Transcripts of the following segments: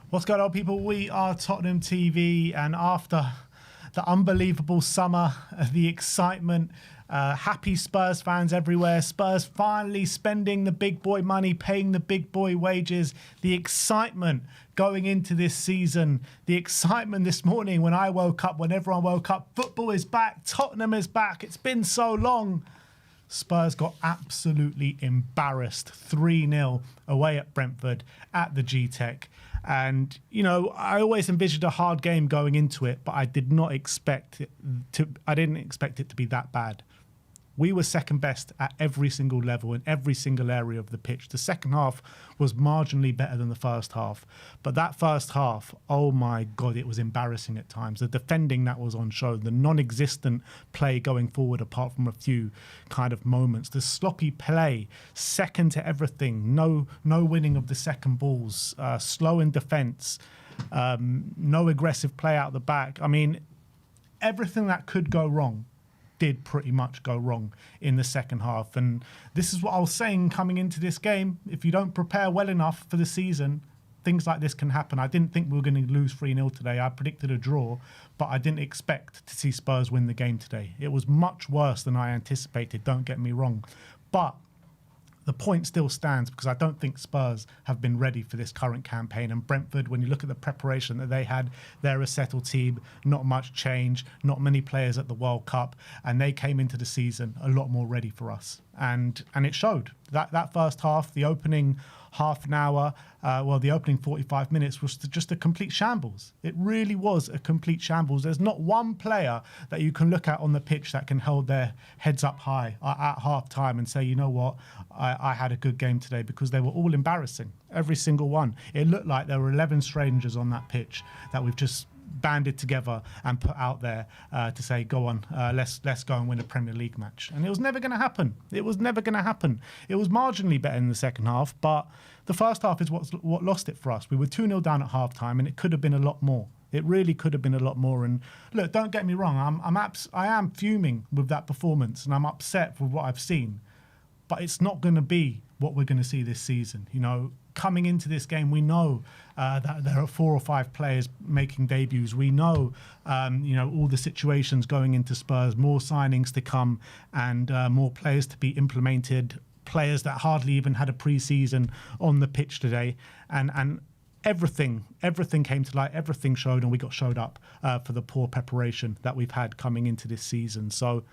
What's going on, people? We are Tottenham TV, and after the unbelievable summer, the excitement, happy Spurs fans everywhere, Spurs finally spending the big boy money, paying the big boy wages, the excitement going into this season, the excitement this morning when I woke up, when everyone woke up, football is back, Tottenham is back, it's been so long. Spurs got absolutely embarrassed, 3-0 away at Brentford at the G-Tech. And, you know, I always envisioned a hard game going into it, but I didn't expect it to be that bad. We were second best at every single level in every single area of the pitch. The second half was marginally better than the first half. But that first half, oh my God, it was embarrassing at times. The defending that was on show, the non-existent play going forward apart from a few kind of moments, the sloppy play, second to everything, no winning of the second balls, slow in defence, no aggressive play out the back. I mean, everything that could go wrong did pretty much go wrong in the second half. And this is what I was saying coming into this game. If you don't prepare well enough for the season, things like this can happen. I didn't think we were going to lose 3-0 today. I predicted a draw, but I didn't expect to see Spurs win the game today. It was much worse than I anticipated, don't get me wrong. But the point still stands because I don't think Spurs have been ready for this current campaign. And Brentford, when you look at the preparation that they had, they're a settled team, not much change, not many players at the World Cup, and they came into the season a lot more ready for us. And it showed. That first half, the opening half an hour, the opening 45 minutes was just a complete shambles. It really was a complete shambles. There's not one player that you can look at on the pitch that can hold their heads up high at half time and say, you know what, I had a good game today, because they were all embarrassing, every single one. It looked like there were 11 strangers on that pitch that we've just banded together and put out there to say, go on, let's go and win a Premier League match. And it was never going to happen. It was never going to happen. It was marginally better in the second half, but the first half is what lost it for us. We were 2-0 down at half time, and it could have been a lot more. It really could have been a lot more. And look, don't get me wrong, I am fuming with that performance, and I'm upset with what I've seen. But it's not going to be what we're going to see this season. You know, coming into this game, we know that there are 4 or 5 players making debuts. We know, all the situations going into Spurs, more signings to come, and more players to be implemented, players that hardly even had a pre-season on the pitch today. And everything came to light, everything showed, and we got showed up for the poor preparation that we've had coming into this season. So,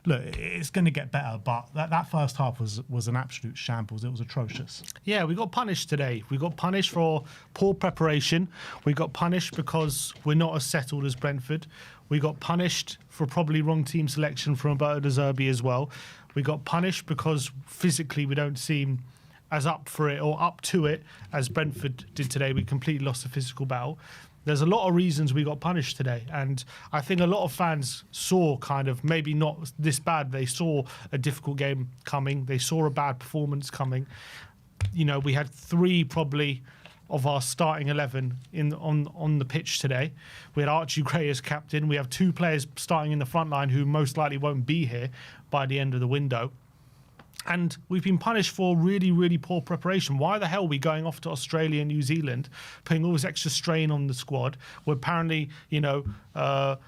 look, it's going to get better, but that first half was an absolute shambles. It was atrocious. Yeah, we got punished today. We got punished for poor preparation. We got punished because we're not as settled as Brentford. We got punished for probably wrong team selection from Roberto De Zerbi as well. We got punished because physically we don't seem as up for it or up to it as Brentford did today. We completely lost the physical battle. There's a lot of reasons we got punished today, and I think a lot of fans saw kind of, maybe not this bad, they saw a difficult game coming, they saw a bad performance coming. You know, we had 3 probably of our starting 11 on the pitch today. We had Archie Gray as captain. We have 2 players starting in the front line who most likely won't be here by the end of the window. And we've been punished for really, really poor preparation. Why the hell are we going off to Australia and New Zealand, putting all this extra strain on the squad? Where apparently, De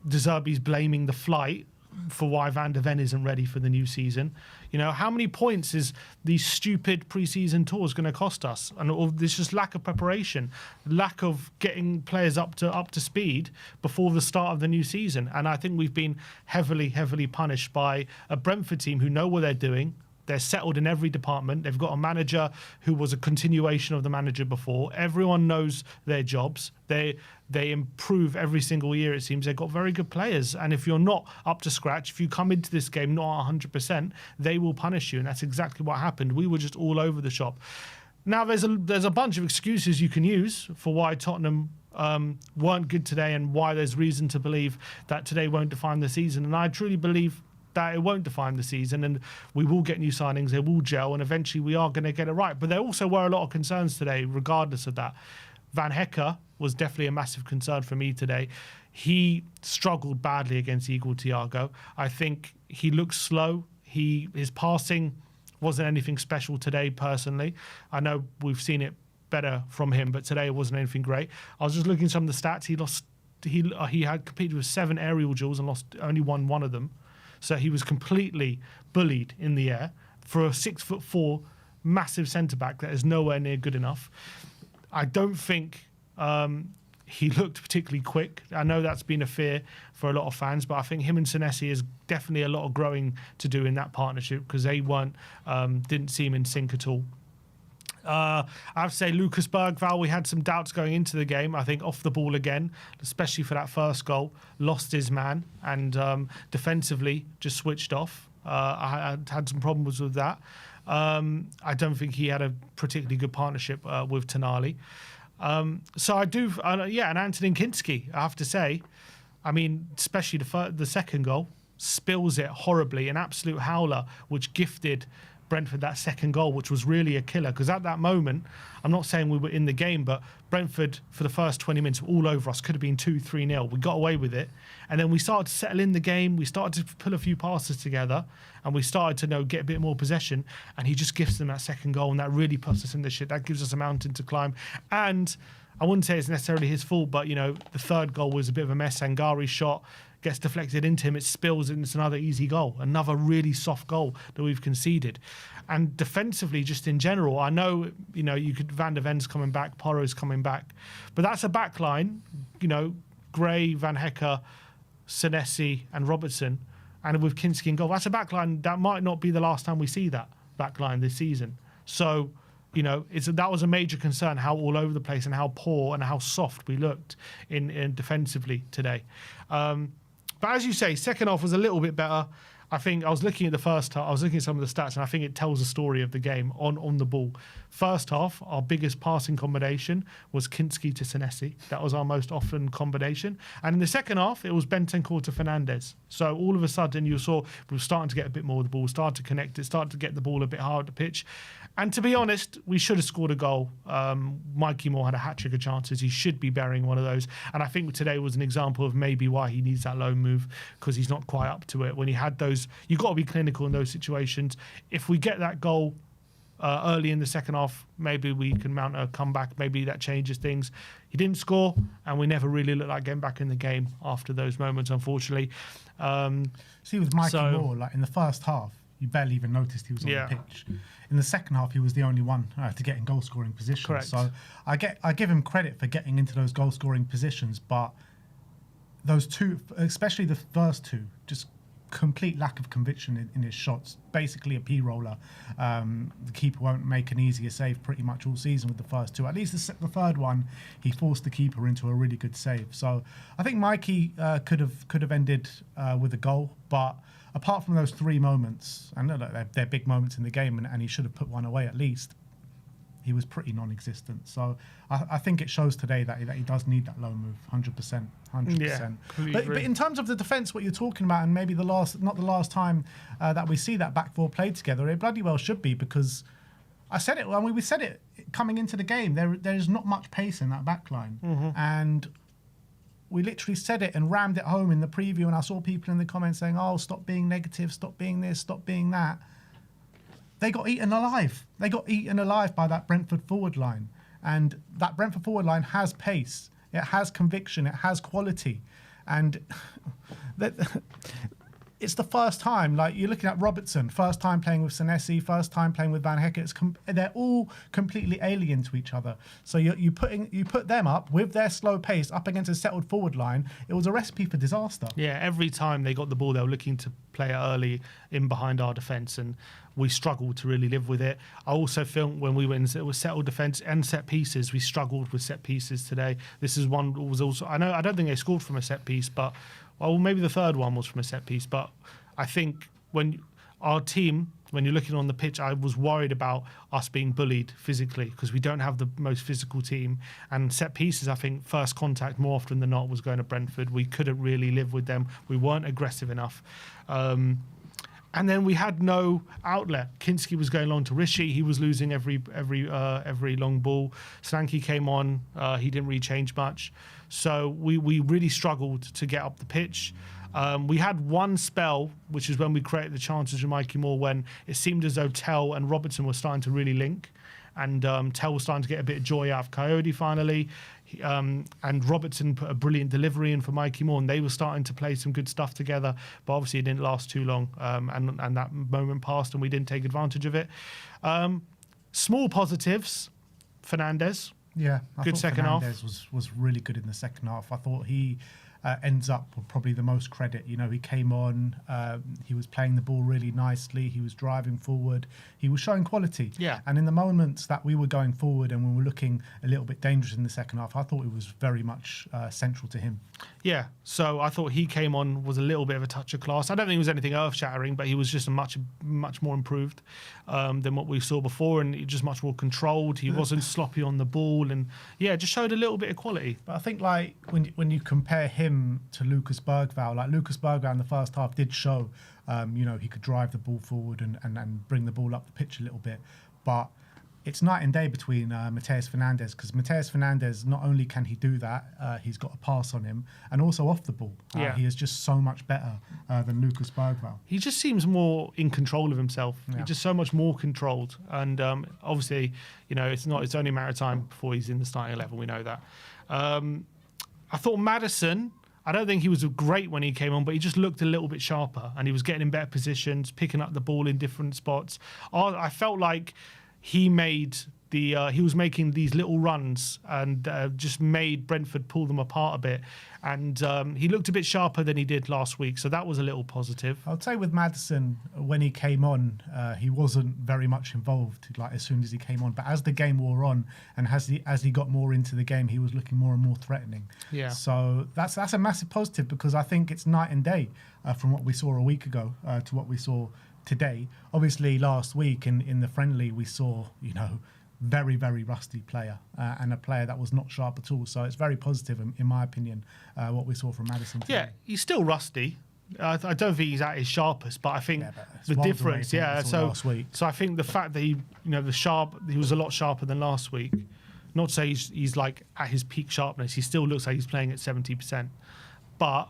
Zerbi's blaming the flight for why Van der Ven isn't ready for the new season. You know, how many points is these stupid pre-season tours going to cost us? And all this just lack of preparation, lack of getting players up to speed before the start of the new season. And I think we've been heavily, heavily punished by a Brentford team who know what they're doing. They're settled in every department. They've got a manager who was a continuation of the manager before. Everyone knows their jobs. They improve every single year, it seems. They've got very good players. And if you're not up to scratch, if you come into this game not 100%, they will punish you. And that's exactly what happened. We were just all over the shop. Now, there's a bunch of excuses you can use for why Tottenham weren't good today and why there's reason to believe that today won't define the season. And I truly believe that it won't define the season, and we will get new signings, they will gel, and eventually we are going to get it right. But there also were a lot of concerns today regardless of that. Van Hecker was definitely a massive concern for me today. He struggled badly against Igor Thiago. I think he looked slow. His passing wasn't anything special today, personally. I know we've seen it better from him, but today it wasn't anything great. I was just looking at some of the stats. He had competed with 7 aerial duels and only won one of them. So he was completely bullied in the air for a 6'4" massive centre back that is nowhere near good enough. I don't think he looked particularly quick. I know that's been a fear for a lot of fans, but I think him and Senesi is definitely a lot of growing to do in that partnership, because they didn't seem in sync at all. I have to say, Lucas Bergvall, we had some doubts going into the game. I think off the ball again, especially for that first goal, lost his man, and defensively just switched off. I had some problems with that. I don't think he had a particularly good partnership with Tonali. So I do, and Antonin Kinski, I have to say, I mean, especially the second goal, spills it horribly, an absolute howler, which gifted Brentford that second goal, which was really a killer, because at that moment, I'm not saying we were in the game, but Brentford, for the first 20 minutes, were all over us. Could have been 2-3-0. We got away with it. And then we started to settle in the game. We started to pull a few passes together, and we started to get a bit more possession. And he just gifts them that second goal, and that really puts us in the shit. That gives us a mountain to climb. And I wouldn't say it's necessarily his fault, but, the third goal was a bit of a mess. Sangari's shot gets deflected into him, it spills, and it's another easy goal, another really soft goal that we've conceded. And defensively, just in general, I know, you could, Van der Ven's coming back, Porro's coming back, but that's a back line, Gray, Van Hecke, Senesi and Robertson, and with Kinski in goal, that's a back line that might not be the last time we see that back line this season. So, that was a major concern, how all over the place and how poor and how soft we looked in defensively today. But as you say, second half was a little bit better. I think I was looking at the first half, I was looking at some of the stats, and I think it tells the story of the game on the ball. First half, our biggest passing combination was Kinski to Senesi. That was our most often combination. And in the second half, it was Bentancur to Fernandes. So all of a sudden, you saw we were starting to get a bit more of the ball, started to connect it, started to get the ball a bit hard to pitch. And to be honest, we should have scored a goal. Mikey Moore had a hat-trick of chances. He should be burying one of those. And I think today was an example of maybe why he needs that loan move, because he's not quite up to it. When he had those, you've got to be clinical in those situations. If we get that goal early in the second half, maybe we can mount a comeback. Maybe that changes things. He didn't score, and we never really looked like getting back in the game after those moments, unfortunately. See, with Mikey Moore, like in the first half, you barely even noticed he was on the pitch. In the second half, he was the only one to get in goal-scoring positions. Correct. So I give him credit for getting into those goal-scoring positions, but those two, especially the first two, just complete lack of conviction in his shots. Basically a P-roller. The keeper won't make an easier save pretty much all season with the first two. At least the third one, he forced the keeper into a really good save. So I think Mikey could have ended with a goal, but apart from those 3 moments, and they're big moments in the game, and he should have put one away at least, he was pretty non-existent. So I think it shows today that he does need that loan move, 100%. Yeah, but in terms of the defence, what you're talking about, and maybe not the last time that we see that back four played together, it bloody well should be, because I said it, we said it coming into the game, there's not much pace in that back line. Mm-hmm. And we literally said it and rammed it home in the preview, and I saw people in the comments saying, oh, stop being negative, stop being this, stop being that. They got eaten alive. They got eaten alive by that Brentford forward line. And that Brentford forward line has pace. It has conviction. It has quality. And it's the first time, like you're looking at Robertson, first time playing with Senesi, first time playing with Van Hecke. They're all completely alien to each other. So you put them up with their slow pace up against a settled forward line. It was a recipe for disaster. Yeah, every time they got the ball, they were looking to play it early in behind our defence, and we struggled to really live with it. I also feel when we went, it was settled defence and set pieces. We struggled with set pieces today. This is one was also, I don't think they scored from a set piece, but well, maybe the third one was from a set piece. But I think when our team, when you're looking on the pitch, I was worried about us being bullied physically, because we don't have the most physical team. And set pieces, I think first contact more often than not was going to Brentford. We couldn't really live with them. We weren't aggressive enough. And then we had no outlet. Kinski was going long to Rishi. He was losing every long ball. Solanke came on. He didn't really change much. So we really struggled to get up the pitch. We had one spell, which is when we created the chances with Mikey Moore, when it seemed as though Tell and Robertson were starting to really link. and Tell was starting to get a bit of joy out of Coyote finally. And Robertson put a brilliant delivery in for Mikey Moore, and they were starting to play some good stuff together. But obviously, it didn't last too long, and that moment passed, and we didn't take advantage of it. Small positives, Fernandes. Yeah, good second half. Fernandes was really good in the second half. I thought he ends up with probably the most credit. You know, he came on, he was playing the ball really nicely, he was driving forward, he was showing quality. Yeah. And in the moments that we were going forward and we were looking a little bit dangerous in the second half, I thought it was very much central to him. Yeah, so I thought he came on, was a little bit of a touch of class. I don't think it was anything earth-shattering, but he was just much more improved than what we saw before, and just much more controlled. He wasn't sloppy on the ball, and yeah, just showed a little bit of quality. But I think like when you compare him to Lucas Bergvall, like Lucas Bergvall in the first half did show, you know, he could drive the ball forward and bring the ball up the pitch a little bit, but it's night and day between Mateus Fernandes, because Mateus Fernandes, not only can he do that, he's got a pass on him, and also off the ball. He is just so much better than Lucas Bergvall. He just seems more in control of himself. Yeah. He's just so much more controlled. And obviously, you know, it's only a matter of time before he's in the starting 11. We know that. I thought Maddison, I don't think he was great when he came on, but he just looked a little bit sharper, and he was getting in better positions, picking up the ball in different spots. I felt like he was making these little runs and just made Brentford pull them apart a bit. And he looked a bit sharper than he did last week, so that was a little positive. I would say with Maddison, when he came on, he wasn't very much involved, like as soon as he came on. But as the game wore on and as he got more into the game, he was looking more and more threatening. Yeah. So that's a massive positive, because I think it's night and day from what we saw a week ago to what we saw today. Obviously, last week in the friendly, we saw, you know, very, very rusty player and a player that was not sharp at all. So it's very positive, in my opinion, what we saw from Maddison today. Yeah, he's still rusty. I don't think he's at his sharpest, but I think the difference, so I think the fact that he was a lot sharper than last week. Not to say he's like at his peak sharpness. He still looks like he's playing at 70%, but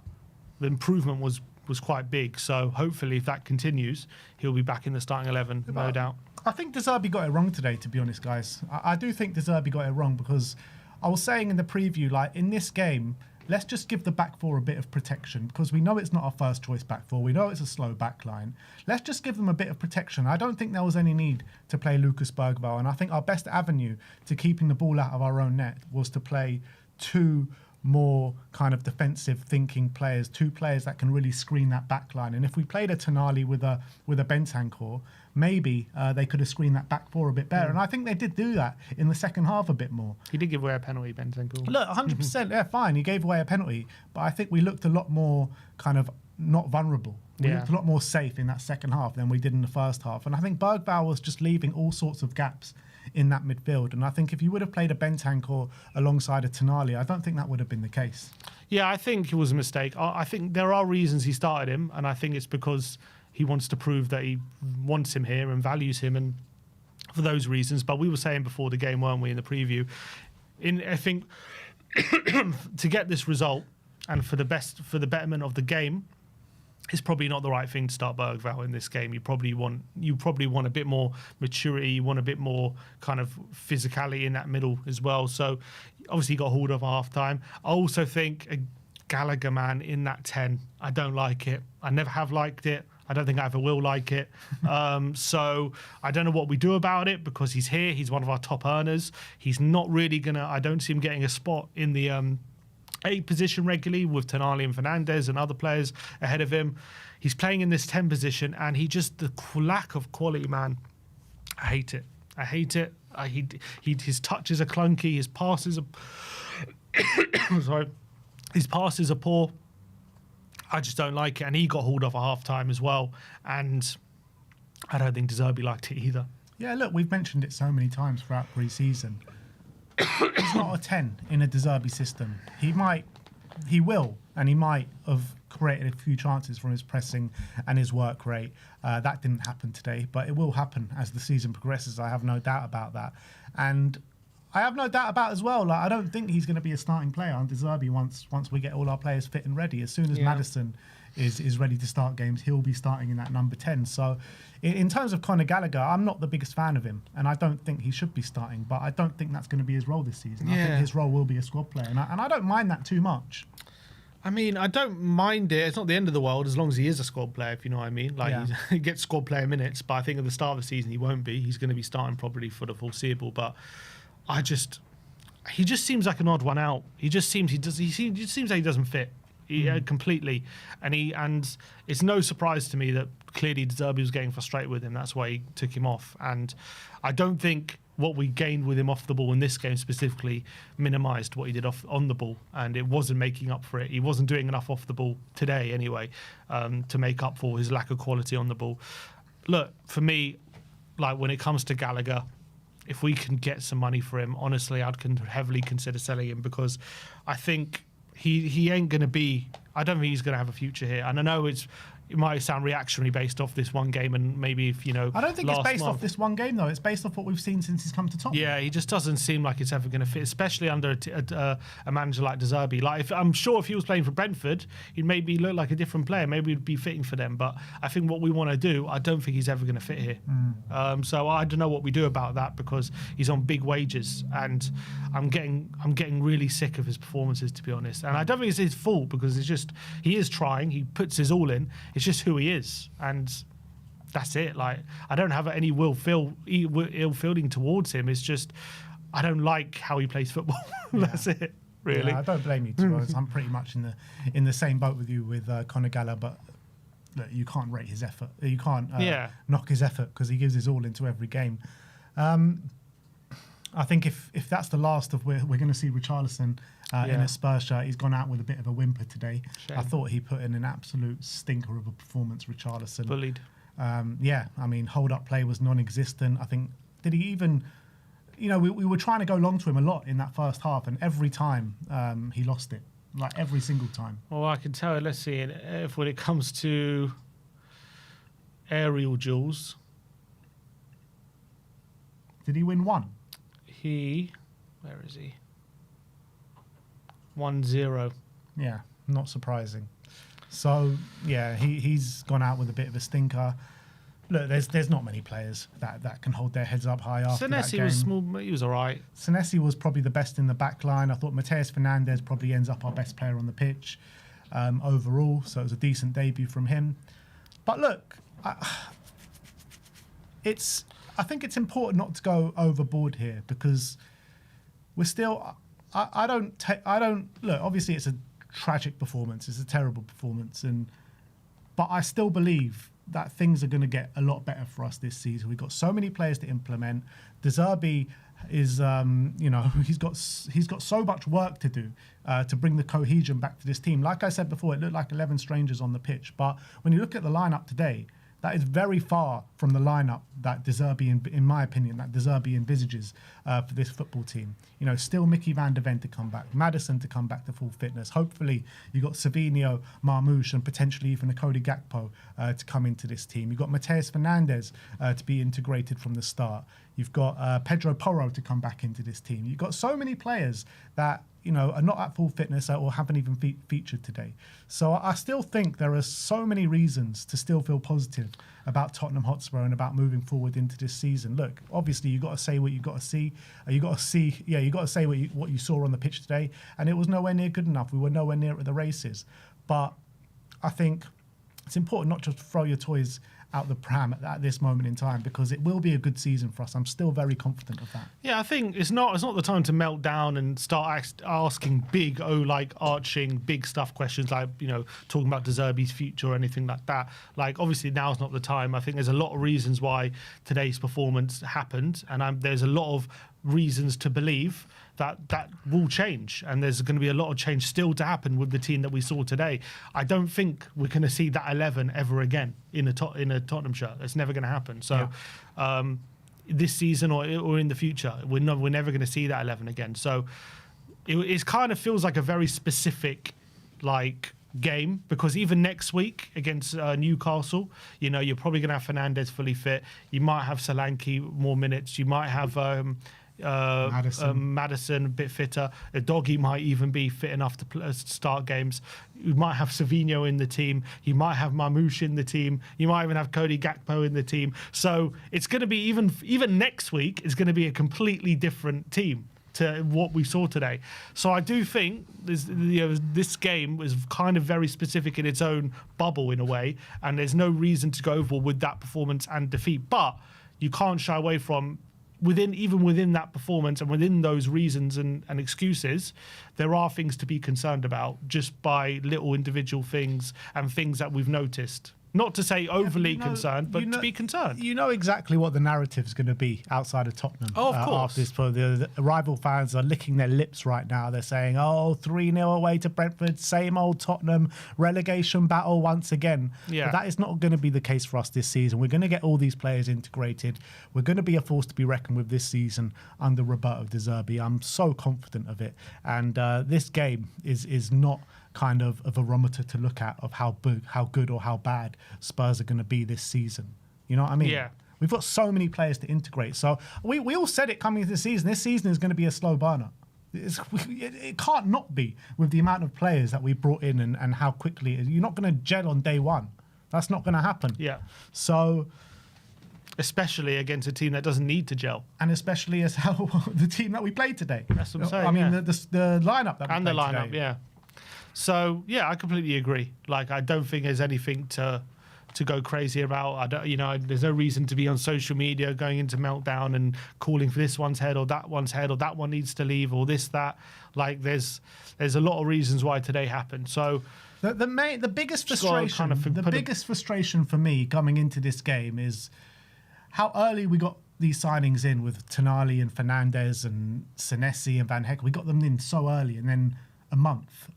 the improvement was quite big. So hopefully, if that continues, he'll be back in the starting 11, no doubt. I think De Zerbi got it wrong today, to be honest, guys. I do think De Zerbi got it wrong, because I was saying in the preview, like in this game, let's just give the back four a bit of protection, because we know it's not our first choice back four. We know it's a slow back line. Let's just give them a bit of protection. I don't think there was any need to play Lucas Bergvall, and I think our best avenue to keeping the ball out of our own net was to play two more kind of defensive thinking players, two players that can really screen that back line. And if we played a Tonali with a Bentancur, maybe they could have screened that back four a bit better. And I think they did do that in the second half a bit more. He did give away a penalty, Bentancur. Look, 100%, yeah, fine. He gave away a penalty, but I think we looked a lot more kind of not vulnerable. We looked a lot more safe in that second half than we did in the first half. And I think Bergvall was just leaving all sorts of gaps in that midfield. And I think if you would have played a Bentancur alongside a Tonali, I don't think that would have been the case. Yeah, I think it was a mistake. I think there are reasons he started him, and I think it's because he wants to prove that he wants him here and values him, and for those reasons. But we were saying before the game, weren't we, in the preview? I think to get this result and for the betterment of the game, it's probably not the right thing to start Bergvall in this game. You probably want a bit more maturity. You want a bit more kind of physicality in that middle as well. So obviously he got hauled off at half time. I also think a Gallagher man in that 10, I don't like it. I never have liked it. I don't think I ever will like it. So I don't know what we do about it, because he's here. He's one of our top earners. He's not really I don't see him getting a spot in the 8 position regularly with Tonali and Fernandes and other players ahead of him. He's playing in this 10 position, and the lack of quality, man. I hate it. His touches are clunky. His passes are his passes are poor. I just don't like it. And he got hauled off at half time as well. And I don't think De Zerbi liked it either. Yeah, look, we've mentioned it so many times throughout pre-season. He's not a 10 in a De Zerbi system. He might have created a few chances from his pressing and his work rate. That didn't happen today, but it will happen as the season progresses. I have no doubt about that. And I have no doubt about as well, like, I don't think he's going to be a starting player on De Zerbi once we get all our players fit and ready. As soon as Maddison is ready to start games, he'll be starting in that number 10. So in terms of Conor Gallagher, I'm not the biggest fan of him, and I don't think he should be starting, but I don't think that's going to be his role this season. I think his role will be a squad player, and I don't mind that too much. I mean, I don't mind it. It's not the end of the world as long as he is a squad player, if you know what I mean. Like, he gets squad player minutes, but I think at the start of the season he won't be. He's going to be starting probably for the foreseeable, but he just seems like an odd one out. He just seems like he doesn't fit completely, and it's no surprise to me that clearly De Zerbi was getting frustrated with him. That's why he took him off, and I don't think what we gained with him off the ball in this game specifically minimised what he did on the ball, and it wasn't making up for it. He wasn't doing enough off the ball today anyway to make up for his lack of quality on the ball. Look, for me, like when it comes to Gallagher, if we can get some money for him, honestly, I'd heavily consider selling him, because I think he ain't going to be... I don't think he's going to have a future here. And I know it might sound reactionary based off this one game, and maybe if, I don't think it's based off this one game, though. It's based off what we've seen since he's come to Tottenham. Yeah, he just doesn't seem like it's ever going to fit, especially under a manager like De Zerbi. Like, I'm sure if he was playing for Brentford, he'd maybe look like a different player. Maybe he'd be fitting for them. But I think what we want to do, I don't think he's ever going to fit here. So I don't know what we do about that, because he's on big wages, and I'm getting really sick of his performances, to be honest. And I don't think it's his fault, because it's just he is trying. He puts his all in. It's just who he is, and that's it. Like, I don't have any ill feeling towards him. It's just I don't like how he plays football. That's it, really. Yeah, I don't blame you, to be honest. I'm pretty much in the same boat with you with Conor Gallagher, but look, you can't rate his effort. You can't knock his effort, because he gives his all into every game. I think if that's the last of we're going to see Richarlison in a Spurs shirt. He's gone out with a bit of a whimper today. Shame. I thought he put in an absolute stinker of a performance, Richarlison. Bullied. I mean, hold-up play was non-existent. I think, did he even... we were trying to go long to him a lot in that first half, and every time he lost it. Like, every single time. Well, I can tell, let's see, if when it comes to aerial duels... Did he win one? Where is he? 1-0. Yeah, not surprising. So, yeah, he's gone out with a bit of a stinker. Look, there's not many players that can hold their heads up high after that game. Senesi was small, he was all right. Senesi was probably the best in the back line. I thought Matheus Fernandes probably ends up our best player on the pitch overall, so it was a decent debut from him. But look, I think it's important not to go overboard here, because we're still... I don't look, obviously it's a tragic performance, it's a terrible performance, but I still believe that things are going to get a lot better for us this season. We've got so many players to implement. De Zerbi is, he's got so much work to do to bring the cohesion back to this team. Like I said before, it looked like 11 strangers on the pitch, but when you look at the lineup today, that is very far from the lineup that De Zerbi, in my opinion, that De Zerbi envisages for this football team. Still Mickey van de Ven to come back, Maddison to come back to full fitness. Hopefully, you've got Savinho, Marmoush, and potentially even a Cody Gakpo to come into this team. You've got Matheus Fernandes to be integrated from the start. You've got Pedro Porro to come back into this team. You've got so many players that are not at full fitness or haven't even featured today. So I still think there are so many reasons to still feel positive about Tottenham Hotspur and about moving forward into this season. Look, obviously you've got to say what you've got to see. You got to say what you saw on the pitch today, and it was nowhere near good enough. We were nowhere near at the races. But I think it's important not just to throw your toys out the pram at this moment in time, because it will be a good season for us. I'm still very confident of that. Yeah, I think it's not the time to melt down and start asking big, arching, big stuff questions like, talking about De Zerbi's future or anything like that. Like, obviously now's not the time. I think there's a lot of reasons why today's performance happened, and there's a lot of reasons to believe that will change, and there's going to be a lot of change still to happen with the team that we saw today. I don't think we're going to see that 11 ever again in a Tottenham shirt. It's never going to happen. So this season or in the future, we're never going to see that 11 again. So it kind of feels like a very specific game, because even next week against Newcastle, you're probably going to have Fernandes fully fit. You might have Solanke more minutes. You might have Maddison a bit fitter. A Doggy might even be fit enough to start games. You might have Savinho in the team. You might have Marmoush in the team. You might even have Cody Gakpo in the team. So it's going to be even next week. It's going to be a completely different team to what we saw today. So I do think this game was kind of very specific in its own bubble in a way, and there's no reason to go overboard with that performance and defeat. But you can't shy away from even within that performance and within those reasons and excuses, there are things to be concerned about just by little individual things and things that we've noticed. Not to say overly concerned, but to be concerned. You know exactly what the narrative is going to be outside of Tottenham. Oh, of course. After this, the rival fans are licking their lips right now. They're saying, 3-0 away to Brentford, same old Tottenham, relegation battle once again. Yeah. But that is not going to be the case for us this season. We're going to get all these players integrated. We're going to be a force to be reckoned with this season under Roberto De Zerbi. I'm so confident of it. And this game is not kind of a barometer to look at of how good or how bad Spurs are going to be this season. You know what I mean? Yeah. We've got so many players to integrate. So we all said it coming into the season. This season is going to be a slow burner. It can't not be with the amount of players that we brought in and how quickly. You're not going to gel on day one. That's not going to happen. Yeah. So... especially against a team that doesn't need to gel. And especially as how the team that we played today. That's what I'm saying, I mean, yeah. the lineup that we And the played lineup, today. yeah. So, yeah, I completely agree. Like, I don't think there's anything to go crazy about. I don't, there's no reason to be on social media going into meltdown and calling for this one's head or that one's head or that one needs to leave or this, that. Like, there's a lot of reasons why today happened. So... The biggest frustration, biggest frustration for me coming into this game is how early we got these signings in with Tonali and Fernandes and Senesi and Van Heck. We got them in so early, and then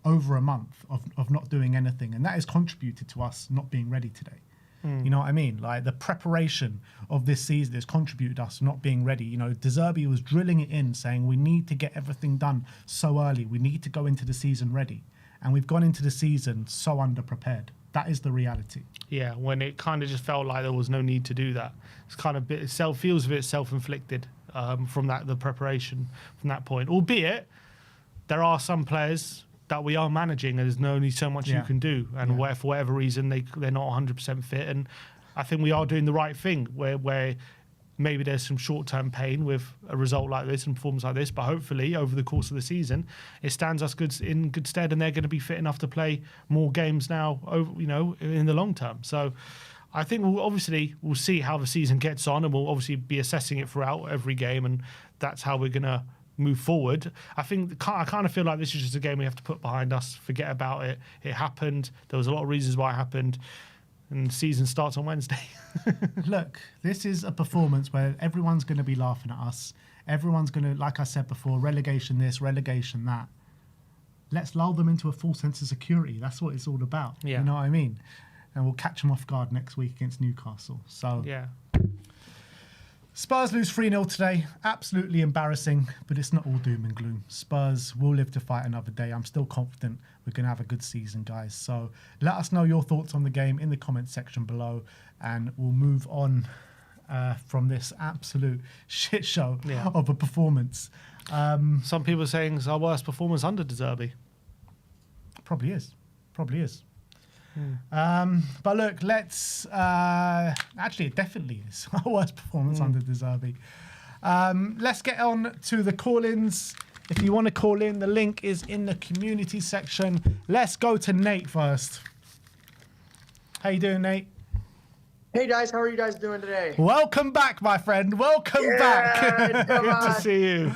over a month of not doing anything, and that has contributed to us not being ready today. You know what I mean? Like, the preparation of this season has contributed us not being ready. You know, De Zerbi was drilling it in, saying we need to get everything done so early. We need to go into the season ready. And we've gone into the season so underprepared. That is the reality. Yeah, when it kind of just felt like there was no need to do that. It's kind of feels a bit self-inflicted from the preparation from that point. Albeit, there are some players that we are managing, and there's only so much you can do. And for whatever reason, they're not 100% fit. And I think we are doing the right thing where maybe there's some short-term pain with a result like this and performance like this, but hopefully over the course of the season, it stands us in good stead, and they're going to be fit enough to play more games now, in the long term. So I think we'll see how the season gets on, and we'll obviously be assessing it throughout every game, and that's how we're going to move forward. I kind of feel like this is just a game we have to put behind us, forget about it. It happened. There was a lot of reasons why it happened. And the season starts on Wednesday. Look, this is a performance where everyone's going to be laughing at us. Everyone's going to, like I said before, relegation this, relegation that. Let's lull them into a full sense of security. That's what it's all about. Yeah. You know what I mean? And we'll catch them off guard next week against Newcastle. So yeah. Spurs lose 3-0 today. Absolutely embarrassing, but it's not all doom and gloom. Spurs will live to fight another day. I'm still confident we're going to have a good season, guys. So let us know your thoughts on the game in the comments section below, and we'll move on from this absolute shit show of a performance. Some people are saying it's our worst performance under De Zerbi. Probably is. But look, let's... actually, it definitely is our worst performance under De Zerbi. Let's get on to the call-ins. If you want to call in, the link is in the community section. Let's go to Nate first. How you doing, Nate? Hey guys, how are you guys doing today? Welcome back, my friend. Welcome back. Good to see you.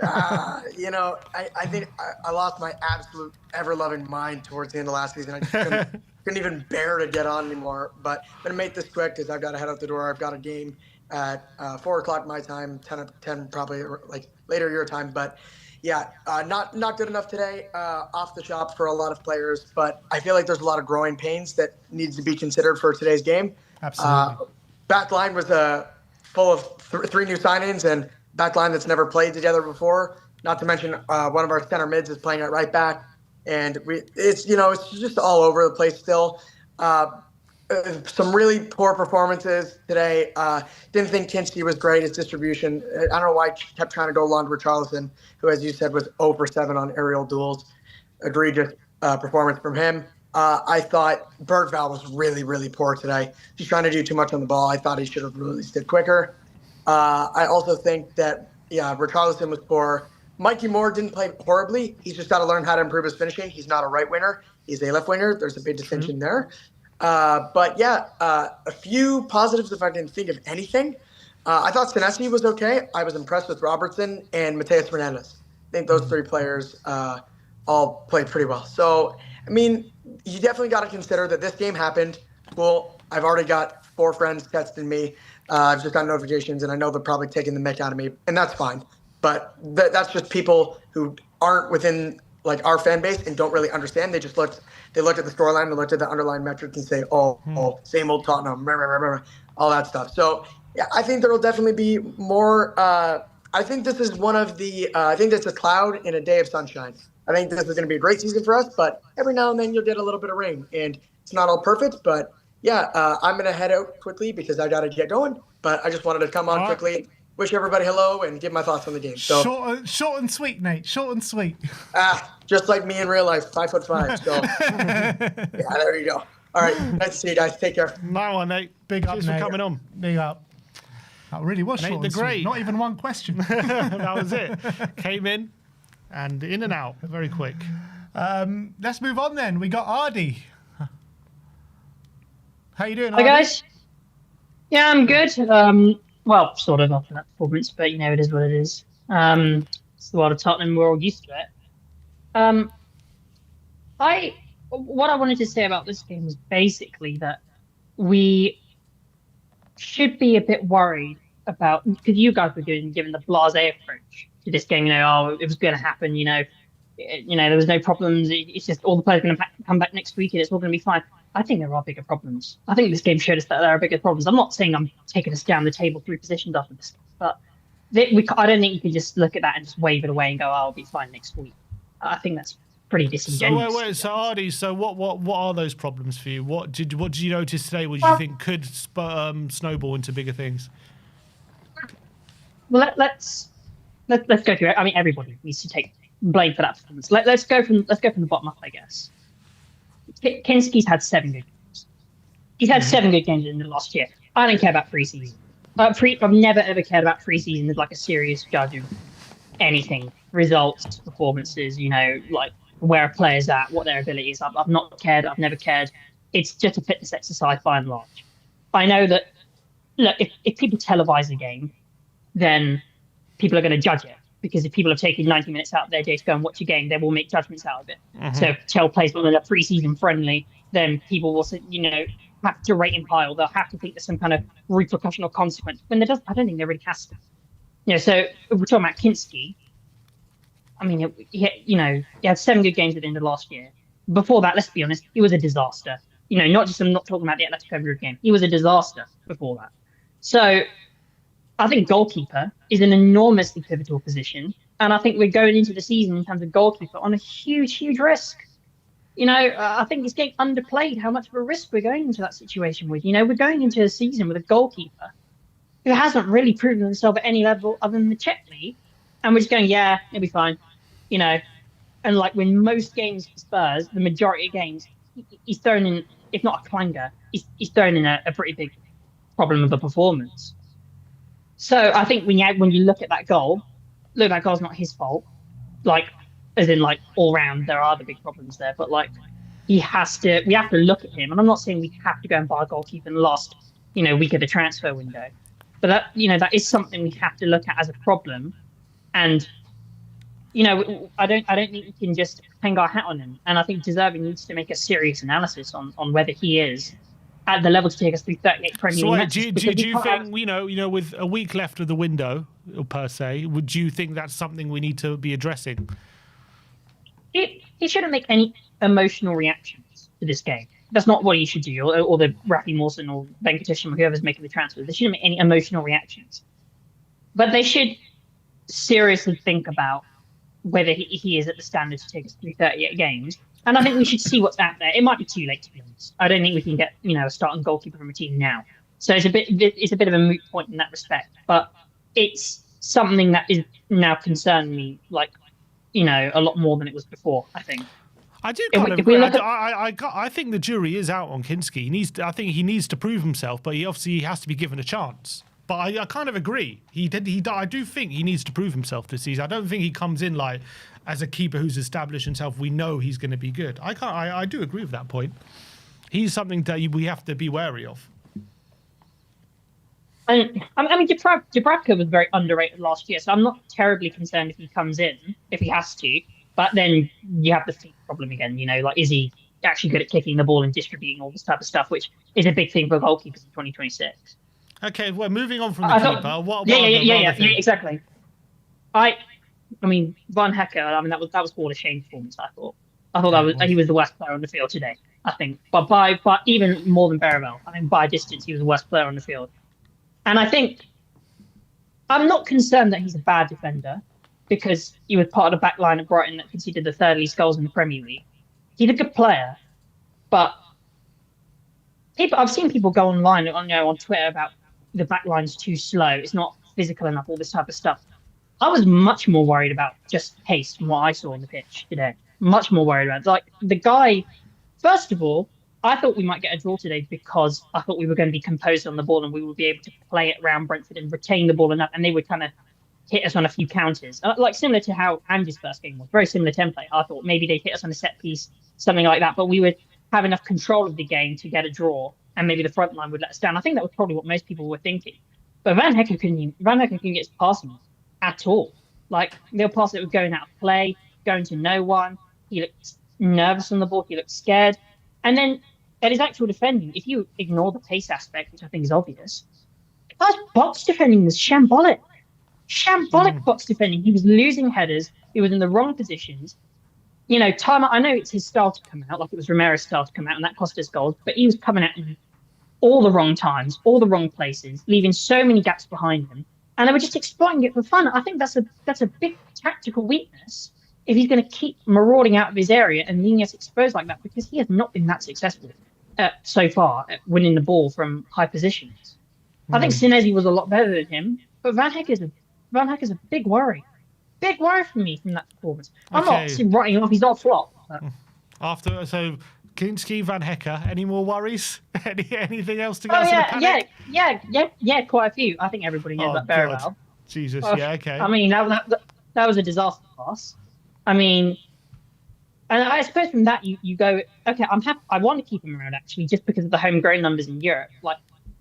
I think I lost my absolute ever-loving mind towards the end of last season. I just couldn't even bear to get on anymore. But I'm going to make this quick because I've got to head out the door. I've got a game at 4 o'clock my time, 10 probably like later your time. But yeah, not good enough today. Off the shop for a lot of players. But I feel like there's a lot of growing pains that needs to be considered for today's game. Absolutely. Back line was full of three new signings and back line that's never played together before. Not to mention one of our center mids is playing at right back, and it's just all over the place still. some really poor performances today. Didn't think Kinski was great. His distribution. I don't know why he kept trying to go long to Richarlison, who, as you said, was 0 for 7 on aerial duels. Egregious performance from him. I thought Bergvall was really, really poor today. He's trying to do too much on the ball. I thought he should have released it quicker. I also think that, Richarlison was poor. Mikey Moore didn't play horribly. He's just got to learn how to improve his finishing. He's not a right winger. He's a left winger. There's a big distinction there. A few positives if I can think of anything. I thought Senesi was okay. I was impressed with Robertson and Mateus Fernandes. I think those three players all played pretty well. So, I mean, you definitely got to consider that this game happened. Well, I've already got 4 friends texting me. I've just got notifications, and I know they're probably taking the mick out of me, and that's fine. But that's just people who aren't within like our fan base and don't really understand. They looked at the scoreline, they looked at the underlying metrics and say, oh, same old Tottenham, all that stuff. So yeah, I think there will definitely be more. I think this is one of the. I think it's a cloud in a day of sunshine. I think this is going to be a great season for us, but every now and then you'll get a little bit of rain, and it's not all perfect. But yeah, I'm going to head out quickly because I got to get going. But I just wanted to come on quickly, wish everybody hello, and give my thoughts on the game. So short and sweet, Nate. Short and sweet. Just like me in real life, 5'5". So yeah, there you go. All right, nice to see you guys. Take care. No one, Nate. Big up, Cheers Nate. for coming on. Big up. That really was Nate short the and sweet. Great. Not even one question. That was it. Came in and out very quick. Let's move on then. We got Ardy. How you doing, Hi, Ardy? guys. Yeah, I'm good. Well, sort of after that performance, but it is what it is. It's the world of Tottenham. We're all used to it. What I wanted to say about this game was basically that we should be a bit worried about, because you guys were given the blasé approach to this game. It was going to happen. There was no problems. It's just all the players are going to come back next week and it's all going to be fine. I think there are bigger problems. I think this game showed us that there are bigger problems. I'm not saying I'm taking us down the table 3 positions after this, but I don't think you can just look at that and just wave it away and go, "Oh, I'll be fine next week." I think that's pretty disingenuous. So Ardy, what are those problems for you? What did you notice today? What do you think could snowball into bigger things? Well, let's go through it. I mean, everybody needs to take blame for that performance. Let's go from the bottom up, I guess. Kinski's had 7 good games. He's had 7 good games in the last year. I don't care about preseason. I've never ever cared about preseason as like a serious judge of anything. Results, performances, like where a player's at, what their ability is. I've not cared. I've never cared. It's just a fitness exercise by and large. I know that, look, if people televise a game, then people are going to judge it. Because if people have taken 90 minutes out of their day to go and watch a game, they will make judgments out of it. So if Chelsea plays on a pre-season friendly, then people will, have to rate him high, or they'll have to think there's some kind of repercussion or consequence. When there does, I don't think there really has to. So if we're talking about Kinski, I mean, he had 7 good games at the end of last year. Before that, let's be honest, he was a disaster. Not just I'm not talking about the Atletico Madrid game. He was a disaster before that. So I think goalkeeper is an enormously pivotal position. And I think we're going into the season in terms of goalkeeper on a huge, huge risk. I think it's getting underplayed how much of a risk we're going into that situation with. We're going into a season with a goalkeeper who hasn't really proven himself at any level other than the Czech League. And we're just going, yeah, it'll be fine. And like when most games for Spurs, the majority of games, he's thrown in, if not a clanger, he's thrown in a pretty big problem of a performance. So I think when you look at that goal, look, that goal's not his fault. All round, there are the big problems there. But we have to look at him. And I'm not saying we have to go and buy a goalkeeper in the last, week of the transfer window. But that is something we have to look at as a problem. And, I don't think we can just hang our hat on him. And I think Deserving needs to make a serious analysis on whether he is at the level to take us through 38 Premier League matches. Do you think, with a week left of the window, per se, would you think that's something we need to be addressing? He shouldn't make any emotional reactions to this game. That's not what he should do, or the Rafi Mawson or Venkatesham or whoever's making the transfer. They shouldn't make any emotional reactions. But they should seriously think about whether he is at the standard to take us through 38 games, And I think we should see what's out there. It might be too late, to be honest. I don't think we can get, a starting goalkeeper from a team now. So it's a bit of a moot point in that respect. But it's something that is now concerning me, like, a lot more than it was before, I think. I do kind of agree. I think the jury is out on Kinski. I think he needs to prove himself, but he has to be given a chance. But I kind of agree. I do think he needs to prove himself this season. I don't think he comes in like as a keeper who's established himself. We know he's going to be good. I do agree with that point. He's something that we have to be wary of. I mean, Dubravka was very underrated last year, so I'm not terribly concerned if he comes in, if he has to. But then you have the feet problem again, like, is he actually good at kicking the ball and distributing all this type of stuff, which is a big thing for goalkeepers in 2026. Okay, well, moving on from the keeper. Yeah, exactly. I mean, Van Hecker. I mean, that was all a shame performance. I thought he was the worst player on the field today. I think, but by even more than Berreval. I mean, by distance, he was the worst player on the field. And I think I'm not concerned that he's a bad defender, because he was part of the back line at Brighton that conceded the third least goals in the Premier League. He's a good player, but I've seen people go online on Twitter about the back line's too slow, it's not physical enough, all this type of stuff. I was much more worried about just pace from what I saw on the pitch today. Much more worried about it. Like, the guy, first of all, I thought we might get a draw today because I thought we were going to be composed on the ball and we would be able to play it around Brentford and retain the ball enough, and they would kind of hit us on a few counters, like similar to how Andy's first game was. Very similar template. I thought maybe they'd hit us on a set piece, something like that, but we would have enough control of the game to get a draw, and maybe the front line would let us down. I think that was probably what most people were thinking. But Van Hecker couldn't get his passing at all. Like, their pass that was going out of play, going to no one. He looked nervous on the ball. He looked scared. And then at his actual defending, if you ignore the pace aspect, which I think is obvious, his box defending was shambolic. Box defending. He was losing headers. He was in the wrong positions. I know it's his style to come out, like it was Romero's style to come out, and that cost us goals, but he was coming out in all the wrong times, all the wrong places, leaving so many gaps behind him, and they were just exploiting it for fun. I think that's a big tactical weakness if he's going to keep marauding out of his area and leaving us exposed like that, because he has not been that successful so far at winning the ball from high positions. I think Senesi was a lot better than him, but Van Hecker's a big worry. Big worry for me from that performance. I'm not writing him off. He's not a flop. But. So Kinski, Van Hecker, any more worries? Anything else to go? Yeah, quite a few. I think everybody knows about Berreval. Jesus, okay. I mean, that was a disaster pass. I mean, and I suppose from that you go, okay, I'm happy. I want to keep him around, actually, just because of the homegrown numbers in Europe. Like,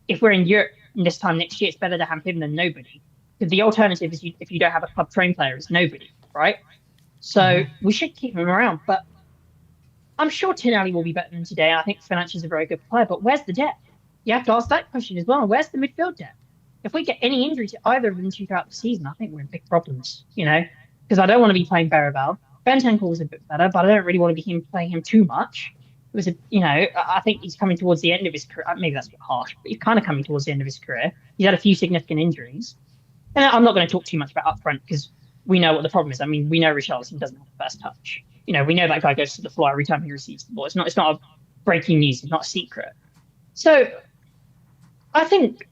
if we're in Europe this time next year, it's better to have him than nobody. Because the alternative is if you don't have a club trained player, it's nobody, right? So we should keep him around. But I'm sure Tinelli will be better than today. I think Fernandes is a very good player. But where's the depth? You have to ask that question as well. Where's the midfield depth? If we get any injury to either of them throughout the season, I think we're in big problems, because I don't want to be playing Berreval. Bentancur was a bit better, but I don't really want to be playing him too much. It was I think he's coming towards the end of his career. Maybe that's a bit harsh, but he's kind of coming towards the end of his career. He's had a few significant injuries. And I'm not going to talk too much about up front because we know what the problem is. I mean, we know Richarlison doesn't have the first touch. We know that guy goes to the floor every time he receives the ball. It's not a breaking news. It's not a secret. So I think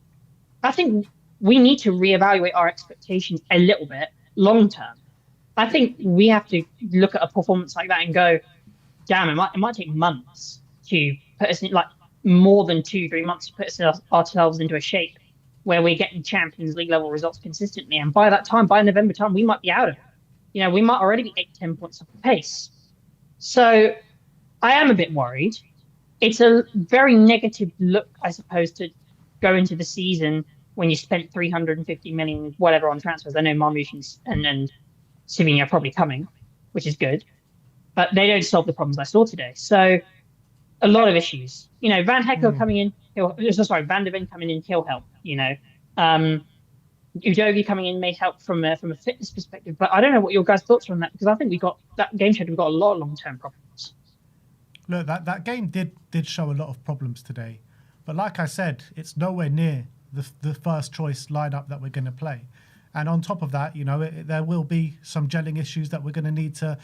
we need to reevaluate our expectations a little bit long term. I think we have to look at a performance like that and go, damn, it might take months to put us in, like more than 2-3 months to put ourselves into a shape where we're getting Champions League level results consistently. And by that time, by November time, we might be out of it. We might already be 8-10 points off the pace. So I am a bit worried. It's a very negative look, I suppose, to go into the season when you spent 350 million, whatever, on transfers. I know Marmoush and Savigny are probably coming, which is good. But they don't solve the problems I saw today. So a lot of issues. Van Hecker coming in, Van de Ven coming in, he'll help. Udogie coming in may help from a fitness perspective, but I don't know what your guys' thoughts are on that, because I think we've got a lot of long-term problems. Look, that game did show a lot of problems today, but like I said, it's nowhere near the first choice lineup that we're going to play. And on top of that, there will be some gelling issues that we're going to need to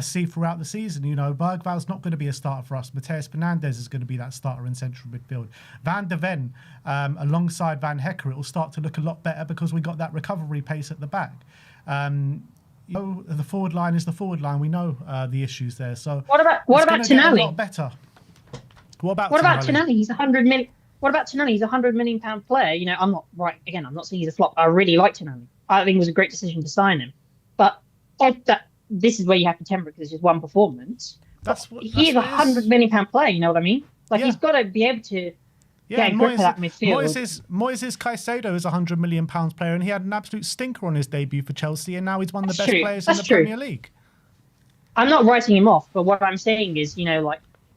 see throughout the season. Bergval's not going to be a starter for us. Mateus Fernandes is going to be that starter in central midfield. Van de Ven, alongside Van Hecker, it will start to look a lot better because we got that recovery pace at the back. The forward line is the forward line. We know the issues there. So what about Tonali? A lot Tonali? better. What about Tonali? He's 100 million. What about Tonali? He's a £100 million player. I'm not right. Again, I'm not saying he's a flop. I really like Tonali. I think it was a great decision to sign him. But this is where you have to temper it because it's just one performance. He's a £100 million player. You know what I mean? He's got to be able to get a grip of that midfield. Moises Caicedo is a £100 million player, and he had an absolute stinker on his debut for Chelsea, and now he's one of the best players in the Premier League. I'm not writing him off, but what I'm saying is,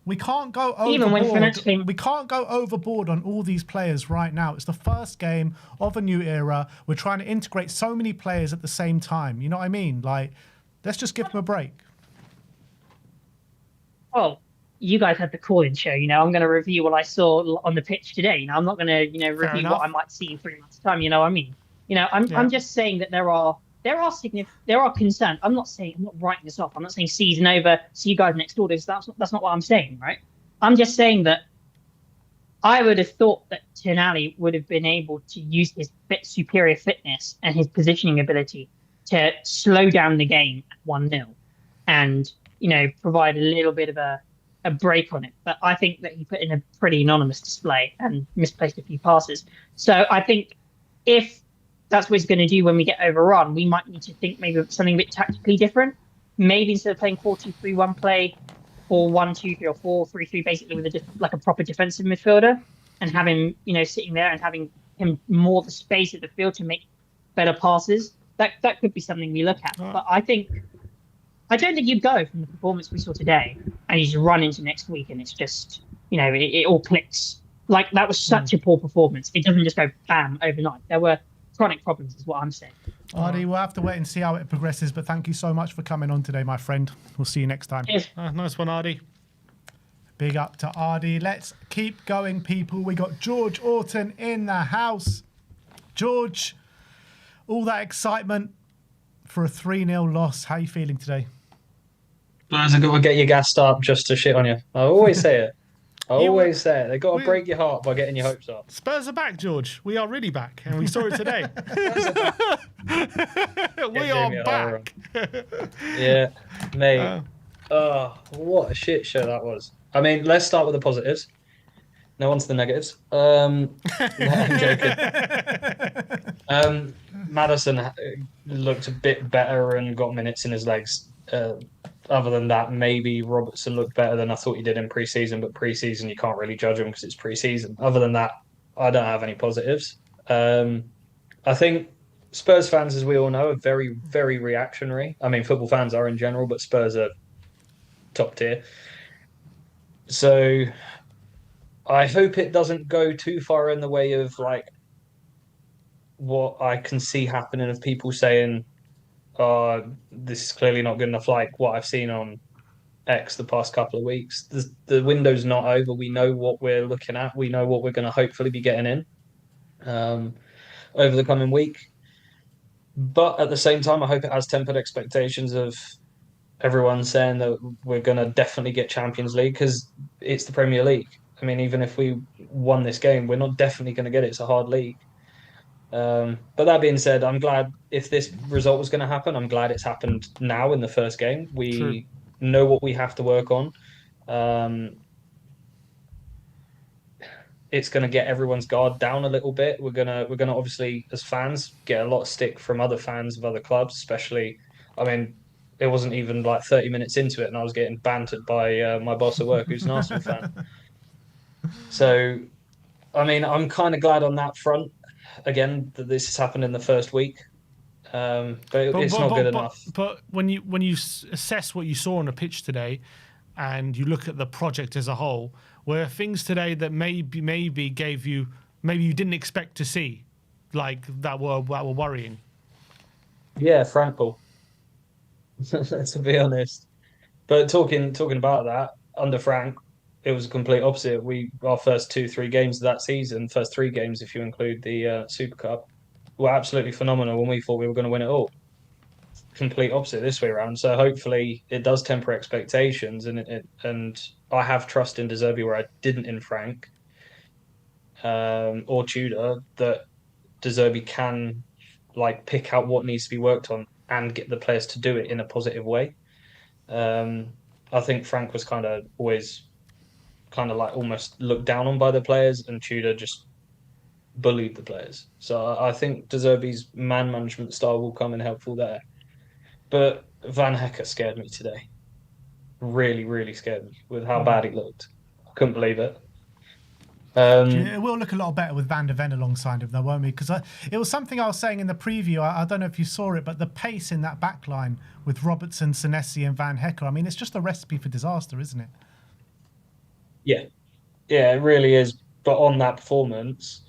we can't go overboard. We can't go overboard on all these players right now. It's the first game of a new era. We're trying to integrate so many players at the same time. You know what I mean? Let's just give them a break. Well, you guys had the call-in show. I'm going to review what I saw on the pitch today. I'm not going to, review what I might see in 3 months' time. You know what I mean? I'm just saying that there are concerns. I'm not writing this off. I'm not saying season over, see you guys next door. That's not what I'm saying, right? I'm just saying that I would have thought that Tonali would have been able to use his superior fitness and his positioning ability to slow down the game at 1-0 and, provide a little bit of a break on it. But I think that he put in a pretty anonymous display and misplaced a few passes. So I think if that's what he's going to do when we get overrun, we might need to think maybe of something a bit tactically different. Maybe instead of playing 4-2-3-1, play 4-1-2-3 or 4-3-3, basically with a proper defensive midfielder, and have him, sitting there and having him more the space at the field to make better passes. That could be something we look at. But I don't think you go from the performance we saw today and you just run into next week and it's just, it all clicks. That was such a poor performance. It doesn't just go bam overnight. There were chronic problems is what I'm saying. Ardy, we'll have to wait and see how it progresses, but thank you so much for coming on today, my friend. We'll see you next time. Cheers. Nice one, Ardy. Big up to Ardy. Let's keep going, people. We got George Orton in the house. George, all that excitement for a 3-0 loss. How are you feeling today? Spurs have got to get you gassed up just to shit on you. I always say it. They've got to break your heart by getting your hopes up. Spurs are back, George. We are really back, and we saw it today. We are back. Yeah, mate. What a shit show that was. I mean, let's start with the positives. No, on to the negatives. I'm joking. Maddison looked a bit better and got minutes in his legs. Other than that, maybe Robertson looked better than I thought he did in pre-season, but pre-season you can't really judge him because it's pre-season. Other than that, I don't have any positives. I think Spurs fans, as we all know, are very, very reactionary. I mean, football fans are in general, but Spurs are top tier. So I hope it doesn't go too far in the way of what I can see happening of people saying, this is clearly not good enough, like what I've seen on X the past couple of weeks. The window's not over. We know what we're looking at. We know what we're going to hopefully be getting in over the coming week. But at the same time, I hope it has tempered expectations of everyone saying that we're going to definitely get Champions League because it's the Premier League. I mean, even if we won this game, we're not definitely going to get it. It's a hard league. But that being said, I'm glad if this result was going to happen, I'm glad it's happened now in the first game. We know what we have to work on. It's going to get everyone's guard down a little bit. We're gonna obviously, as fans, get a lot of stick from other fans of other clubs, especially. I mean, it wasn't even like 30 minutes into it, and I was getting bantered by my boss at work, who's an Arsenal fan. So, I mean, I'm kind of glad on that front. Again, that this has happened in the first week, but it's not good enough. But when you assess what you saw on the pitch today, and you look at the project as a whole, were things today that maybe gave you, maybe you didn't expect to see, like that were worrying? Yeah, Frankel. To be honest, but talking about that under Frank, it was a complete opposite. Our first 2-3 games of that season, first 3 games if you include the Super Cup, were absolutely phenomenal when we thought we were going to win it all. Complete opposite this way around. So hopefully it does temper expectations, and I have trust in De Zerbi where I didn't in Frank or Tudor, that De Zerbi can like pick out what needs to be worked on and get the players to do it in a positive way. I think Frank was kind of always kind of like almost looked down on by the players, and Tudor just bullied the players. So I think De Zerbi's man management style will come in helpful there. But Van Hecker scared me today. Really, really scared me with how bad he looked. I couldn't believe it. It will look a lot better with Van de Ven alongside him, though, won't we? Because it was something I was saying in the preview. I don't know if you saw it, but the pace in that back line with Robertson, Senesi and Van Hecker, I mean, it's just a recipe for disaster, isn't it? Yeah, yeah, it really is. But on that performance,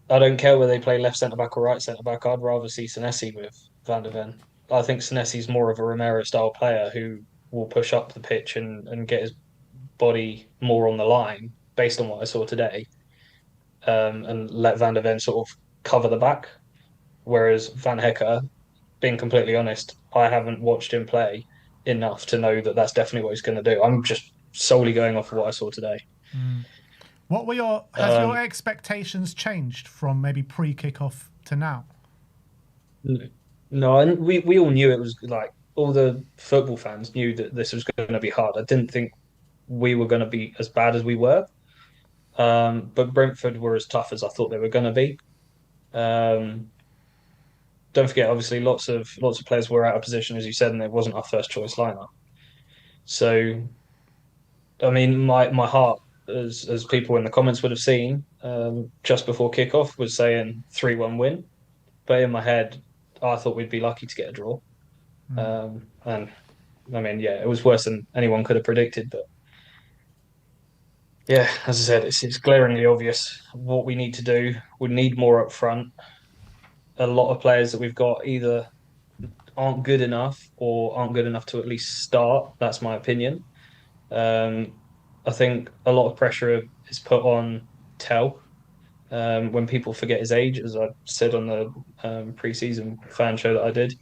I don't care whether they play left centre back or right centre back. I'd rather see Senesi with Van de Ven. I think Senesi's more of a Romero style player who will push up the pitch and get his body more on the line based on what I saw today, and let Van de Ven sort of cover the back. Whereas Van Hecker, being completely honest, I haven't watched him play enough to know that that's definitely what he's going to do. I'm just solely going off of what I saw today. What were has your expectations changed from maybe pre-kickoff to now? No, and we all knew it was like all the football fans knew that this was going to be hard. I didn't think we were going to be as bad as we were, but Brentford were as tough as I thought they were going to be. Um, don't forget, obviously, lots of players were out of position, as you said, and it wasn't our first choice lineup. So, I mean, my heart, as people in the comments would have seen, just before kickoff, was saying 3-1 win, but in my head, I thought we'd be lucky to get a draw. And I mean, yeah, it was worse than anyone could have predicted. But yeah, as I said, it's glaringly obvious what we need to do. We need more up front. A lot of players that we've got either aren't good enough or aren't good enough to at least start. That's my opinion. I think a lot of pressure is put on Tell when people forget his age, as I said on the pre-season fan show that I did.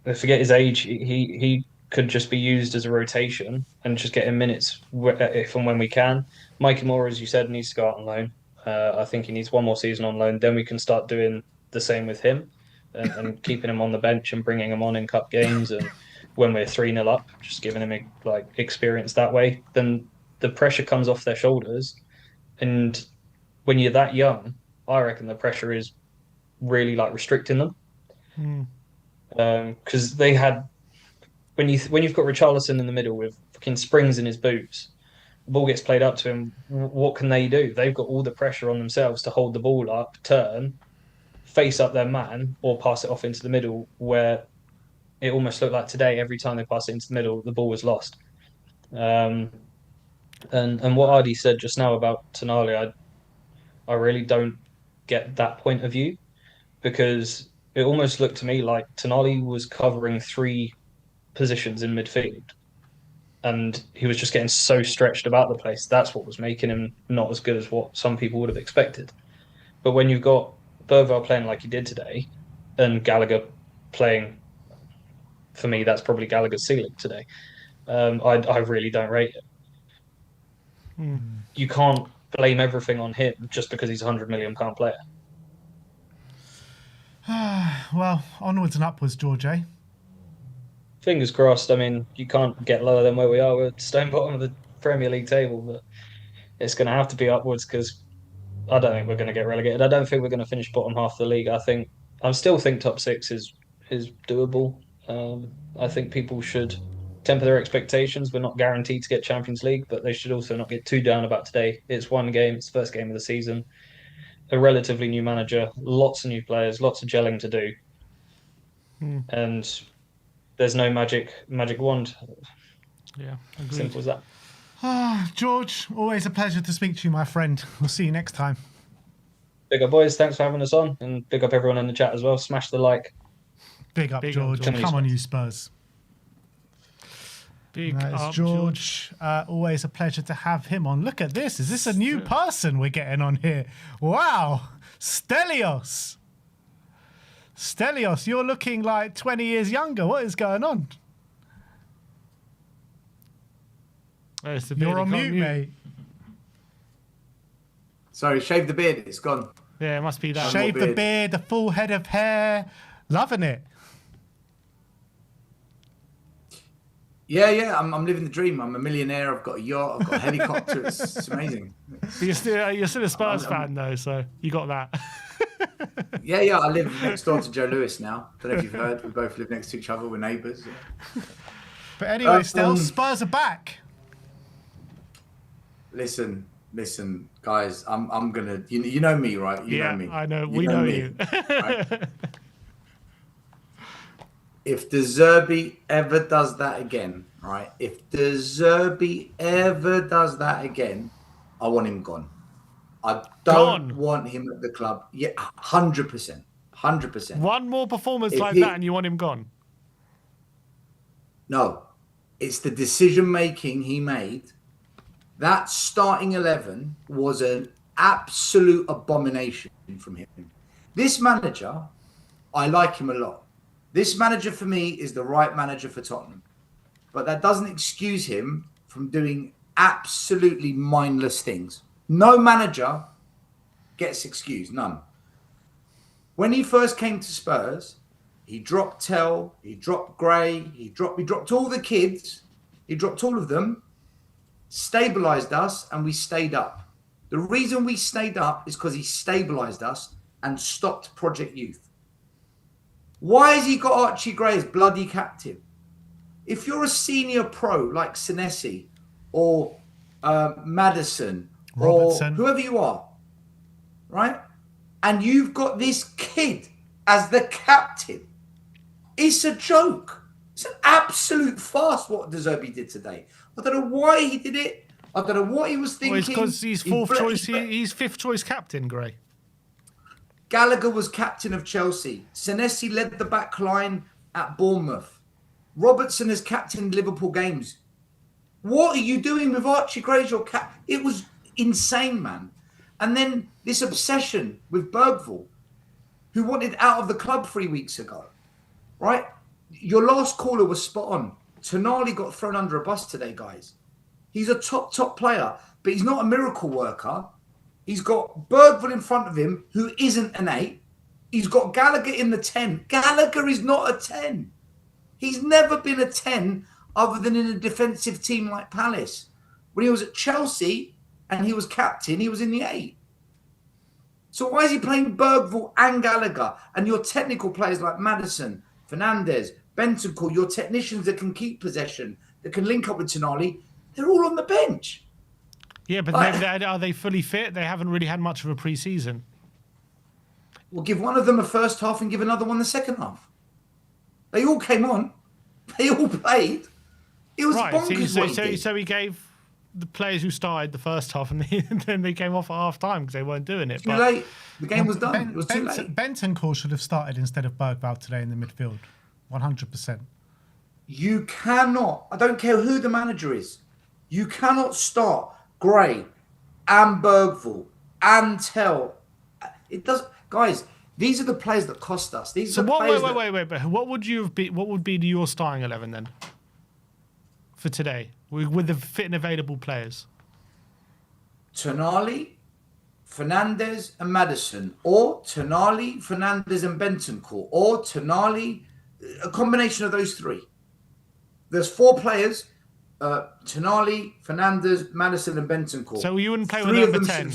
They forget his age. He could just be used as a rotation and just get him minutes if and when we can. Mikey Moore, as you said, needs to go out on loan. I think he needs one more season on loan. Then we can start doing the same with him and keeping him on the bench and bringing him on in cup games. And when we're 3-0 up, just giving him like experience that way. Then the pressure comes off their shoulders. And when you're that young, I reckon the pressure is really like restricting them. Because they had when you've got Richarlison in the middle with fucking springs in his boots, the ball gets played up to him. What can they do? They've got all the pressure on themselves to hold the ball up, turn, face up their man, or pass it off into the middle. Where it almost looked like today, every time they passed it into the middle, the ball was lost. And what Ardy said just now about Tonali, I really don't get that point of view, because it almost looked to me like Tonali was covering 3 positions in midfield, and he was just getting so stretched about the place. That's what was making him not as good as what some people would have expected. But when you've got Burwell playing like he did today, and Gallagher playing, for me, that's probably Gallagher's ceiling today. I really don't rate it. You can't blame everything on him just because he's a £100 million player. Well, onwards and upwards, George, eh? Fingers crossed. I mean, you can't get lower than where we are. We're stone bottom of the Premier League table, but it's going to have to be upwards, because I don't think we're going to get relegated. I don't think we're going to finish bottom half of the league. I still think top 6 is doable. I think people should temper their expectations. We're not guaranteed to get Champions League, but they should also not get too down about today. It's one game. It's the first game of the season. A relatively new manager, lots of new players, lots of gelling to do, and there's no magic wand. Yeah, agreed. Simple as that. George, always a pleasure to speak to you, my friend. We'll see you next time. Big up, boys. Thanks for having us on, and big up everyone in the chat as well. Smash the like. Big up, George. Come on, you Spurs. Big That is up, George. Always a pleasure to have him on. Look at this. Is this a new person we're getting on here? Wow. Stelios. Stelios, you're looking like 20 years younger. What is going on? Oh, it's the You're beard, on he can't mute, mate. Sorry, shave the beard. It's gone. Yeah, it must be that. Shave the beard, the full head of hair. Loving it. Yeah. I'm living the dream. I'm a millionaire. I've got a yacht. I've got a helicopter. It's amazing. You're still a Spurs fan though, so you got that. Yeah. I live next door to Joe Lewis now. Don't know if you've heard. We both live next to each other. We're neighbours. But anyway, still, Spurs are back. Listen, guys. I'm gonna. You know me, right? You know me. I know. We know you. Right? If De Zerbi ever does that again, right? If De Zerbi ever does that again, I want him gone. I don't want him at the club. Yeah, 100%. 100%. One more performance like that and you want him gone? No. It's the decision-making he made. That starting 11 was an absolute abomination from him. This manager, I like him a lot. This manager for me is the right manager for Tottenham. But that doesn't excuse him from doing absolutely mindless things. No manager gets excused, none. When he first came to Spurs, he dropped Tell, he dropped Gray, he dropped all the kids, he dropped all of them, stabilised us, and we stayed up. The reason we stayed up is because he stabilised us and stopped Project Youth. Why has he got Archie Gray as bloody captain? If you're a senior pro like Senesi or Maddison Robertson, or whoever you are, right? And you've got this kid as the captain, it's a joke. It's an absolute farce what De Zerbi did today. I don't know why he did it. I don't know what he was thinking. Well, it's because he's fourth choice. He's fifth choice captain, Gray. Gallagher was captain of Chelsea. Senesi led the back line at Bournemouth. Robertson has captained Liverpool games. What are you doing with Archie Gray as your cap? It was insane, man. And then this obsession with Bergvall, who wanted out of the club 3 weeks ago, right? Your last caller was spot on. Tonali got thrown under a bus today, guys. He's a top player, but he's not a miracle worker. He's got Bergvall in front of him, who isn't an 8. He's got Gallagher in the 10. Gallagher is not a 10. He's never been a 10 other than in a defensive team like Palace. When he was at Chelsea and he was captain, he was in the 8. So why is he playing Bergvall and Gallagher? And your technical players like Maddison, Fernandes, Bentancur, your technicians that can keep possession, that can link up with Tonali, they're all on the bench. Yeah, but maybe are they fully fit? They haven't really had much of a pre-season. We'll give one of them a first half and give another one the second half. They all came on. They all played. It was bonkers. So he gave the players who started the first half and then they came off at half time because they weren't doing it. Too late. The game was done. It was too late. Bentancur should have started instead of Bergvall today in the midfield. 100%. You cannot, I don't care who the manager is, you cannot start Gray and Bergvall and Tell. It does, guys. These are the players that cost us. These are the players. Wait. But what would you have been? What would be your starting 11 then for today with the fit and available players? Tonali, Fernandes, and Maddison, or Tonali, Fernandes, and Bentancur, or Tonali, a combination of those three. There's 4 players. Tonali, Fernandes, Maddison, and Bentancur. So you wouldn't play with number 10.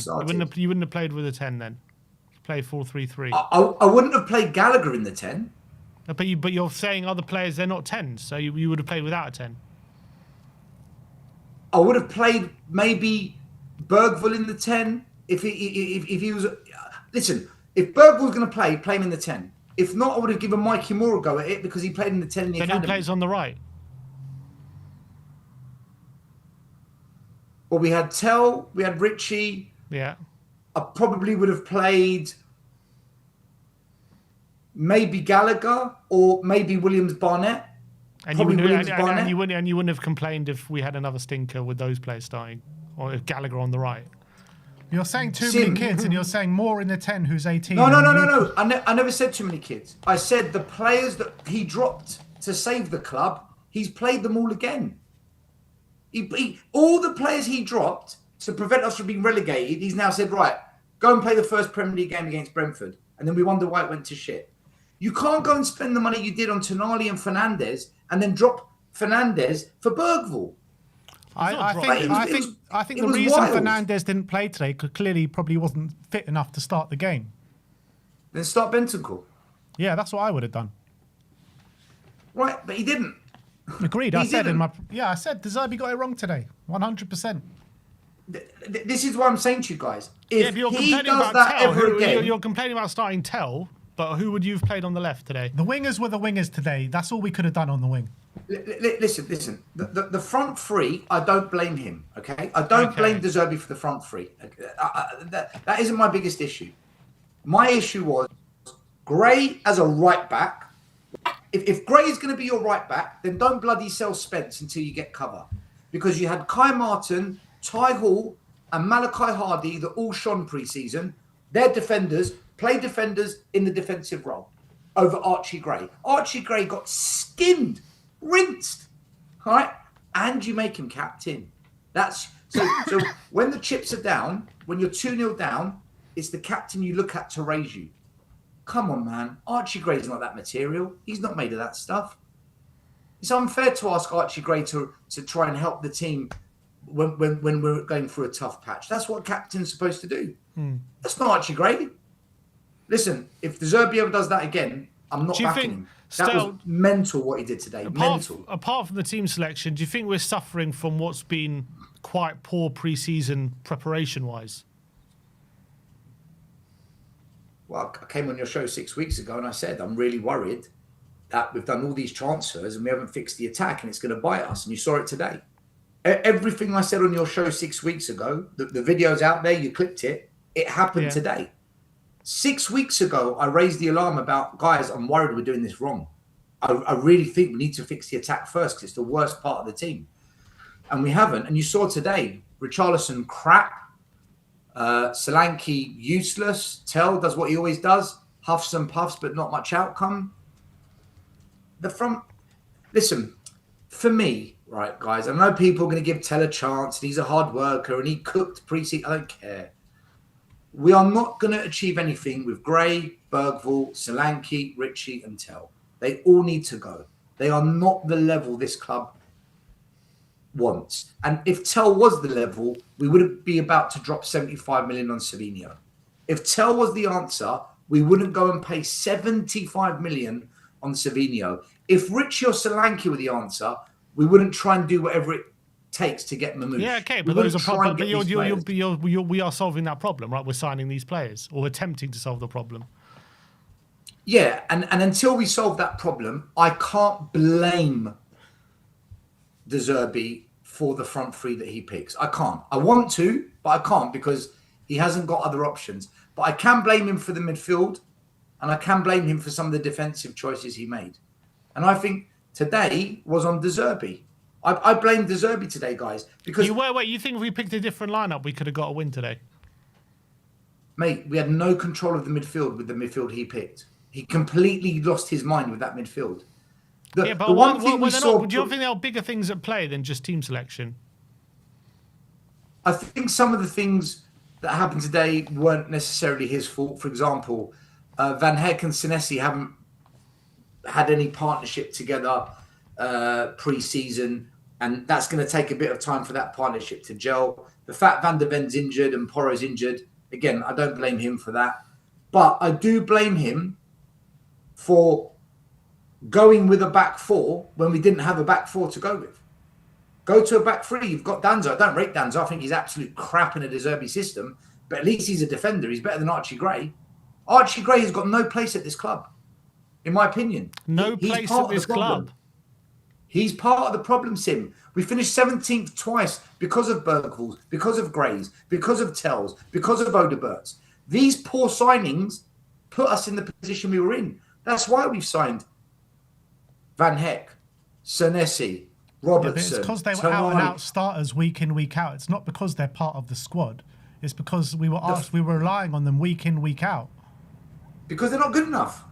You wouldn't have played with a 10 then. Play 4-3-3. I wouldn't have played Gallagher in the 10. But you're saying other players they're not 10s, so you would have played without a 10. I would have played maybe Bergvall in the 10 if he was. Listen, if Bergvall was going to play him in the 10. If not, I would have given Mikey Moore a go at it because he played in the 10 in the academy. Then who plays on the right? Well, we had Tell, we had Richie. Yeah. I probably would have played maybe Gallagher or maybe Williams-Barnett And you, Probably wouldn't, Williams, and, Barnett. and you wouldn't have complained if we had another stinker with those players starting, or if Gallagher on the right. You're saying too Sim. many kids, and you're saying more in the 10 who's 18. No. and you- I never said too many kids. I said the players that he dropped to save the club, he's played them all again. All the players he dropped to prevent us from being relegated, he's now said, right, go and play the first Premier League game against Brentford. And then we wonder why it went to shit. You can't go and spend the money you did on Tonali and Fernandes and then drop Fernandes for Bergvall. I think the was reason wild. Fernandes didn't play today, because clearly he probably wasn't fit enough to start the game. Then start Bentancur. Yeah, that's what I would have done. Right, but he didn't. Agreed. He I said didn't. I said De Zerbi got it wrong today, 100%. This is what I'm saying to you guys. If but you're he complaining does about that Tell. ever again, You're complaining about starting Tell, but who would you have played on the left today? The wingers were the wingers today. That's all we could have done on the wing. listen. The front three, I don't blame him. Okay, I don't blame De Zerbi for the front three. That isn't my biggest issue. My issue was Gray as a right back. If Gray is going to be your right back, then don't bloody sell Spence until you get cover, because you had Kai Martin, Ty Hall, and Malachi Hardy that all shone pre-season. They're defenders, play defenders in the defensive role over Archie Gray. Archie Gray got skinned, rinsed, all right? And you make him captain. That's so when the chips are down, when you're 2-0 down, it's the captain you look at to raise you. Come on, man. Archie Gray's not that material. He's not made of that stuff. It's unfair to ask Archie Gray to try and help the team when we're going through a tough patch. That's what captain's supposed to do. That's not Archie Gray. Listen, if De Zerbi ever does that again, I'm not backing him. That was mental what he did today. Apart from the team selection, do you think we're suffering from what's been quite poor pre-season preparation-wise? Well, I came on your show 6 weeks ago and I said, I'm really worried that we've done all these transfers and we haven't fixed the attack and it's going to bite us. And you saw it today. Everything I said on your show 6 weeks ago, the video's out there, you clipped it, it happened today. 6 weeks ago, I raised the alarm about, guys, I'm worried we're doing this wrong. I really think we need to fix the attack first because it's the worst part of the team. And we haven't. And you saw today, Richarlison crap, Solanke useless, Tell does what he always does, huffs and puffs, but not much outcome. The front, listen, for me, right, guys, I know people are going to give Tell a chance, and he's a hard worker, and he cooked pre-season. I don't care. We are not going to achieve anything with Gray, Bergvall, Solanke, Richie, and Tell. They all need to go. They are not the level this club wants. And if Tell was the level, we wouldn't be about to drop 75 million on Savinho. If Tell was the answer, we wouldn't go and pay 75 million on Savinho. If Richie or Solanke were the answer, we wouldn't try and do whatever it takes to get Mamouche. Yeah, okay, but those are problems. But we are solving that problem, right? We're signing these players, or attempting to solve the problem. Yeah, and until we solve that problem, I can't blame De Zerbi for the front three that he picks. I can't. I want to, but I can't because he hasn't got other options. But I can blame him for the midfield, and I can blame him for some of the defensive choices he made. And I think today was on De Zerbi. I blame De Zerbi today, guys, because you think if we picked a different lineup, we could have got a win today? Mate, we had no control of the midfield with the midfield he picked. He completely lost his mind with that midfield. Do you not think there are bigger things at play than just team selection? I think some of the things that happened today weren't necessarily his fault. For example, Van Heck and Senesi haven't had any partnership together pre-season, and that's going to take a bit of time for that partnership to gel. The fact Van der Ven's injured and Porro's injured, again, I don't blame him for that. But I do blame him for going with a back four when we didn't have a back four to go with. Go to a back three. You've got Danzo. I don't rate Danzo. I think he's absolute crap in a De Zerbi system, but at least he's a defender. He's better than Archie Gray. Archie Gray has got no place at this club, in my opinion. No place at this club. He's part of the problem, Sim. We finished 17th twice because of Bergvall's, because of Gray's, because of Tell's, because of Odebert's. These poor signings put us in the position we were in. That's why we've signed Van Heck, Senesi, Yeah, but Robertson, it's because they were out and Tonali. out starters week in, week out. It's not because they're part of the squad. It's because we were relying on them week in, week out. Because they're not good enough.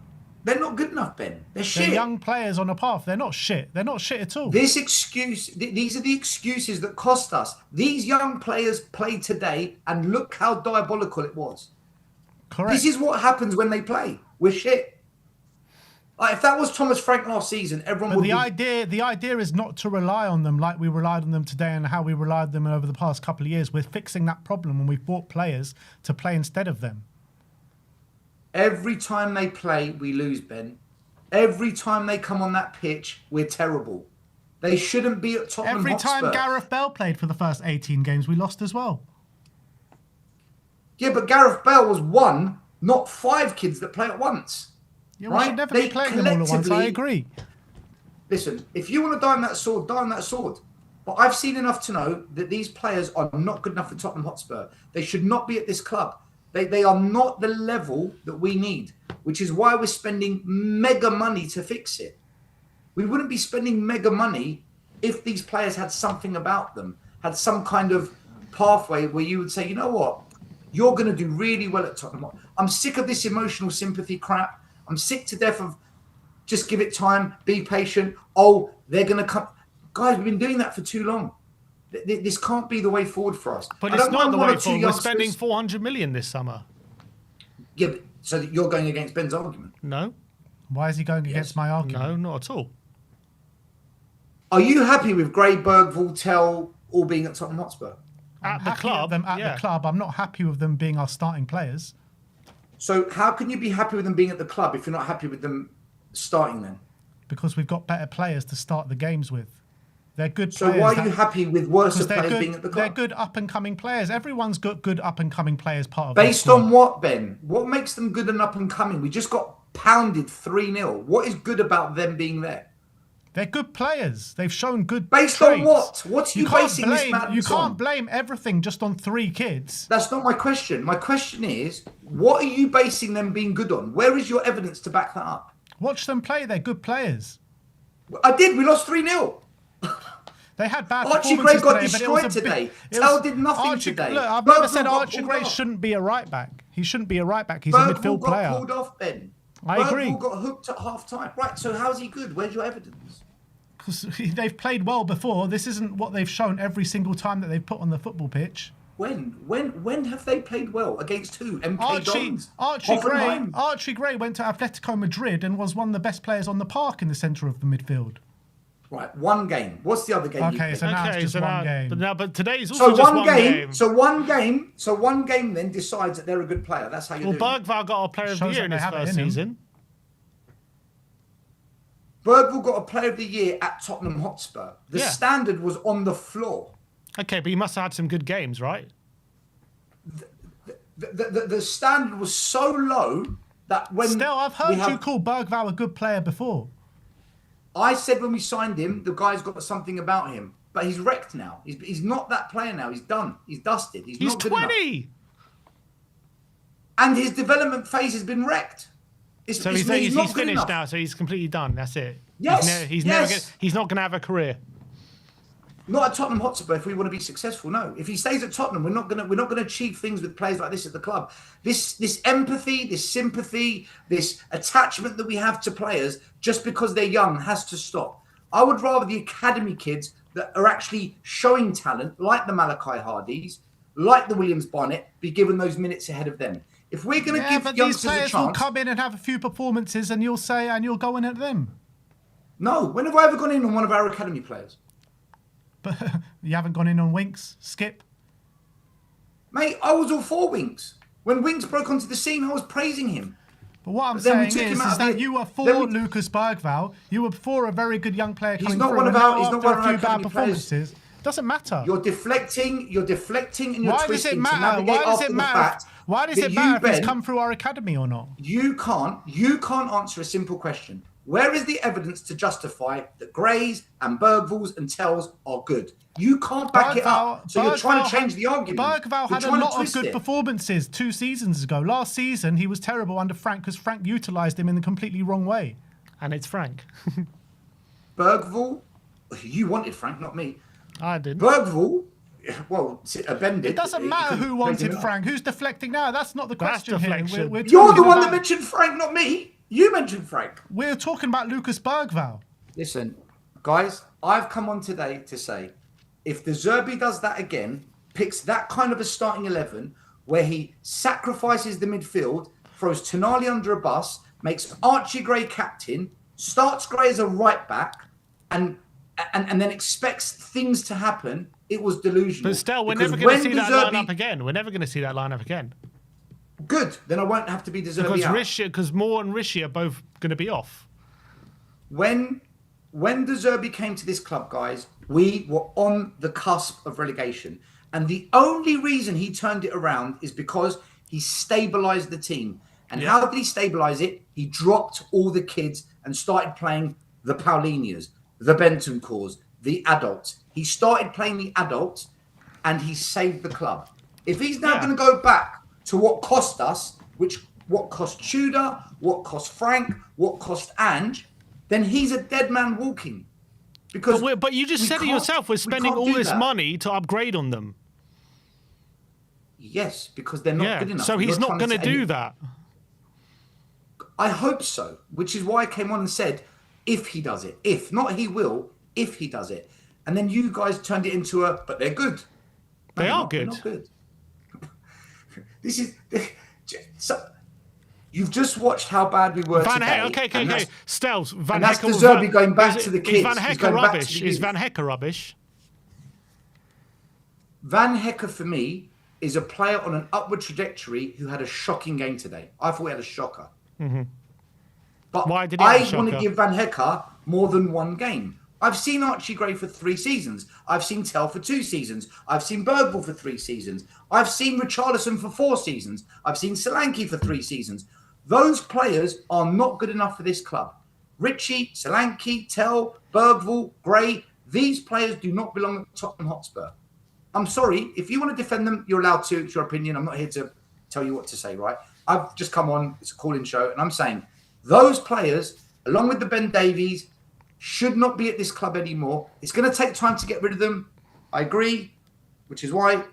They're not good enough, Ben. They're shit. They're young players on a path. They're not shit. They're not shit at all. These are the excuses that cost us. These young players played today, and look how diabolical it was. Correct. This is what happens when they play. We're shit. Like, if that was Thomas Frank last season, everyone But would the idea is not to rely on them like we relied on them today and how we relied on them over the past couple of years. We're fixing that problem when we've bought players to play instead of them. Every time they play, we lose, Ben. Every time they come on that pitch, we're terrible. They shouldn't be at Tottenham Every Hotspur. time Gareth Bale played for the first 18 games, we lost as well. Yeah, but Gareth Bale was one, not 5 kids that play at once. Yeah, we right? should never They be playing them all at once. I collectively- agree. Listen, if you want to die on that sword, die on that sword. But I've seen enough to know that these players are not good enough for Tottenham Hotspur. They should not be at this club. They are not the level that we need, which is why we're spending mega money to fix it. We wouldn't be spending mega money if these players had something about them, had some kind of pathway where you would say, you know what, you're going to do really well at Tottenham. I'm sick of this emotional sympathy crap. I'm sick to death of just give it time, be patient. Oh, they're going to come. Guys, we've been doing that for too long. This can't be the way forward for us. But I it's don't not mind the one way or two forward. We're youngsters. spending 400 million this summer. Yeah, but, so that you're going against Ben's argument. No, Why is he going against my argument? no, not at all. Are you happy with Gray, Bergvall, Tell all being at Tottenham Hotspur? At the Happy club, them at yeah. the club. I'm not happy with them being our starting players So how can you be happy with them being at the club if you're not happy with them starting then? because we've got better players to start the games with. They're good So players. why are you happy with worse Because players being at the they're club? good up and coming players. Everyone's got good up and coming players part of their Based squad. on what, Ben? What makes them good and up and coming? We just got pounded 3-0. What is good about them being there? They're good players. They've shown good Based traits. on what? What are you can't basing this blame, madness You can't on? blame everything just on 3 kids. That's not my question. My question is, what are you basing them being good on? Where is your evidence to back that up? Watch them play. They're good players. I did. We lost 3-0. They had bad Archie performances Gray got today, but it was destroyed a today. it Tell was- did nothing today. Look, I've never Bergvall said got Archie pulled Gray off. shouldn't be a right back. He shouldn't be a right back. He's a midfield Bergvall player. got pulled off, Ben. I agree. Bergvall got hooked at half time. Right, so how's he good? Where's your evidence? Because they've played well before. This isn't what they've shown every single time that they've put on the football pitch. When have they played well? Against who? MK Dons? Hoffenheim? Archie Gray went to Atletico Madrid and was one of the best players on the park in the centre of the midfield. Right, one game. What's the other game? you Okay, played? so now it's just one game. But today's also So just one game. So one game then decides that they're a good player. That's how you Well, do it. Bergvall got a player of the Shows year in that his they have it first in him. season. Bergvall got a player of the year at Tottenham Hotspur. The Yeah. standard was on the floor. Okay, but he must have had some good games, right? The standard was so low that when Still, I've we heard you have- call Bergvall a good player before. I said when we signed him, the guy's got something about him, but he's wrecked now. He's not that player now. He's done. He's dusted. He's He's not good enough. 20. And his development phase has been wrecked. So It's he's not good finished enough. now. So he's completely done. That's it. Yes, He's yes. He's not going to have a career. Not at Tottenham Hotspur if we want to be successful. No, if he stays at Tottenham, we're not gonna achieve things with players like this at the club. This empathy, this sympathy, this attachment that we have to players just because they're young has to stop. I would rather the academy kids that are actually showing talent, like the Malachi Hardys, like the Williams Barnett, be given those minutes ahead of them. If we're going to Yeah, give but these youngsters a players will chance, come in and have a few performances, and you'll go in at them. no. When have I ever gone in on one of our academy players? But you haven't gone in on Winks, Skip. Mate, I was all for Winks. When Winks broke onto the scene, I was praising him. But what I'm But then we saying took him is out of that the- you were for then we- Lucas Bergvall. You were for a very good young player coming not through. one of and our- now he's not after one of a our few bad academy players. performances, doesn't matter. You're deflecting, and you're Why does twisting it to matter? navigate Why does after it the matter? fact Why does that it you, matter if Ben, he's come through our academy or not? you can't answer a simple question. Where is the evidence to justify that Grays and Bergvalls and Tells are good? You can't back it up. So you're trying to change the argument. Bergvall You're had a trying to lot of twist good it. performances 2 seasons ago. Last season, he was terrible under Frank because Frank utilised him in the completely wrong way. And it's Frank. Bergvall You wanted Frank, not me. I didn't. Bergvall, well, Ben did. It doesn't matter who wanted Frank. Who's deflecting now? That's not the question here. deflection. We're You're the talking one that about- mentioned Frank, not me. You mentioned Frank. We're talking about Lucas Bergvall. Listen, guys, I've come on today to say, if De Zerbi does that again, picks that kind of a starting 11 where he sacrifices the midfield, throws Tonali under a bus, makes Archie Gray captain, starts Gray as a right back, and then expects things to happen, it was delusional. But still, we're Because never going to when see that De Zerbi- lineup again. We're never going to see that lineup again. Good, then I won't have to be De Zerbi Because Moore and Rishi are both going to be off. When De Zerbi came to this club, guys, we were on the cusp of relegation. And the only reason he turned it around is because he stabilised the team. And how did he stabilise it? He dropped all the kids and started playing the Paulinias, the Bentancurs, the adults. He started playing the adults and he saved the club. If he's now going to go back to what cost us, what cost Tudor, what cost Frank, what cost Ange, then he's a dead man walking. Because But you just said it yourself. We're spending all this money to upgrade on them. Yes, because they're not good enough. So he's not going to do that. I hope so, which is why I came on and said, if he does it. If not, he will, if he does it. And then you guys turned it into but they're good. No, They are they're good. not good. This is... So, you've just watched how bad we were today. Okay. Stels, Van and that's Hecker. De Zerbi going back to the kids. Is Van He's Hecker going back to rubbish? the Is youth. Van Hecker rubbish? Van Hecker, for me, is a player on an upward trajectory who had a shocking game today. I thought he had a shocker. Mm-hmm. But Why did he have a I want to shocker? give Van Hecker more than one game. I've seen Archie Gray for 3 seasons. I've seen Tell for 2 seasons. I've seen Bergvall for 3 seasons. I've seen Richarlison for 4 seasons. I've seen Solanke for 3 seasons. Those players are not good enough for this club. Richie, Solanke, Tell, Bergvall, Gray, these players do not belong at Tottenham Hotspur. I'm sorry, if you want to defend them, you're allowed to. It's your opinion. I'm not here to tell you what to say, right? I've just come on, it's a call-in show, and I'm saying those players, along with the Ben Davies, should not be at this club anymore. It's going to take time to get rid of them. I agree, which is why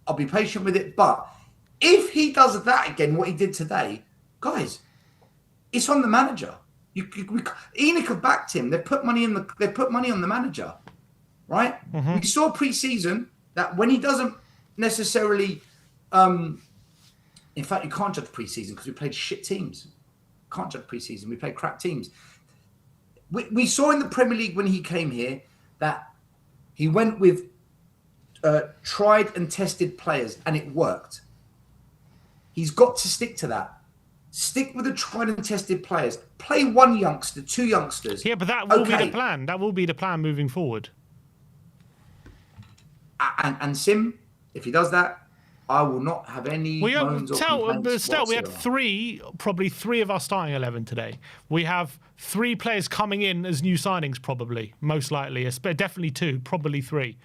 I'll be patient with it. But if he does that again, what he did today, guys, it's on the manager. ENIC have backed him. They put money on the manager, right? Mm-hmm. We saw pre-season that when he doesn't necessarily, in fact, you can't judge pre-season because we played shit teams. Can't judge pre-season. We played crap teams. We saw in the Premier League when he came here that he went with tried and tested players and it worked. He's got to stick to that. Stick with the tried and tested players. Play 1 youngster, 2 youngsters. Yeah, but that will be the plan. That will be the plan moving forward. And Sim, if he does that, I will not have any moans or complaints Still, we had whatsoever. probably three of our starting 11 today. We have 3 players coming in as new signings, probably, most likely. Definitely 2, probably 3.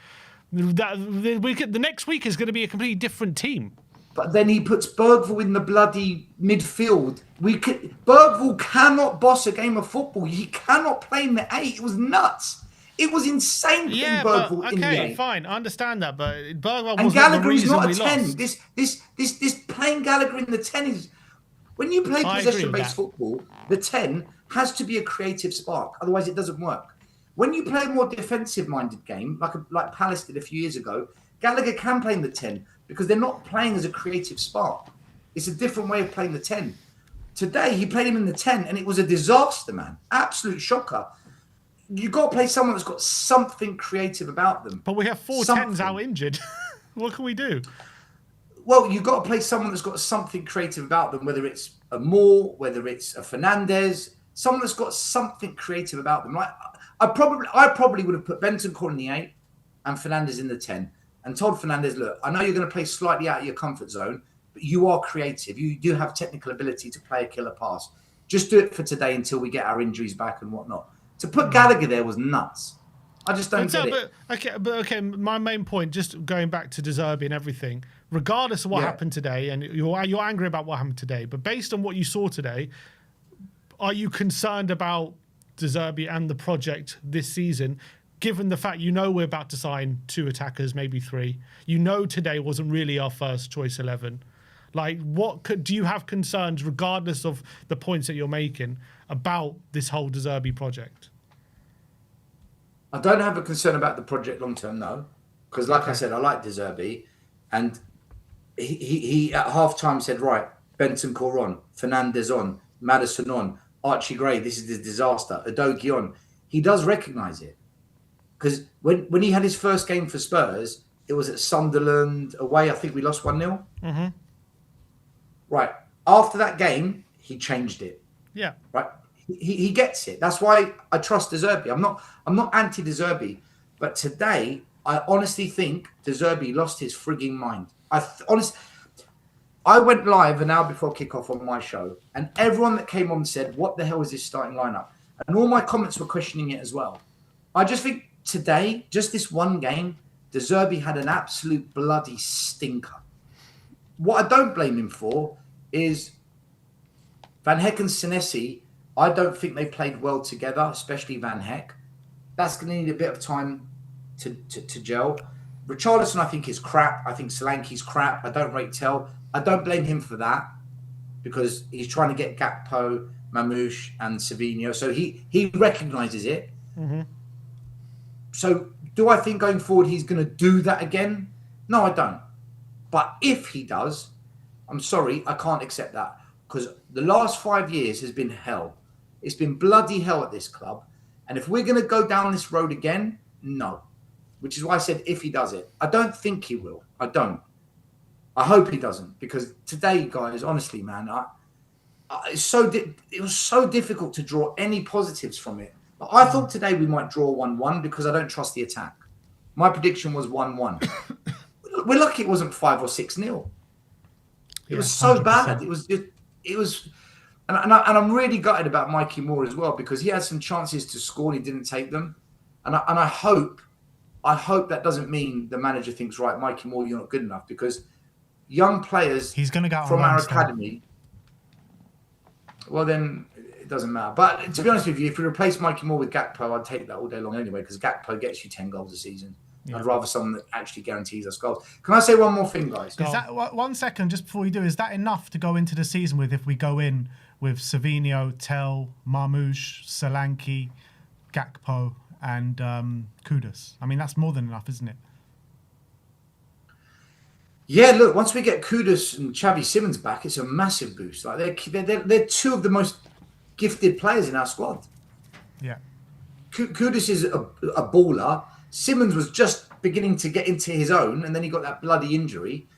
The next week is going to be a completely different team. But then he puts Bergvall in the bloody midfield. Bergvall cannot boss a game of football. He cannot play in the 8. It was nuts. It was insane putting Bergvall in the 8. Okay, fine. I understand that, but Bergvall and was Gallagher is not not a 10. This playing Gallagher in the 10 is... When you play possession-based football, the 10 has to be a creative spark. Otherwise, it doesn't work. When you play a more defensive-minded game, like Palace did a few years ago, Gallagher can play in the 10 because they're not playing as a creative spark. It's a different way of playing the 10. Today, he played him in the 10, and it was a disaster, man. Absolute shocker. You've got to play someone that's got something creative about them. But we have 4 10s out injured. What can we do? Well, you've got to play someone that's got something creative about them, whether it's a Moore, whether it's a Fernandez, someone that's got something creative about them. Like I probably would have put Bentancur in the 8 and Fernandez in the 10 and told Fernandez, look, I know you're going to play slightly out of your comfort zone, but you are creative. You do have technical ability to play a killer pass. Just do it for today until we get our injuries back and whatnot. To put Gallagher there was nuts. I just don't get it. Okay, my main point, just going back to De Zerbi and everything, regardless of what happened today, and you're angry about what happened today, but based on what you saw today, are you concerned about De Zerbi and the project this season given the fact we're about to sign 2 attackers, maybe 3, today wasn't really our first choice 11. Like, do you have concerns, regardless of the points that you're making, about this whole De Zerbi project? I don't have a concern about the project long term, no, because like I said, I like De Zerbi, and he at half time said, right, Bentancur on, Fernandez on, Maddison on, Archie Gray, this is the disaster, Udogie on. He does recognise it, because when he had his first game for Spurs, it was at Sunderland away. I think we lost 1-0. Mm-hmm. Right. After that game, he changed it. Yeah. Right. He gets it. That's why I trust De Zerbi. I'm not anti De Zerbi, but today I honestly think De Zerbi lost his frigging mind. I went live an hour before kickoff on my show, and everyone that came on said, "What the hell is this starting lineup?" And all my comments were questioning it as well. I just think today, just this one game, De Zerbi had an absolute bloody stinker. What I don't blame him for is Van Heck and Senesi. I don't think they played well together, especially Van Heck. That's going to need a bit of time to gel. Richarlison, I think, is crap. I think Solanke's crap. I don't rate Tell. I don't blame him for that because he's trying to get Gakpo, Mamouche, and Savinho. So he recognises it. Mm-hmm. So do I think going forward he's going to do that again? No, I don't. But if he does, I'm sorry, I can't accept that because the last 5 years has been hell. It's been bloody hell at this club. And if we're going to go down this road again, no. Which is why I said if he does it. I don't think he will. I don't. I hope he doesn't because today, guys, honestly, man, it was so difficult to draw any positives from it. But I thought today we might draw 1-1 because I don't trust the attack. My prediction was 1-1. We're lucky it wasn't 5 or 6-0. It was so 100%. Bad. It was, and I'm really gutted about Mikey Moore as well because he had some chances to score and he didn't take them. And I hope that doesn't mean the manager thinks, right, Mikey Moore, you're not good enough because young players he's going to go from our academy. Well, then it doesn't matter. But to be honest with you, if we replace Mikey Moore with Gakpo, I'd take that all day long anyway because Gakpo gets you 10 goals a season. Yeah. I'd rather someone that actually guarantees us goals. Can I say one more thing, guys? Is that 1 second, just before you do, is that enough to go into the season with if we go in with Savinho, Tell, Marmouche, Solanke, Gakpo, and Kudus? I mean, that's more than enough, isn't it? Yeah, look, once we get Kudus and Xavi Simons back, it's a massive boost. Like they're two of the most gifted players in our squad. Yeah. Kudus is a baller. Simons was just beginning to get into his own, and then he got that bloody injury.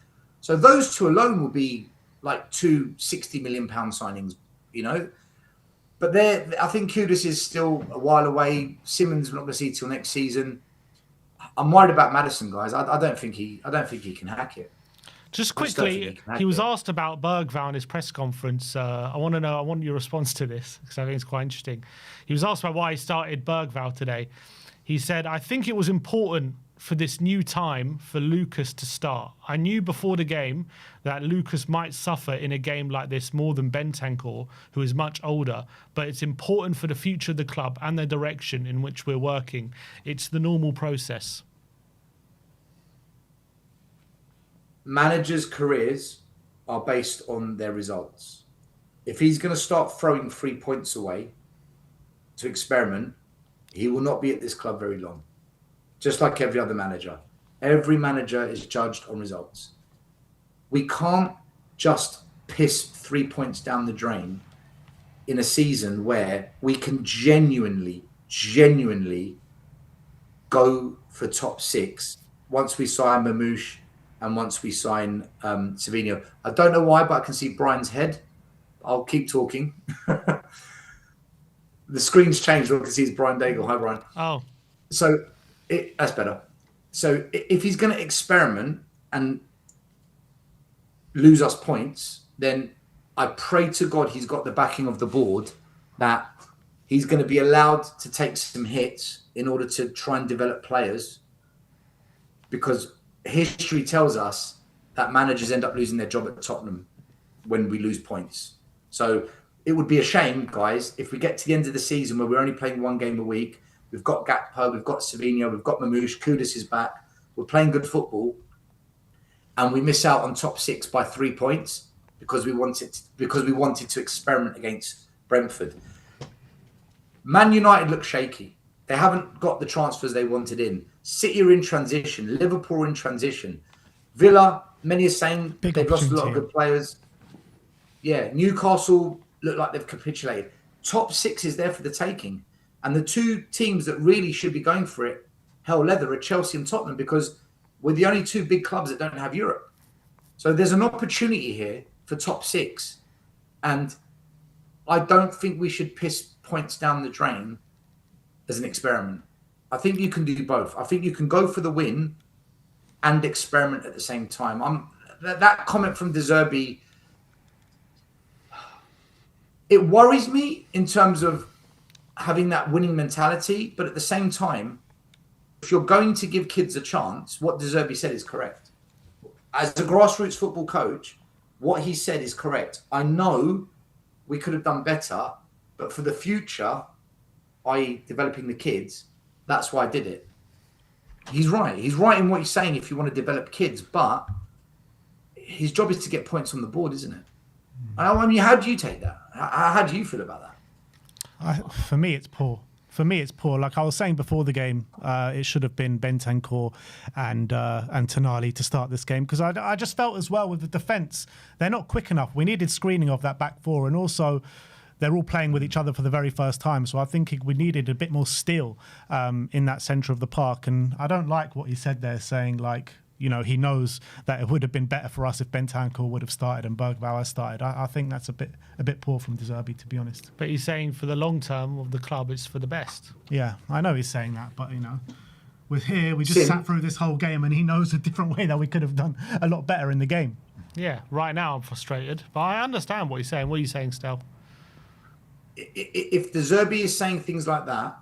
So those two alone will be like 2 £60 million signings, you know. But I think Kudus is still a while away. Simons we're not going to see till next season. I'm worried about Maddison, guys. I don't think he can hack it. Just quickly, he was asked about Bergvall in his press conference. I want your response to this because I think it's quite interesting. He was asked about why he started Bergvall today. He said, I think it was important for this new time for Lucas to start. I knew before the game that Lucas might suffer in a game like this more than Bentancur, who is much older, but it's important for the future of the club and the direction in which we're working. It's the normal process. Managers' careers are based on their results. If he's going to start throwing 3 points away to experiment, he will not be at this club very long. Just like every other manager. Every manager is judged on results. We can't just piss 3 points down the drain in a season where we can genuinely go for top 6 once we sign Mamouche and once we sign Savinho. I don't know why, but I can see Brian's head. I'll keep talking. The screen's changed. All I can see is Brian Daigle. Hi, Brian. Oh. So that's better. So if he's going to experiment and lose us points, then I pray to God he's got the backing of the board that he's going to be allowed to take some hits in order to try and develop players, because history tells us that managers end up losing their job at Tottenham when we lose points. So it would be a shame, guys, if we get to the end of the season where we're only playing 1 game a week, We've got Gakpo, we've got Savinho, we've got Mamouche, Kudus is back. We're playing good football, and we miss out on top 6 by 3 points because we wanted to experiment against Brentford. Man United look shaky. They haven't got the transfers they wanted in. City are in transition. Liverpool are in transition. Villa, many are saying they've lost a lot of good players. Yeah, Newcastle look like they've capitulated. Top 6 is there for the taking. And the 2 teams that really should be going for it, hell leather, are Chelsea and Tottenham, because we're the only 2 big clubs that don't have Europe. So there's an opportunity here for top 6. And I don't think we should piss points down the drain as an experiment. I think you can do both. I think you can go for the win and experiment at the same time. That comment from De Zerbi, it worries me in terms of having that winning mentality, but at the same time, if you're going to give kids a chance, what De Zerbi said is correct. As a grassroots football coach, what he said is correct. I know we could have done better, but for the future, i.e. developing the kids, that's why I did it. He's right. He's right in what he's saying if you want to develop kids, but his job is to get points on the board, isn't it? I mean, how do you take that? How do you feel about that? For me, it's poor. Like I was saying before the game, it should have been Bentancur and Tonali to start this game, because I just felt as well with the defence, they're not quick enough. We needed screening of that back four, and also they're all playing with each other for the very first time. So I think we needed a bit more steel in that centre of the park. And I don't like what he said there, saying like, you know, he knows that it would have been better for us if Bentancur would have started and Bergvall started. I think that's a bit poor from De Zerbi, to be honest. But he's saying for the long term of the club, it's for the best. Yeah, I know he's saying that, but, you know, we just sat through this whole game and he knows a different way that we could have done a lot better in the game. Yeah, right now I'm frustrated, but I understand what he's saying. What are you saying, Stel? If De Zerbi is saying things like that,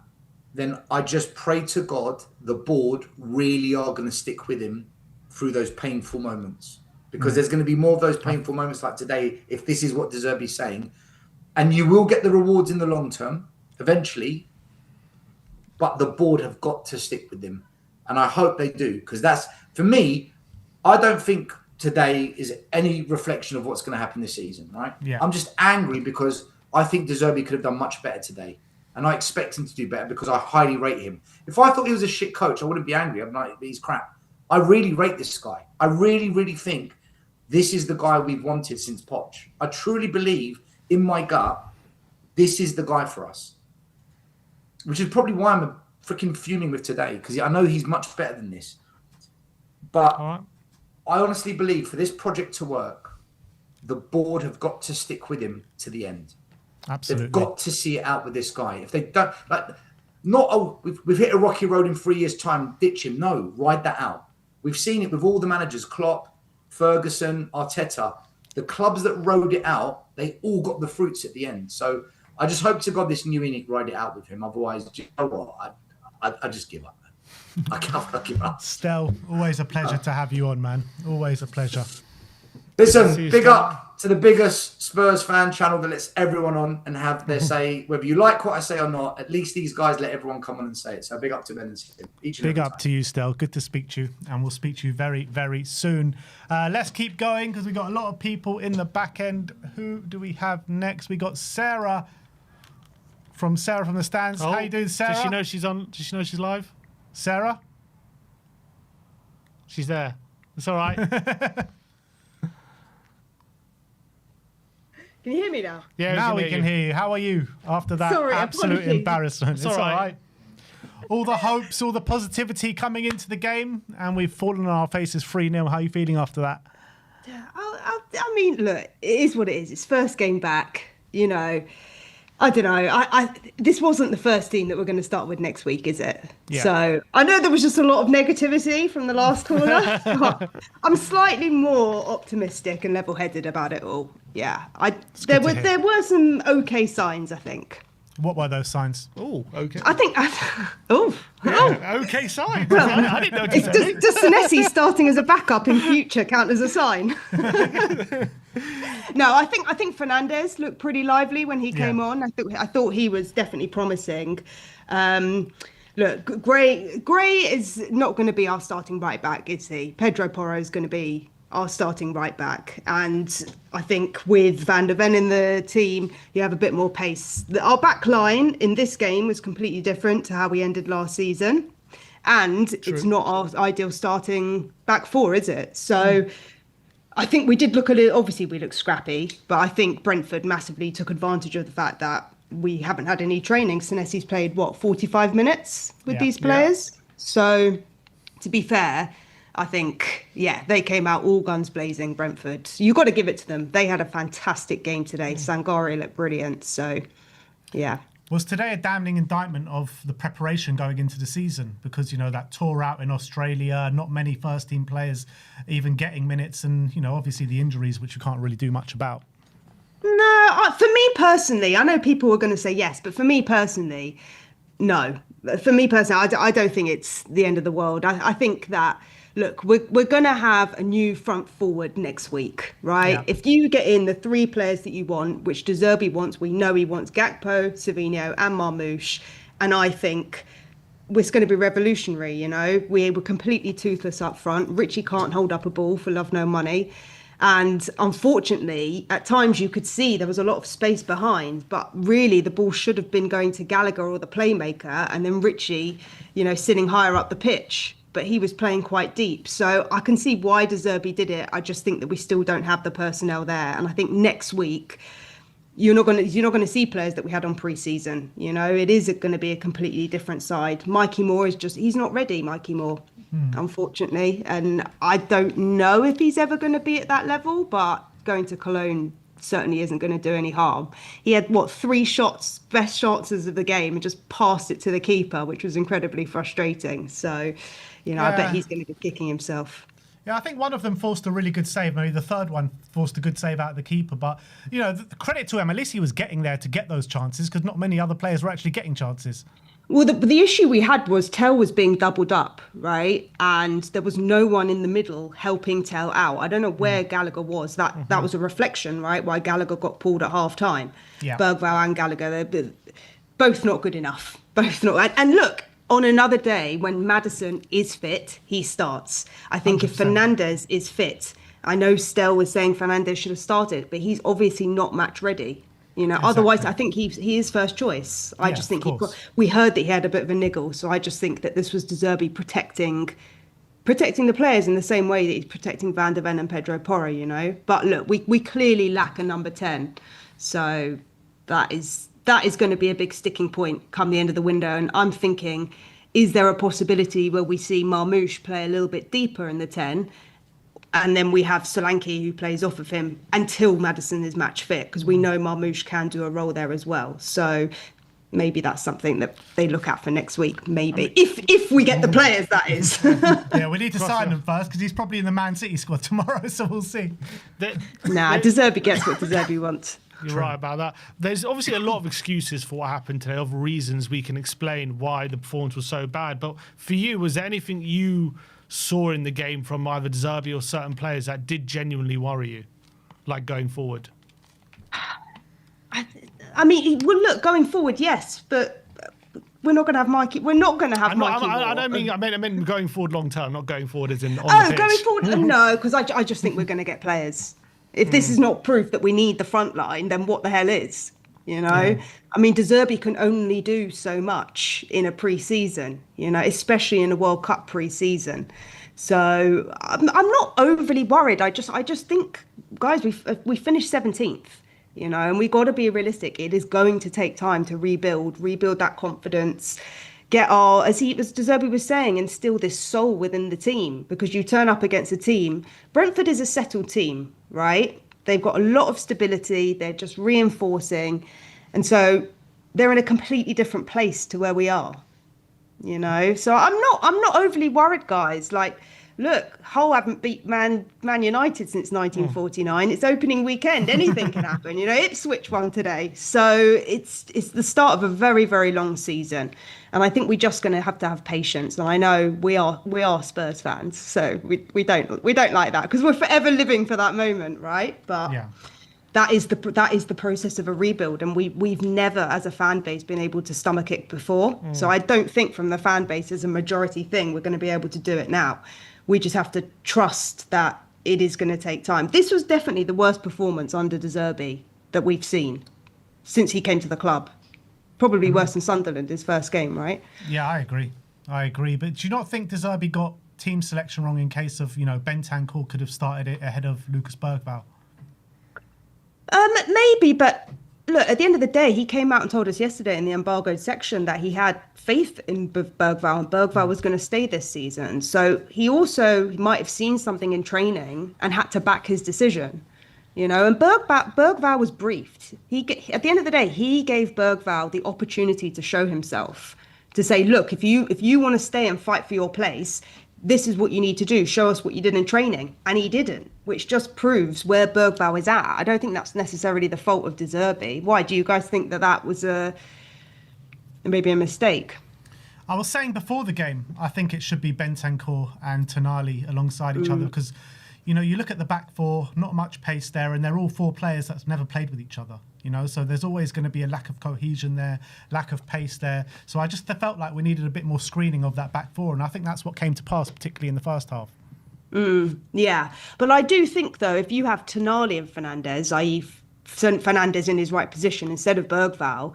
then I just pray to God the board really are going to stick with him through those painful moments, because there's going to be more of those painful moments like today if this is what De Zerbi's saying, and you will get the rewards in the long term eventually, but the board have got to stick with him, and I hope they do, because that's, for me, I don't think today is any reflection of what's going to happen this season, right? Yeah. I'm just angry because I think De Zerbi could have done much better today, and I expect him to do better because I highly rate him. If I thought he was a shit coach, I wouldn't be angry. I'm like, he's crap. I really rate this guy. I really, really think this is the guy we've wanted since Poch. I truly believe in my gut, this is the guy for us. Which is probably why I'm freaking fuming with today, because I know he's much better than this. But I honestly believe for this project to work, the board have got to stick with him to the end. Absolutely. They've got to see it out with this guy. If they don't, like, not, oh, we've hit a rocky road in 3 years' time, ditch him. No, ride that out. We've seen it with all the managers, Klopp, Ferguson, Arteta. The clubs that rode it out, they all got the fruits at the end. So I just hope to God this new Enoch ride it out with him. Otherwise, you know what? I just give up. I can't give up. Stel, always a pleasure to have you on, man. Always a pleasure. Listen, big up to the biggest Spurs fan channel that lets everyone on and have their say. Whether you like what I say or not, at least these guys let everyone come on and say it. So big up to Ben and Steve. Big up to you, Stel. Good to speak to you. And we'll speak to you very, very soon. Let's keep going because we've got a lot of people in the back end. Who do we have next? We got Sarah from the stands. How you doing, Sarah? Does she know she's on? Does she know she's live? Sarah? She's there. It's all right. Can you hear me now? Yeah, now we can hear you. How are you after that absolute embarrassment? It's all right. All the hopes, all the positivity coming into the game, and we've fallen on our faces 3-0. How are you feeling after that? I mean, look, it is what it is. It's first game back. You know, I don't know. This wasn't the first team that we're going to start with next week, is it? Yeah. So I know there was just a lot of negativity from the last caller. But I'm slightly more optimistic and level-headed about it all. Yeah, there were some okay signs, I think. What were those signs? Oh, okay. I think. Okay signs. I didn't know. Does Senesi starting as a backup in future count as a sign? No, I think Fernandes looked pretty lively when he came on. I thought he was definitely promising. look, Gray is not going to be our starting right back, is he? Pedro Porro is going to be our starting right back. And I think with Van der Ven in the team, you have a bit more pace. Our back line in this game was completely different to how we ended last season. And it's not our ideal starting back four, is it? So I think we did look a little, obviously we looked scrappy, but I think Brentford massively took advantage of the fact that we haven't had any training. Senesi's played, 45 minutes with these players? Yeah. So to be fair, I think, they came out all guns blazing, Brentford. You got to give it to them. They had a fantastic game today. Sangare looked brilliant. So, yeah. Was today a damning indictment of the preparation going into the season? Because, that tour out in Australia, not many first-team players even getting minutes and, obviously the injuries, which you can't really do much about. No, for me personally, I know people are going to say yes, but for me personally, no. For me personally, I don't think it's the end of the world. I think that, look, we're going to have a new front forward next week, right? Yeah. If you get in the three players that you want, which De Zerbi wants, we know he wants Gakpo, Savinho and Marmoush. And I think it's going to be revolutionary, We were completely toothless up front. Richie can't hold up a ball for love nor money. And unfortunately, at times you could see there was a lot of space behind, but really the ball should have been going to Gallagher or the playmaker, and then Richie, sitting higher up the pitch. But he was playing quite deep. So I can see why De Zerbi did it. I just think that we still don't have the personnel there. And I think next week, you're not going to see players that we had on pre-season. It is going to be a completely different side. Mikey Moore he's not ready, Mikey Moore. Unfortunately, and I don't know if he's ever going to be at that level, but going to Cologne certainly isn't going to do any harm. He had 3 shots, best chances of the game, and just passed it to the keeper, which was incredibly frustrating. So, I bet he's going to be kicking himself. Yeah, I think one of them forced a really good save. Maybe the third one forced a good save out of the keeper. But, the credit to him, at least he was getting there to get those chances, because not many other players were actually getting chances. Well, the issue we had was Tell was being doubled up, right? And there was no one in the middle helping Tell out. I don't know where Gallagher was. That was a reflection, right? Why Gallagher got pulled at half time. Yeah. Bergvall and Gallagher, they're both not good enough. Both not. And look, on another day when Maddison is fit, he starts. I think 100%. If Fernandez is fit, I know Stell was saying Fernandez should have started, but he's obviously not match ready. Exactly. Otherwise, I think he is first choice. I just think we heard that he had a bit of a niggle. So I just think that this was De Zerbi protecting the players in the same way that he's protecting Van der Ven and Pedro Porro, But look, we clearly lack a number 10. So that is going to be a big sticking point come the end of the window. And I'm thinking, is there a possibility where we see Marmoush play a little bit deeper in the 10? And then we have Solanke who plays off of him until Maddison is match fit, because we know Marmoush can do a role there as well. So maybe that's something that they look at for next week, maybe. If we get the players, that is. Yeah, we need to sign him first, because he's probably in the Man City squad tomorrow, so we'll see. De Zerbi gets what De Zerbi wants. You're right about that. There's obviously a lot of excuses for what happened today, of reasons we can explain why the performance was so bad. But for you, was there anything you saw in the game from either De Zerbi or certain players that did genuinely worry you, like going forward? I mean, well, look, going forward, yes, but we're not going to have Mikey. We're not going to have Mikey. I don't mean. I meant going forward long term, not going forward as in on the pitch. Going forward, no, because I just think we're going to get players. If this is not proof that we need the front line, then what the hell is? I mean, De Zerbi can only do so much in a pre-season, especially in a World Cup pre-season. So I'm not overly worried. I just think, guys, we finished 17th, and we got to be realistic. It is going to take time to rebuild that confidence, get as De Zerbi was saying, instill this soul within the team, because you turn up against a team. Brentford is a settled team, right? They've got a lot of stability. They're just reinforcing. And so they're in a completely different place to where we are, So I'm not overly worried, guys. Like, look, Hull haven't beat Man United since 1949. It's opening weekend. Anything can happen. Ipswich won today. So it's the start of a very, very long season. And I think we're just going to have patience. And I know we are Spurs fans, so we don't like that, because we're forever living for that moment, right? But that is the process of a rebuild, and we've never, as a fan base, been able to stomach it before. So I don't think from the fan base as a majority thing we're going to be able to do it now. We just have to trust that it is going to take time. This was definitely the worst performance under De Zerbi that we've seen since he came to the club. Probably worse than Sunderland, his first game, right? Yeah, I agree. But do you not think De Zerbi got team selection wrong in case of, Bentancur could have started it ahead of Lucas Bergvall? Maybe, but look, at the end of the day, he came out and told us yesterday in the embargoed section that he had faith in Bergvall, and Bergvall was going to stay this season. So he might have seen something in training and had to back his decision, and Bergvall was briefed. At the end of the day, he gave Bergvall the opportunity to show himself, to say, look, if you want to stay and fight for your place, this is what you need to do. Show us what you did in training. And he didn't, which just proves where Bergvall is at. I don't think that's necessarily the fault of De Zerbi. Why? Do you guys think that was maybe a mistake? I was saying before the game, I think it should be Bentancur and Tonali alongside each other because, you look at the back four, not much pace there, and they're all four players that's never played with each other. So there's always going to be a lack of cohesion there, lack of pace there. So I just felt like we needed a bit more screening of that back four, and I think that's what came to pass, particularly in the first half. Yeah, but I do think, though, if you have Tonali and Fernandes, i.e. Fernandes in his right position instead of Bergvall,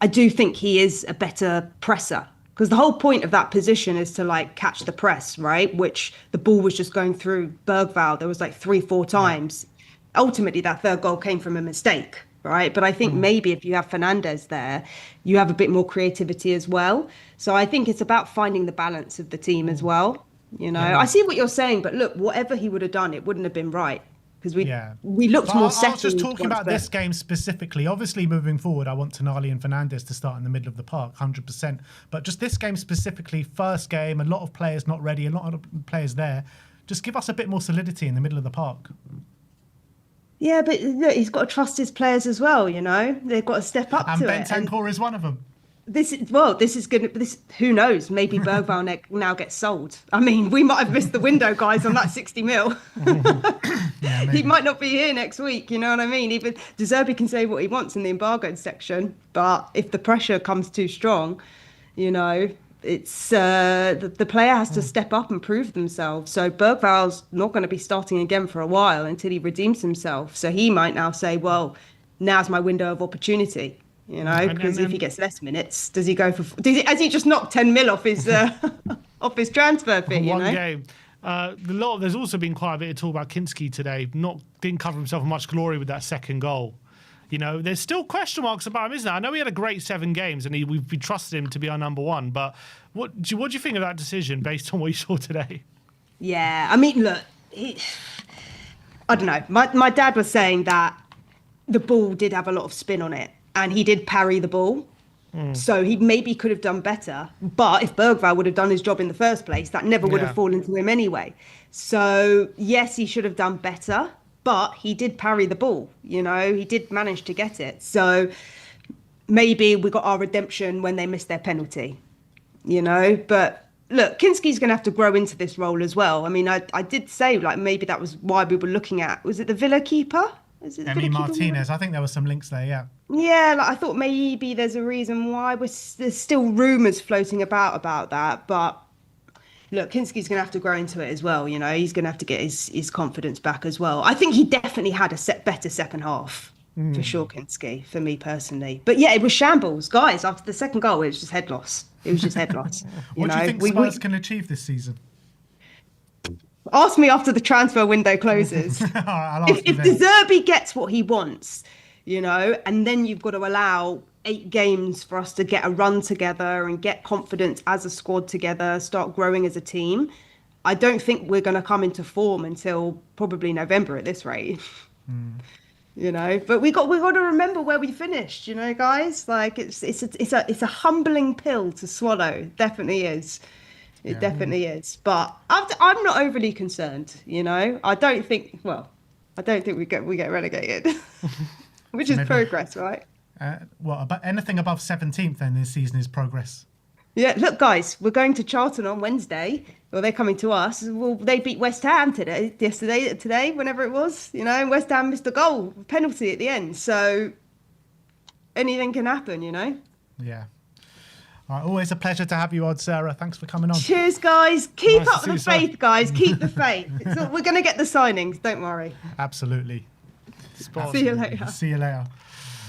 I do think he is a better presser. Because the whole point of that position is to catch the press, right? Which the ball was just going through Bergvall. There was 3-4 times. Yeah. Ultimately, that third goal came from a mistake, right? But I think maybe if you have Fernandes there, you have a bit more creativity as well. So I think it's about finding the balance of the team as well. Yeah. I see what you're saying, but look, whatever he would have done, it wouldn't have been right. Because we looked more settled. I was just talking about this game specifically. Obviously, moving forward, I want Tonali and Fernandes to start in the middle of the park, 100%. But just this game specifically, first game, a lot of players not ready, a lot of players there. Just give us a bit more solidity in the middle of the park. Yeah, but look, he's got to trust his players as well, They've got to step up to it. And Bentancur is one of them. This is good. Who knows? Maybe Bergvall now gets sold. I mean, we might have missed the window, guys, on that 60 mil. Yeah, he might not be here next week. You know what I mean? Even De Zerbi can say what he wants in the embargoed section, but if the pressure comes too strong, it's the player has to step up and prove themselves. So Bergvall's not going to be starting again for a while until he redeems himself. So he might now say, well, now's my window of opportunity. Because if he gets less minutes, has he just knocked 10 mil off his off his transfer fee? One game. There's also been quite a bit of talk about Kinski today. Didn't cover himself in much glory with that second goal. There's still question marks about him, isn't there? I know he had a great 7 games and we trusted him to be our number one. But what do you think of that decision based on what you saw today? Yeah, I mean, look, I don't know. My dad was saying that the ball did have a lot of spin on it. And he did parry the ball. So he maybe could have done better. But if Bergvall would have done his job in the first place, that never would have fallen to him anyway. So, yes, he should have done better. But he did parry the ball. He did manage to get it. So maybe we got our redemption when they missed their penalty. But look, Kinski's going to have to grow into this role as well. I mean, I did say, maybe that was why we were looking at, was it the Villa keeper? Emi Martinez. I think there were some links there, yeah. Yeah, I thought maybe there's a reason why there's still rumours floating about that. But look, Kinski's going to have to grow into it as well. He's going to have to get his confidence back as well. I think he definitely had a better second half, for sure, Kinski, for me personally. But yeah, it was shambles. Guys, after the second goal, it was just head loss. What do you think Spurs can achieve this season? Ask me after the transfer window closes. If De Zerbi gets what he wants, and then you've got to allow 8 games for us to get a run together and get confidence as a squad together, start growing as a team, I don't think we're going to come into form until probably November at this rate. But we got to remember where we finished, guys. It's a humbling pill to swallow. Definitely is. It definitely is, but I'm not overly concerned. I don't think we get relegated, which is progress, right? Anything above 17th then this season is progress. Yeah, look, guys, we're going to Charlton on Wednesday. Well, they're coming to us. Well, they beat West Ham today, whenever it was. You know, West Ham missed a goal, penalty at the end. So anything can happen, you know. Yeah. All right, always a pleasure to have you on, Sarah. Thanks for coming on. Cheers, guys. Keep Nice to up see the you, Sarah. faith, guys. Keep the faith. We're going to get the signings. Don't worry. Absolutely. See you later. See you later.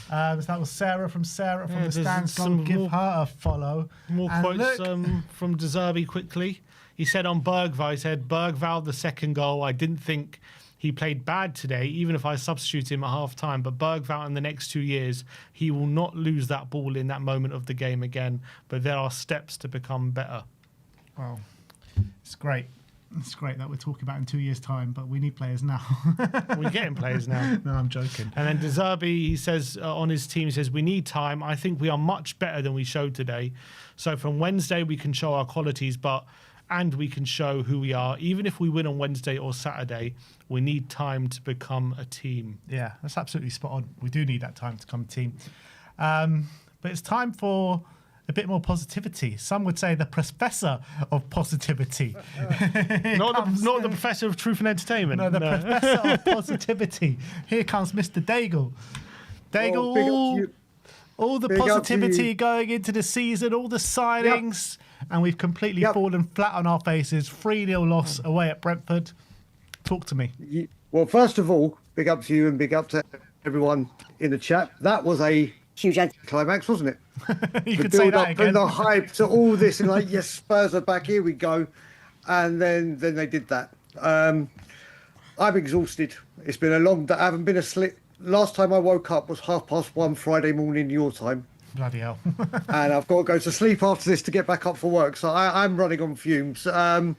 So that was Sarah from the there's Stands. Go some give more- her a follow. More And quotes look, from De Zerbi quickly. He said on Bergvall, he said, Bergvall, the second goal, I didn't think he played bad today, even if I substitute him at half time. But Bergvall in the next 2 years, he will not lose that ball in that moment of the game again. But there are steps to become better. well, it's great. It's great that we're talking about in 2 years' time, but we need players now. We're getting players now. No, I'm joking. And then De Zerbi, he says on his team, he says, we need time. I think we are much better than we showed today. So from Wednesday, we can show our qualities, and we can show who we are. Even if we win on Wednesday or Saturday, we need time to become a team. Yeah, that's absolutely spot on. We do need that time to come team. But it's time for a bit more positivity. Some would say the professor of positivity. Not the professor of truth and entertainment. No, the professor of positivity. Here comes Mr. Daigle. Daigle, big up to you. all the Big up to positivity you. going into the season, all the signings, and we've completely fallen flat on our faces. 3-0 loss away at Brentford. Talk to me. Well, first of all, big up to you and big up to everyone in the chat. That was a huge anticlimax, wasn't it? You The could say that build-up again. and the hype to all this, and like, yes, Spurs are back, here we go. And then they did that. I'm exhausted. It's been a long day. I haven't been asleep. Last time I woke up was 1:30 Friday morning your time. Bloody hell. And I've got to go to sleep after this to get back up for work. So I'm running on fumes. Yeah,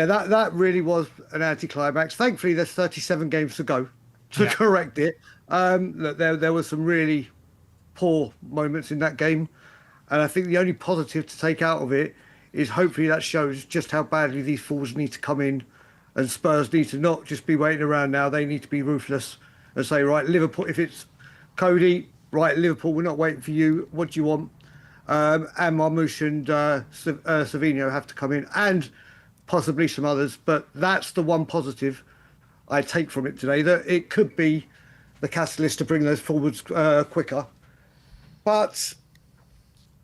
that really was an anticlimax. Thankfully, there's 37 games to go to correct it. Look, there were some really poor moments in that game. And I think the only positive to take out of it is hopefully that shows just how badly these forwards need to come in. And Spurs need to not just be waiting around now. They need to be ruthless and say, right, Liverpool, if it's Cody, right, Liverpool, we're not waiting for you. What do you want? And Marmoush and Savino have to come in, and possibly some others. But that's the one positive I take from it today, that it could be the catalyst to bring those forwards quicker. But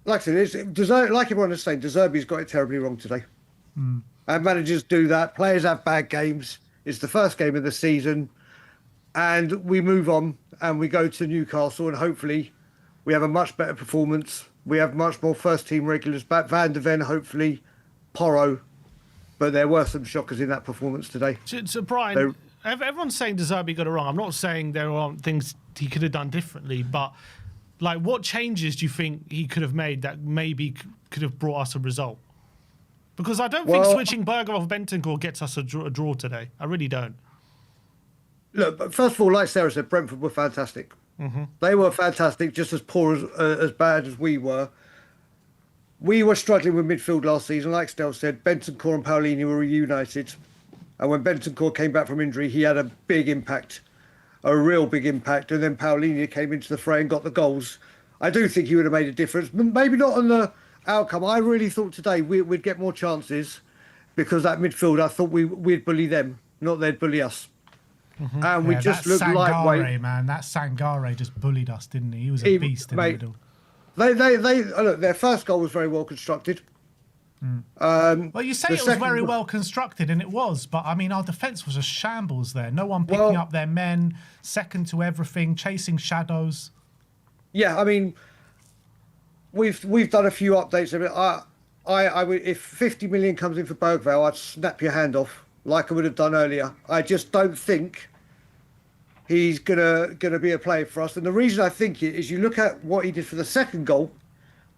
like I said, like everyone is saying, De Zerbi's got it terribly wrong today. And managers do that. Players have bad games. It's the first game of the season. And we move on and we go to Newcastle, and hopefully we have a much better performance. We have much more first-team regulars back. Van der Ven, hopefully, Porro. But there were some shockers in that performance today. So Brian, everyone's saying De Zerbi got it wrong. I'm not saying there aren't things he could have done differently, but like, what changes do you think he could have made that maybe could have brought us a result? Because I don't think switching Berger off Bentancur gets us a draw today. I really don't. Look, but first of all, like Sarah said, Brentford were fantastic. They were fantastic, just as poor as bad as we were. We were struggling with midfield last season. Like Stel said, Bentancur and Paolini were reunited. And when Bentancur came back from injury, he had a big impact, a real big impact. And then Paolini came into the fray and got the goals. I do think he would have made a difference. Maybe not on the outcome. I really thought today we'd get more chances, because that midfield, I thought we'd bully them, not they'd bully us. And we just looked lightweight. Man, that Sangare just bullied us, didn't he? He was a beast in the middle. Look, their first goal was very well constructed. Well, you say it was very well constructed, and it was, but I mean, our defence was a shambles there. No one picking up their men, second to everything, chasing shadows. Yeah, I mean, we've done a few updates of it. I would, if 50 million comes in for Bergvall, I'd snap your hand off like I would have done earlier. I just don't think he's gonna be a player for us. And the reason I think it is, you look at what he did for the second goal.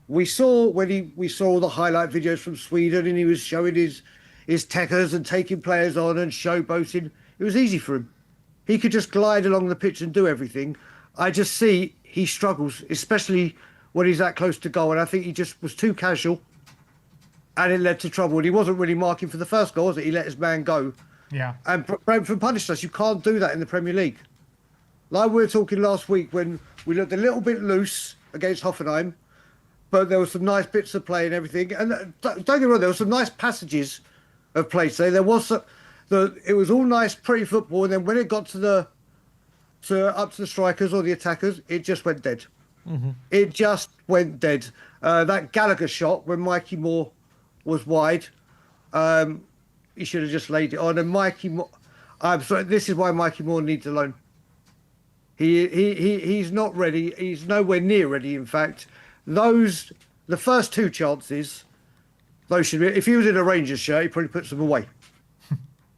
We saw we saw all the highlight videos from Sweden, and he was showing his techers and taking players on and showboating. It was easy for him. He could just glide along the pitch and do everything. I just see he struggles, especially when he's that close to goal. And I think he just was too casual, and it led to trouble. And he wasn't really marking for the first goal, was it? He let his man go. Yeah. And Brentford punished us. You can't do that in the Premier League. Like we were talking last week when we looked a little bit loose against Hoffenheim, but there were some nice bits of play and everything. And don't get me wrong, there were some nice passages of play today. There was it was all nice, pretty football, and then when it got up to the strikers or the attackers, it just went dead. Mm-hmm. It just went dead. That Gallagher shot when Mikey Moore was wide, he should have just laid it on. And Mikey Moore, I'm sorry, this is why Mikey Moore needs a loan. He's not ready. He's nowhere near ready. In fact, the first two chances, those should be. If he was in a Rangers shirt, he probably puts them away.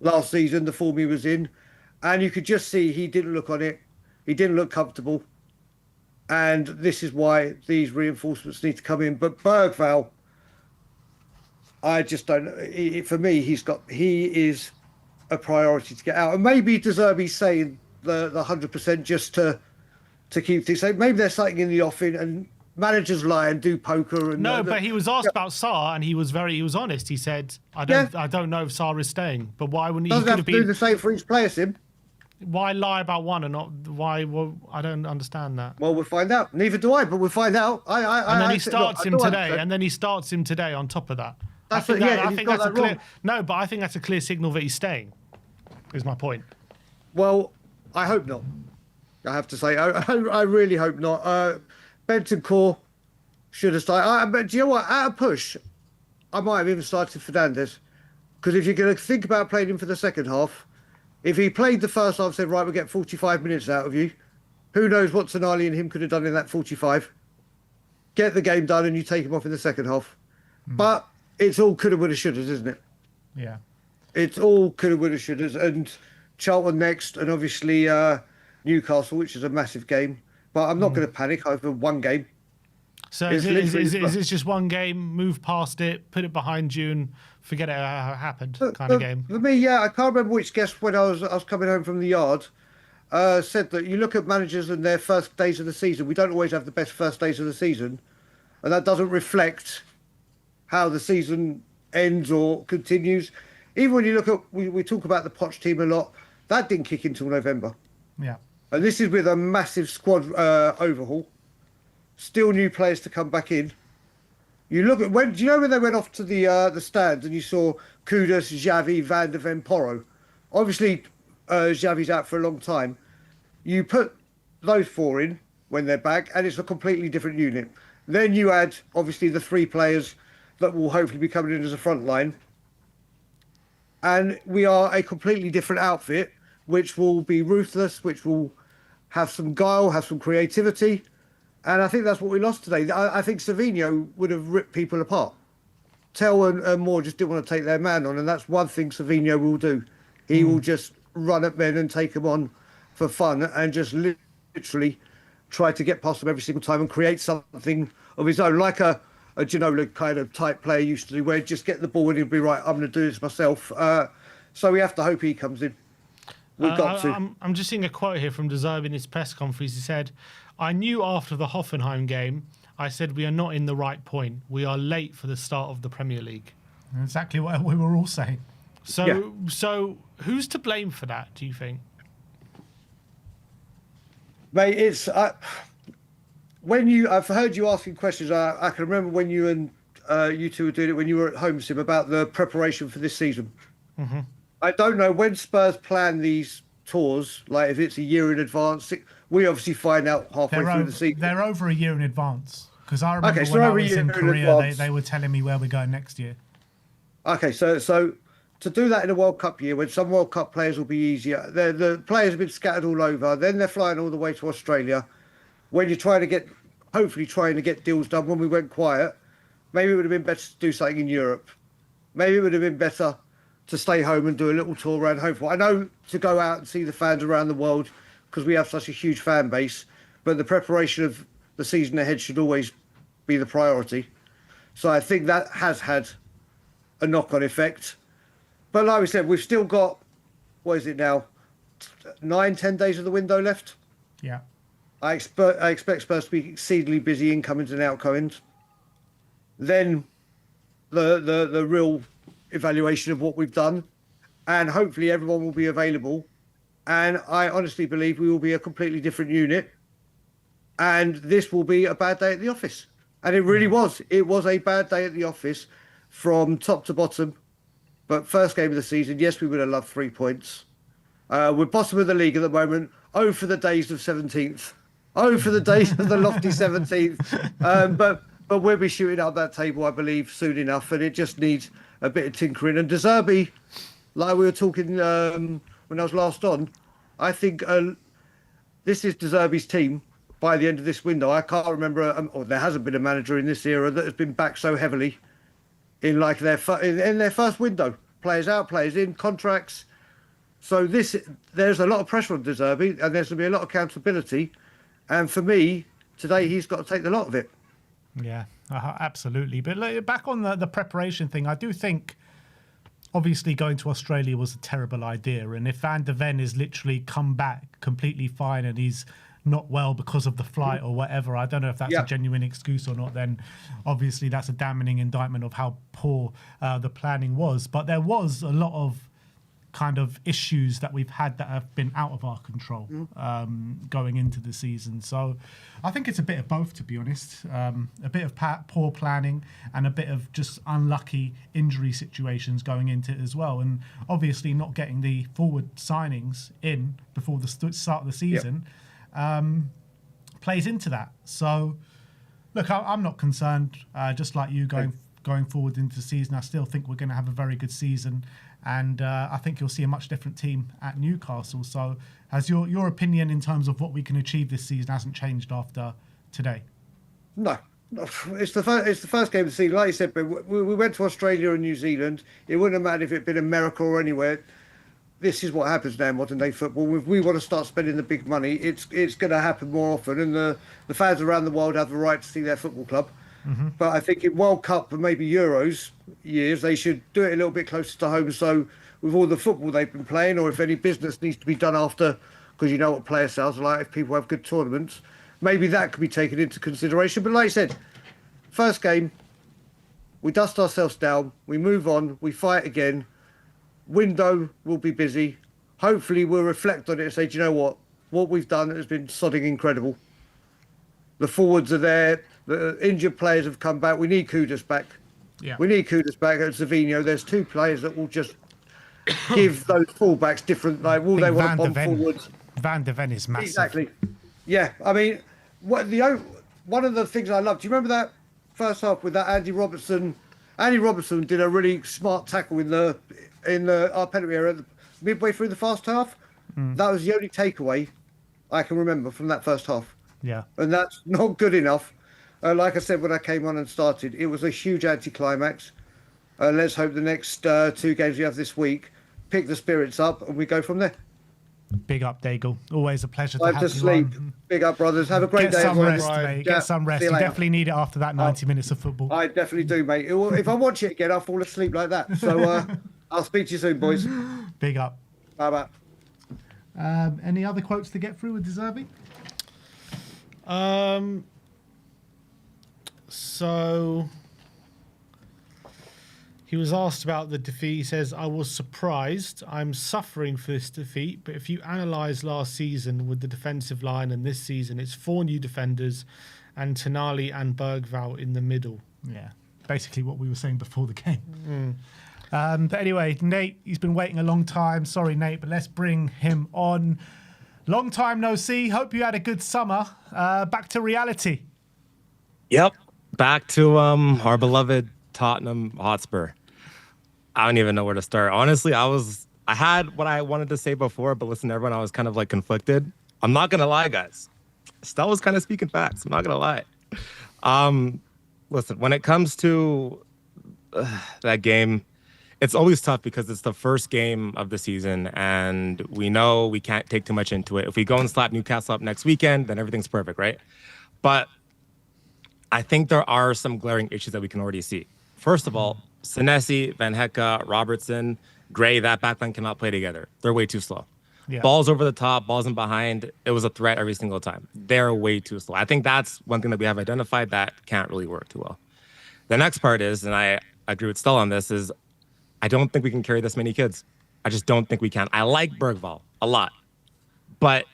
Last season, the form he was in, and you could just see he didn't look on it. He didn't look comfortable. And this is why these reinforcements need to come in. But Bergvall, I just don't. For me, he is a priority to get out. And maybe De Zerbi's saying the 100% just to keep things safe. Maybe there's something in the offing, and managers lie and do poker. And no, but he was asked about Sarr, and he was honest. He said, "I don't know if Sarr is staying, but why wouldn't he?" Doesn't have to do the same for each player, Sim. Why lie about one and not why? Well, I don't understand that. Well, we'll find out. Neither do I, but we'll find out. And then he starts him today. On top of that, I think that's a clear. No, but I think that's a clear signal that he's staying. Is my point. Well, I hope not. I have to say, I really hope not. Bentancur should have started. But do you know what? At a push, I might have even started Fernandes, because if you're going to think about playing him for the second half. If he played the first half, said, right, we'll get 45 minutes out of you, who knows what Tonali and him could have done in that 45. Get the game done and you take him off in the second half. But it's all coulda, woulda, shouldas, isn't it? Yeah. It's all coulda, woulda, shouldas. And Charlton next, and obviously Newcastle, which is a massive game. But I'm not going to panic over one game. So is it just one game, move past it, put it behind you, and forget it happened kind of game? For me, yeah, I can't remember which guest when I was coming home from the yard said that you look at managers and their first days of the season. We don't always have the best first days of the season, and that doesn't reflect how the season ends or continues. Even when you look at, we talk about the Poch team a lot, that didn't kick in until November. Yeah. And this is with a massive squad overhaul. Still new players to come back in. You look at do you know when they went off to the stands and you saw Kudus, Xavi, Van de Ven, Porro? Obviously, Xavi's out for a long time. You put those four in when they're back, and it's a completely different unit. Then you add obviously the three players that will hopefully be coming in as a front line, and we are a completely different outfit, which will be ruthless, which will have some guile, have some creativity. And I think that's what we lost today. I think Savinho would have ripped people apart. Tell and Moore just didn't want to take their man on, and that's one thing Savinho will do. He will just run at men and take them on for fun and just literally try to get past them every single time and create something of his own, like a Ginola kind of type player used to do, where he'd just get the ball and he'd be right, I'm going to do this myself. So we have to hope he comes in. We've got to. I'm just seeing a quote here from De Zerbi in his press conference. He said, I knew after the Hoffenheim game, I said we are not in the right point. We are late for the start of the Premier League. Exactly what we were all saying. So who's to blame for that, do you think? Mate, it's... I've heard you asking questions. I can remember when you and you two were doing it when you were at home, Sim, about the preparation for this season. Mm-hmm. I don't know when Spurs plan these tours, like if it's a year in advance. We obviously find out halfway through the season. They're over a year in advance. Because I remember when I was in Korea, they were telling me where we're going next year. Okay, so to do that in a World Cup year, when some World Cup players will be easier, the players have been scattered all over. Then they're flying all the way to Australia. When you're hopefully trying to get deals done, when we went quiet, maybe it would have been better to do something in Europe. Maybe it would have been better to stay home and do a little tour around home. I know to go out and see the fans around the world because we have such a huge fan base, but the preparation of the season ahead should always be the priority. So I think that has had a knock-on effect. But like we said, we've still got, what is it now, 9-10 days of the window left? Yeah. I expect Spurs to be exceedingly busy incomings and outgoings. Then the real evaluation of what we've done, and hopefully everyone will be available. And I honestly believe we will be a completely different unit, and this will be a bad day at the office. And it really was. It was a bad day at the office from top to bottom. But first game of the season, yes, we would have loved 3 points. We're bottom of the league at the moment. Oh, for the days of 17th. Oh, for the days of the lofty 17th. But we'll be shooting up that table, I believe, soon enough. And it just needs a bit of tinkering. And De Zerbi, like we were talking when I was last on, I think this is De Zerbi's team by the end of this window. I can't remember, or there hasn't been a manager in this era that has been backed so heavily in like their first window. Players out, players in, contracts. So there's a lot of pressure on De Zerbi, and there's going to be a lot of accountability. And for me, today, he's got to take the lot of it. Yeah, absolutely. But look, back on the preparation thing, I do think, obviously, going to Australia was a terrible idea. And if Van de Ven is literally come back completely fine and he's not well because of the flight or whatever, I don't know if that's a genuine excuse or not, then obviously that's a damning indictment of how poor the planning was. But there was a lot of kind of issues that we've had that have been out of our control going into the season. So I think it's a bit of both, to be honest. A bit of poor planning and a bit of just unlucky injury situations going into it as well. And obviously not getting the forward signings in before the start of the season plays into that. So look, I'm not concerned, just like you going forward into the season. I still think we're going to have a very good season. And I think you'll see a much different team at Newcastle. So has your opinion in terms of what we can achieve this season hasn't changed after today? No. It's the first game of the season. Like you said, we went to Australia and New Zealand. It wouldn't have mattered if it had been America or anywhere. This is what happens now in modern day football. If we want to start spending the big money, it's going to happen more often. And the fans around the world have the right to see their football club. Mm-hmm. But I think in World Cup and maybe Euros years, they should do it a little bit closer to home. So with all the football they've been playing, or if any business needs to be done after, because you know what player sales are like, if people have good tournaments, maybe that could be taken into consideration. But like I said, first game, we dust ourselves down, we move on, we fight again. Window will be busy. Hopefully we'll reflect on it and say, do you know what we've done has been sodding incredible. The forwards are there. The injured players have come back. We need Kudus back. Yeah. We need Kudus back at Savino. There's two players that will just give those fullbacks different. Like, will they want to bomb forwards? Van de Ven is massive. Exactly. Yeah. I mean, one of the things I loved. Do you remember that first half with that Andy Robertson? Andy Robertson did a really smart tackle in our penalty area midway through the first half. That was the only takeaway I can remember from that first half. Yeah. And that's not good enough. Like I said when I came on and started, it was a huge anticlimax. Let's hope the next 2 games we have this week pick the spirits up and we go from there. Big up, Daigle. Always a pleasure to have you sleep. On. Big up, brothers. Have a great day. Get some rest, mate. Get some rest. You definitely need it after that 90 minutes of football. I definitely do, mate. If I watch it again, I'll fall asleep like that. So I'll speak to you soon, boys. Big up. Bye-bye. Any other quotes to get through with De Zerbi? So he was asked about the defeat. He says, I was surprised. I'm suffering for this defeat. But if you analyse last season with the defensive line and this season, it's 4 new defenders and Tonali and Bergvall in the middle. Yeah, basically what we were saying before the game. But anyway, Nate, he's been waiting a long time. Sorry, Nate, but let's bring him on. Long time no see. Hope you had a good summer. Back to reality. Yep. Back to our beloved Tottenham Hotspur. I don't even know where to start. Honestly, I had what I wanted to say before, but listen, everyone, I was kind of like conflicted. I'm not going to lie, guys. Stella was kind of speaking facts. I'm not going to lie. Listen, when it comes to that game, it's always tough because it's the first game of the season and we know we can't take too much into it. If we go and slap Newcastle up next weekend, then everything's perfect, right? But I think there are some glaring issues that we can already see. First of all, Senesi, Van Hecke, Robertson, Gray, that backline cannot play together. They're way too slow. Yeah. Balls over the top, balls in behind. It was a threat every single time. They're way too slow. I think that's one thing that we have identified that can't really work too well. The next part is, and I agree with Stella on this, is I don't think we can carry this many kids. I just don't think we can. I like Bergvall a lot. But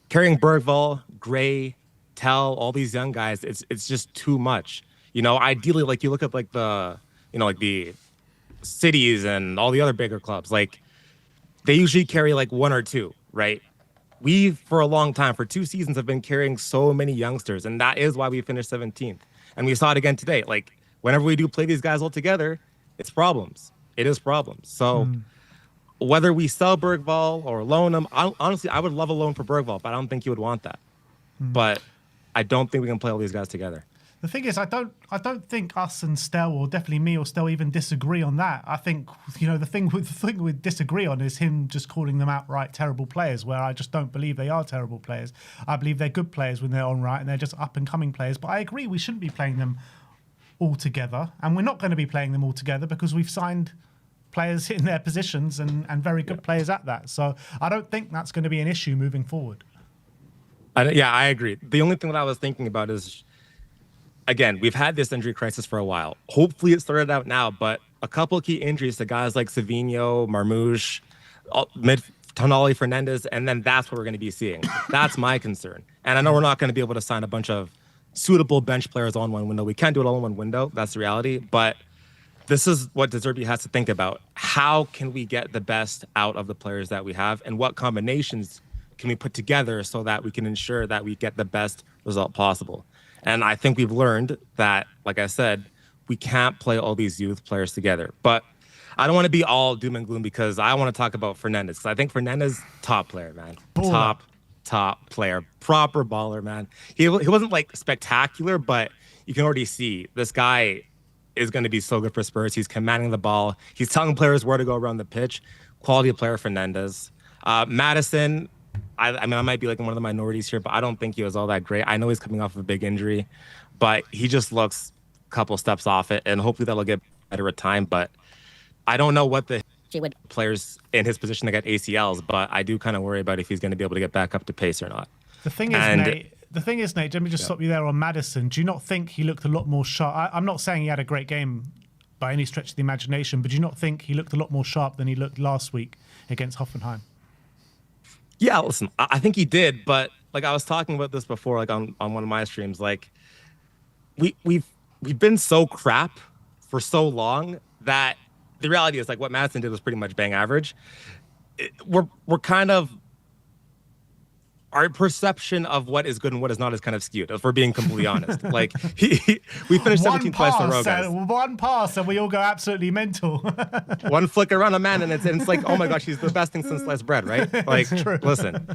carrying Bergvall, Gray, tell all these young guys it's just too much. You know, ideally, like you look at like the, you know, like the cities and all the other bigger clubs, like they usually carry like one or two, right? We, for a long time, for 2 seasons, have been carrying so many youngsters, and that is why we finished 17th. And we saw it again today. Like, whenever we do play these guys all together, it's problems. It is problems. So whether we sell Bergvall or loan him, honestly, I would love a loan for Bergvall, but I don't think you would want that. But I don't think we can play all these guys together. The thing is, I don't think us and Stel, or definitely me or Stel, even disagree on that. I think, you know, the thing we disagree on is him just calling them outright terrible players, where I just don't believe they are terrible players. I believe they're good players when they're on right, and they're just up and coming players. But I agree, we shouldn't be playing them all together, and we're not going to be playing them all together because we've signed players in their positions and very good players at that. So I don't think that's going to be an issue moving forward. I agree. The only thing that I was thinking about is, again, we've had this injury crisis for a while. Hopefully it started out now, but a couple of key injuries to guys like Savinho, Marmouche, Tonali, Fernandez, and then that's what we're going to be seeing. That's my concern. And I know we're not going to be able to sign a bunch of suitable bench players all in one window. We can't do it all in one window. That's the reality. But this is what De Zerbi has to think about. How can we get the best out of the players that we have, and what combinations can we put together so that we can ensure that we get the best result possible? And I think we've learned that, like I said, we can't play all these youth players together. But I don't want to be all doom and gloom, because I want to talk about Fernandez. Because I think Fernandez, top player, man. Baller. Top player. Proper baller, man. He wasn't, like, spectacular, but you can already see this guy is going to be so good for Spurs. He's commanding the ball. He's telling players where to go around the pitch. Quality player, Fernandez. Madison, I mean, I might be like one of the minorities here, but I don't think he was all that great. I know he's coming off of a big injury, but he just looks a couple steps off it, and hopefully that'll get better with time. But I don't know what the players in his position that got ACLs, but I do kind of worry about if he's going to be able to get back up to pace or not. The thing is, Nate, let me just stop you there on Maddison. Do you not think he looked a lot more sharp? I'm not saying he had a great game by any stretch of the imagination, but do you not think he looked a lot more sharp than he looked last week against Hoffenheim? Yeah, listen, I think he did, but like I was talking about this before, like on one of my streams, like we've been so crap for so long that the reality is, like, what Madison did was pretty much bang average. We're kind of, our perception of what is good and what is not is kind of skewed, if we're being completely honest. Like, we finished 17th twice in a row, guys. One pass and we all go absolutely mental. One flick around a man and it's like, oh my gosh, he's the best thing since sliced bread, right? Like, listen,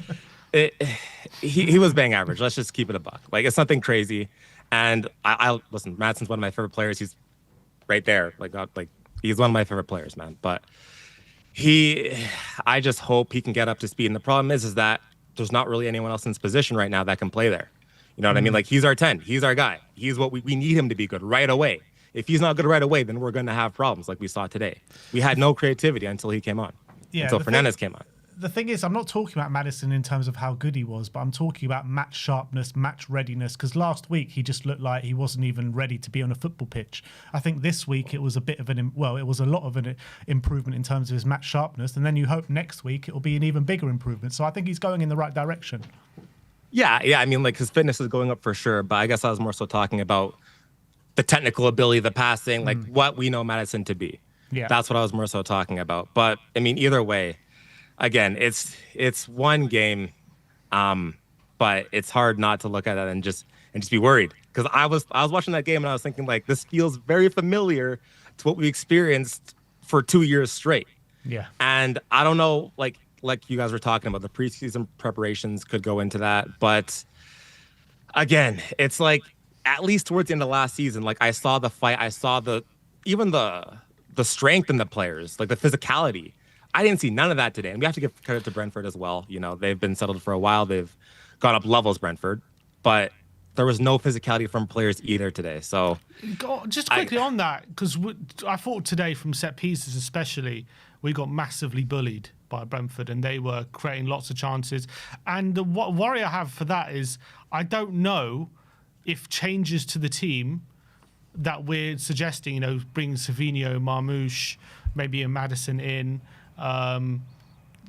he was bang average. Let's just keep it a buck. Like, it's nothing crazy. And I listen, Madsen's one of my favorite players. He's right there. Like he's one of my favorite players, man. But I just hope he can get up to speed. And the problem is that there's not really anyone else in his position right now that can play there. You know what I mean? Like, he's our 10. He's our guy. He's what we need him to be good right away. If he's not good right away, then we're going to have problems like we saw today. We had no creativity until he came on. Until Fernandez came on. The thing is, I'm not talking about Maddison in terms of how good he was, but I'm talking about match sharpness, match readiness, because last week he just looked like he wasn't even ready to be on a football pitch. I think this week it was a bit of it was a lot of an improvement in terms of his match sharpness, and then you hope next week it will be an even bigger improvement. So I think he's going in the right direction. Yeah, I mean, like, his fitness is going up for sure, but I guess I was more so talking about the technical ability, the passing, like what we know Maddison to be. Yeah. That's what I was more so talking about. But, I mean, either way, again, it's one game, but it's hard not to look at it and just be worried, because I was watching that game and I was thinking, like, this feels very familiar to what we experienced for 2 years straight. Yeah. And I don't know, like you guys were talking about, the preseason preparations could go into that, but again, it's like, at least towards the end of last season, like, I saw the fight, I saw even the strength in the players, like the physicality. I didn't see none of that today. And we have to give credit to Brentford as well. You know, they've been settled for a while. They've gone up levels, Brentford. But there was no physicality from players either today. So just quickly on that, because I thought today from set pieces especially, we got massively bullied by Brentford and they were creating lots of chances. And what worry I have for that is I don't know if changes to the team that we're suggesting, you know, bring Savinho, Marmouche, maybe a Maddison in,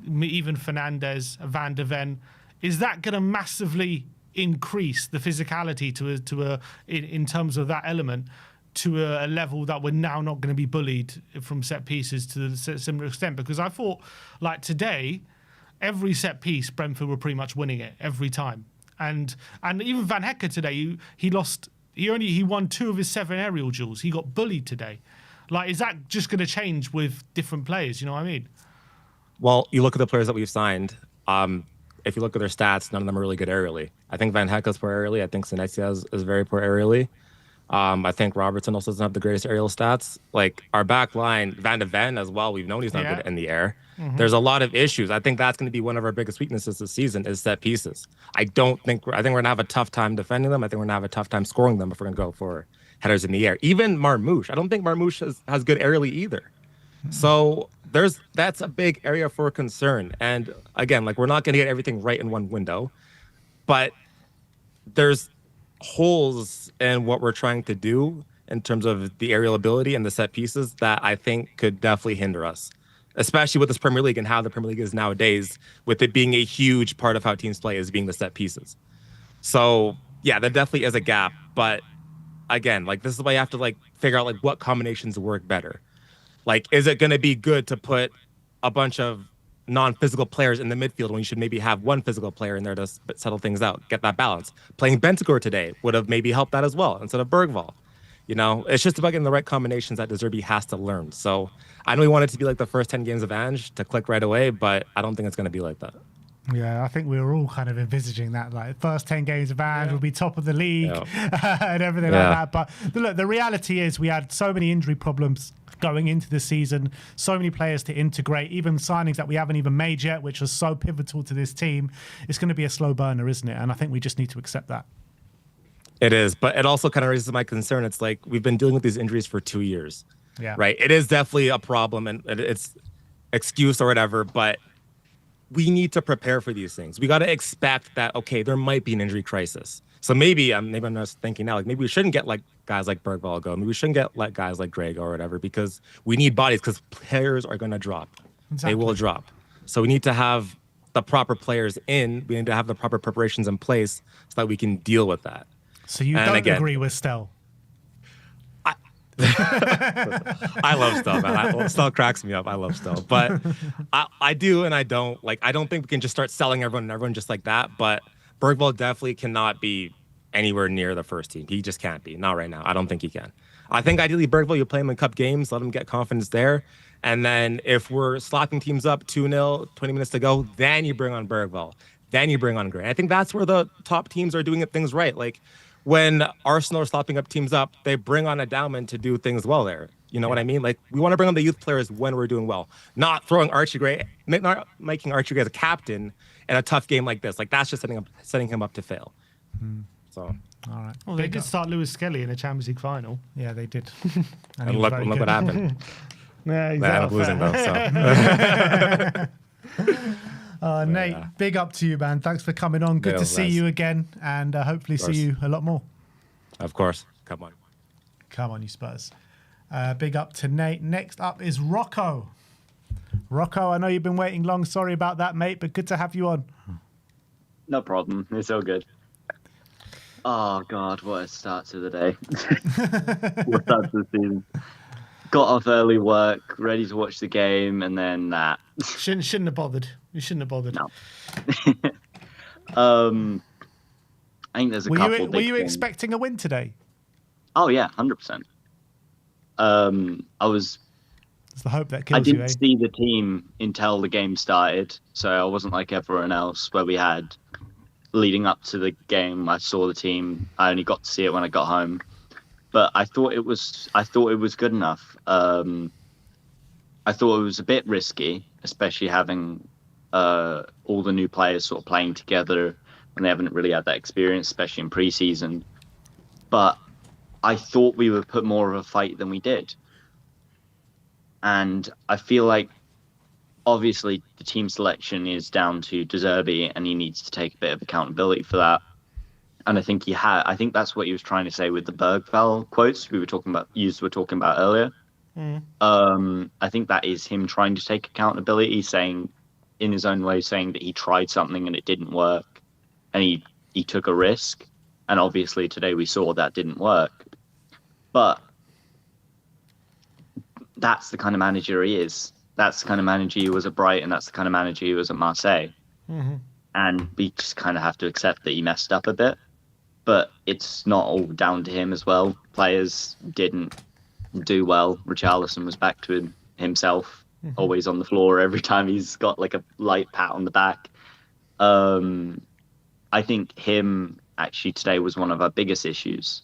even Fernandez, Van de Ven, is that going to massively increase the physicality in terms of that element to a level that we're now not going to be bullied from set pieces to a similar extent. Because I thought, like today, every set piece, Brentford were pretty much winning it every time. And even Van Hecker today, he won 2 of his 7 aerial duels. He got bullied today. Like, is that just going to change with different players? You know what I mean? Well, you look at the players that we've signed. If you look at their stats, none of them are really good aerially. I think Van Hecke's poor aerially. I think Senesi is very poor aerially. I think Robertson also doesn't have the greatest aerial stats. Like, our back line, Van de Ven as well, we've known he's not good in the air. Mm-hmm. There's a lot of issues. I think that's going to be one of our biggest weaknesses this season is set pieces. I think we're going to have a tough time defending them. I think we're going to have a tough time scoring them if we're going to go for headers in the air. Even Marmouche. I don't think Marmouche has good aerially either. Mm-hmm. So that's a big area for concern. And again, like, we're not going to get everything right in one window, but there's holes in what we're trying to do in terms of the aerial ability and the set pieces that I think could definitely hinder us, especially with this Premier League and how the Premier League is nowadays, with it being a huge part of how teams play is being the set pieces. So yeah, there definitely is a gap. But again, like, this is why you have to like figure out like what combinations work better. Like, is it going to be good to put a bunch of non-physical players in the midfield when you should maybe have one physical player in there to settle things out, get that balance? Playing Bentancur today would have maybe helped that as well instead of Bergvall. You know, it's just about getting the right combinations that De Zerbi has to learn. So I know we want it to be like the first 10 games of Ange to click right away, but I don't think it's going to be like that. Yeah, I think we were all kind of envisaging that, like, first 10 games of Ange will be top of the league and everything like that. But look, the reality is we had so many injury problems going into the season, so many players to integrate, even signings that we haven't even made yet, which are so pivotal to this team. It's going to be a slow burner, isn't it? And I think we just need to accept that. It is, but it also kind of raises my concern. It's like we've been dealing with these injuries for 2 years. Yeah. Right? It is definitely a problem, and it's excuse or whatever, but we need to prepare for these things. We got to expect that, okay, there might be an injury crisis. So maybe I'm just thinking now, like, maybe we shouldn't get like guys like Bergvall go. Maybe we shouldn't get like guys like Greg or whatever, because we need bodies, because players are going to drop. Exactly. They will drop. So we need to have the proper players in. We need to have the proper preparations in place so that we can deal with that. So you don't agree with Stell? I love Stell, man. Stell cracks me up. I love Stell, but I do and I don't. Like, I don't think we can just start selling everyone and everyone just like that. But Bergvall definitely cannot be anywhere near the first team. He just can't be. Not right now. I don't think he can. I think ideally Bergvall, you play him in cup games, let him get confidence there. And then if we're slapping teams up 2-0, 20 minutes to go, then you bring on Bergvall. Then you bring on Gray. I think that's where the top teams are doing things right. Like, when Arsenal are slapping up teams up, they bring on a Dowman to do things well there. You know what I mean? Like, we want to bring on the youth players when we're doing well, not throwing Archie Gray, not making Archie Gray as a captain in a tough game like this. Like, that's just setting him up to fail. So, all right. Well, they did start Lewis Skelly in a Champions League final. Yeah, they did. And look what happened. Yeah, exactly. They ended up losing though. So. Nate, big up to you, man. Thanks for coming on. Good to see you again, and hopefully see you a lot more. Of course. Come on. Come on, you Spurs. Big up to Nate. Next up is Rocco. Rocco, I know you've been waiting long. Sorry about that, mate, but good to have you on. No problem. It's all good. Oh, God, what a start to the day. What a start to the season. Got off early work, ready to watch the game, and then that. Shouldn't have bothered. You shouldn't have bothered. No. I think there's a couple. Were you expecting a win today? Oh yeah, 100%. I was. It's the hope that kills you. I didn't see the team until the game started, so I wasn't like everyone else where we had leading up to the game. I saw the team. I only got to see it when I got home, but I thought it was good enough. I thought it was a bit risky, especially having all the new players sort of playing together and they haven't really had that experience, especially in pre-season. But I thought we would put more of a fight than we did. And I feel like, obviously, the team selection is down to De Zerbi, and he needs to take a bit of accountability for that. And I think I think that's what he was trying to say with the Bergvall quotes we were talking about earlier. I think that is him trying to take accountability, saying in his own way, saying that he tried something and it didn't work, and he he took a risk, and obviously today we saw that didn't work. But that's the kind of manager he is. That's the kind of manager he was at Brighton. That's the kind of manager he was at Marseille. Mm-hmm. And we just kind of have to accept that he messed up a bit. But it's not all down to him as well. Players didn't do well. Richarlison was back to himself, always on the floor every time he's got like a light pat on the back. I think him actually today was one of our biggest issues.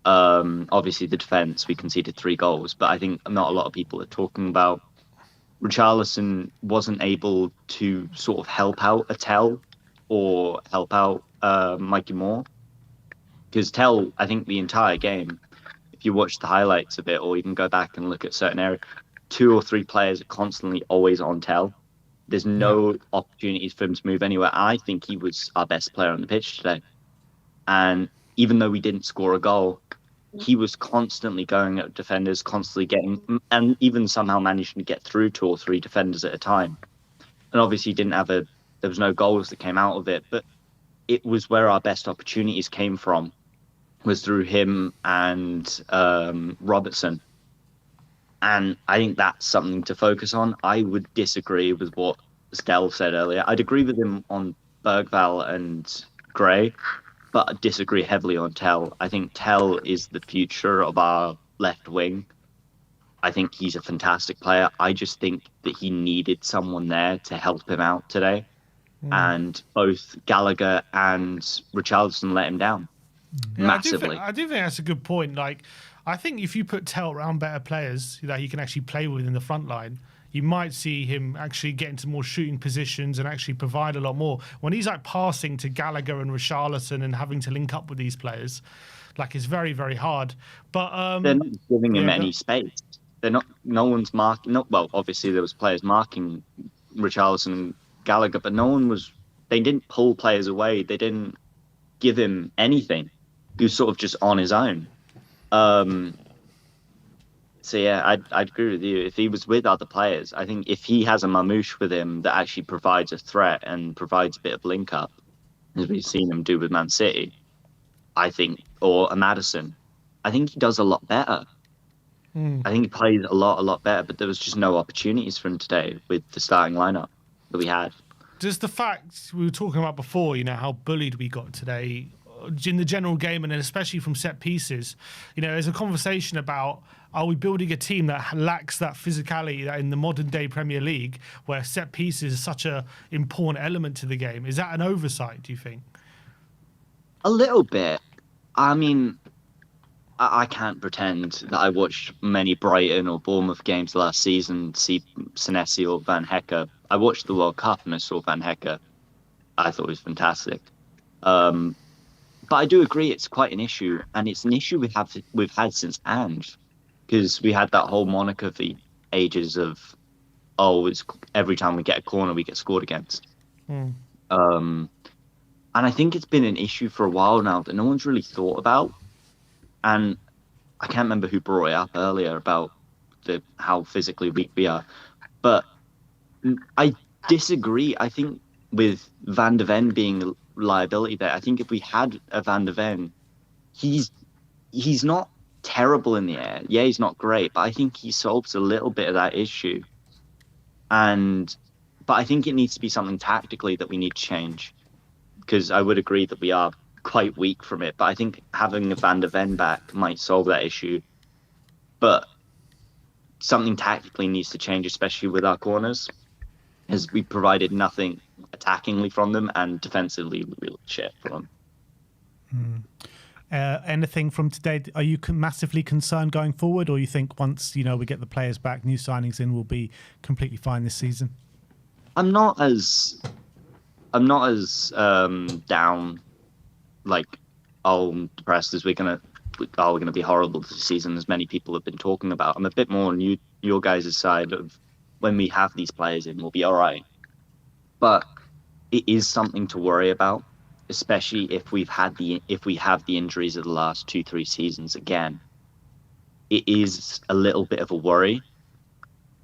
Obviously the defense, we conceded 3 goals, but I think not a lot of people are talking about Richarlison wasn't able to sort of help out Tell or help out Mikey Moore. Because Tell, I think the entire game, if you watch the highlights of it or even go back and look at certain areas, 2 or 3 players are constantly always on Tell. There's no opportunities for him to move anywhere. I think he was our best player on the pitch today. And even though we didn't score a goal, he was constantly going at defenders, constantly getting, and even somehow managing to get through 2 or 3 defenders at a time. And obviously there was no goals that came out of it, but it was where our best opportunities came from, was through him and Robertson. And I think that's something to focus on. I would disagree with what Stell said earlier. I'd agree with him on Bergvall and Gray, but I disagree heavily on Tell. I think Tell is the future of our left wing. I think he's a fantastic player. I just think that he needed someone there to help him out today. And both Gallagher and Richarlison let him down massively. I do think that's a good point. Like, I think if you put Tell around better players that he can actually play with in the front line, you might see him actually get into more shooting positions and actually provide a lot more. When he's like passing to Gallagher and Richarlison and having to link up with these players, like, it's very, very hard. But they're not giving him any space. They're not. No one's marking. Well, obviously there was players marking Richarlison and Gallagher, but no one was. They didn't pull players away. They didn't give him anything. He was sort of just on his own. So yeah, I'd agree with you. If he was with other players, I think if he has a Mamouche with him that actually provides a threat and provides a bit of link up, as we've seen him do with Man City, I think, or a Maddison, I think he does a lot better. I think he played a lot better, but there was just no opportunities for him today with the starting lineup that we had. Does the fact we were talking about before, how bullied we got today in the general game, and then especially from set pieces, there's a conversation about, are we building a team that lacks that physicality that in the modern day Premier League, where set pieces is such a important element to the game? Is that an oversight, do you think? A little bit. I mean, I can't pretend that I watched many Brighton or Bournemouth games last season, see Senesi or Van Hecke. I watched the World Cup and I saw Van Hecke. I thought it was fantastic. But I do agree it's quite an issue, and it's an issue we've had since Ange, because we had that whole moniker for ages of, it's every time we get a corner we get scored against. And I think it's been an issue for a while now that no one's really thought about. And I can't remember who brought it up earlier about how physically weak we are. But I disagree. I think with Van de Ven being a liability there, I think if we had a Van de Ven, he's not terrible in the air. Yeah, he's not great, but I think he solves a little bit of that issue. But I think it needs to be something tactically that we need to change, because I would agree that we are quite weak from it, but I think having a Van de Ven back might solve that issue. But something tactically needs to change, especially with our corners, as we provided nothing attackingly from them, and defensively we really shit from them. Anything from today? Are you massively concerned going forward, or you think once we get the players back, new signings in, we'll be completely fine this season? I'm not as down, like, depressed as we're gonna be horrible this season, as many people have been talking about. I'm a bit more on your guys' side of, when we have these players in, we'll be all right. But it is something to worry about, especially if we have the injuries of the last 2-3 seasons again. It is a little bit of a worry.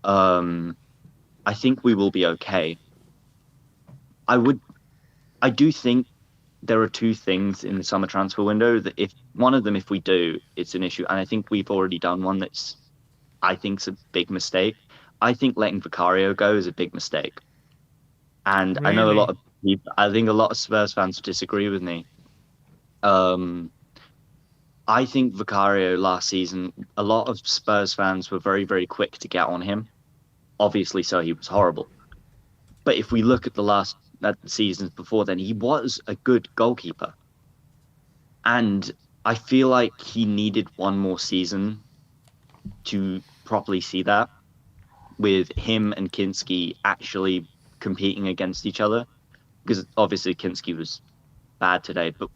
I think we will be okay. I do think there are two things in the summer transfer window that if one of them, if we do, it's an issue. And I think we've already done one that's, I think, is a big mistake. I think letting Vicario go is a big mistake. And I know a lot of people, I think a lot of Spurs fans disagree with me. I think Vicario last season, a lot of Spurs fans were very, very quick to get on him. Obviously, so he was horrible. But if we look at the seasons before then, he was a good goalkeeper. And I feel like he needed one more season to properly see that, with him and Kinski actually competing against each other. Because obviously Kinski was bad today, but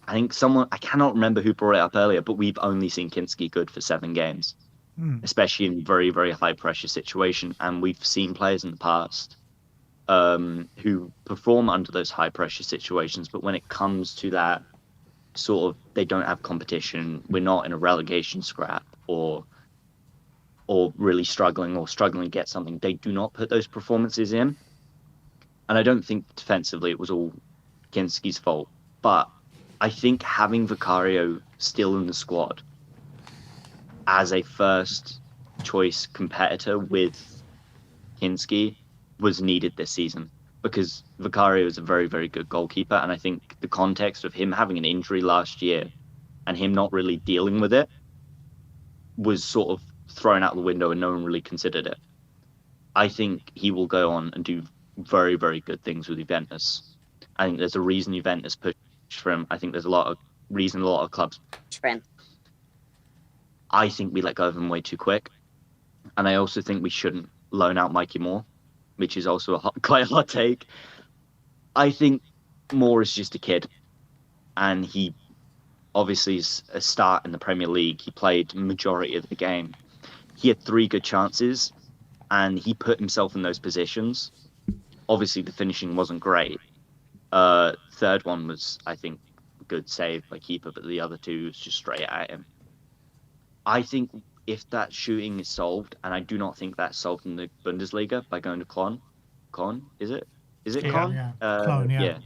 I think I cannot remember who brought it up earlier, but we've only seen Kinski good for 7 games, especially in very, very high pressure situation. And we've seen players in the past who perform under those high pressure situations, but when it comes to that sort of, they don't have competition, we're not in a relegation scrap or really struggling to get something, they do not put those performances in. And I don't think defensively it was all Kinski's fault, but I think having Vicario still in the squad as a first choice competitor with Kinski was needed this season, because Vicario is a very, very good goalkeeper. And I think the context of him having an injury last year and him not really dealing with it was sort of thrown out the window and no one really considered it. I think he will go on and do very, very good things with Juventus. I think there's a reason Juventus pushed for him. I think there's a lot of clubs. Trent. I think we let go of him way too quick. And I also think we shouldn't loan out Mikey Moore, which is also quite a hot take. I think Moore is just a kid. And he obviously is a start in the Premier League. He played majority of the game. He had 3 good chances and he put himself in those positions. Obviously, the finishing wasn't great. Third one was, I think, a good save by keeper, but the other 2 was just straight at him. I think if that shooting is solved, and I do not think that's solved in the Bundesliga by going to Cologne. Is it Cologne? Yeah. Cologne, yeah.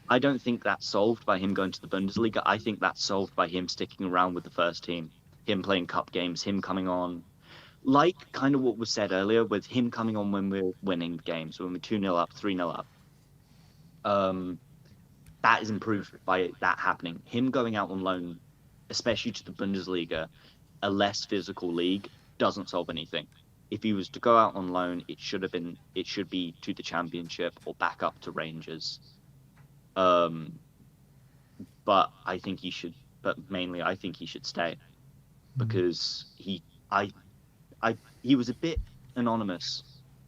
I don't think that's solved by him going to the Bundesliga. I think that's solved by him sticking around with the first team, him playing cup games, him coming on. Like kind of what was said earlier, with him coming on when we're winning games, when we're 2-0 up, 3-0 up. That is improved by that happening. Him going out on loan, especially to the Bundesliga, a less physical league, doesn't solve anything. If he was to go out on loan, it should be to the Championship or back up to Rangers. But I think he should. But mainly, I think he should stay, because he was a bit anonymous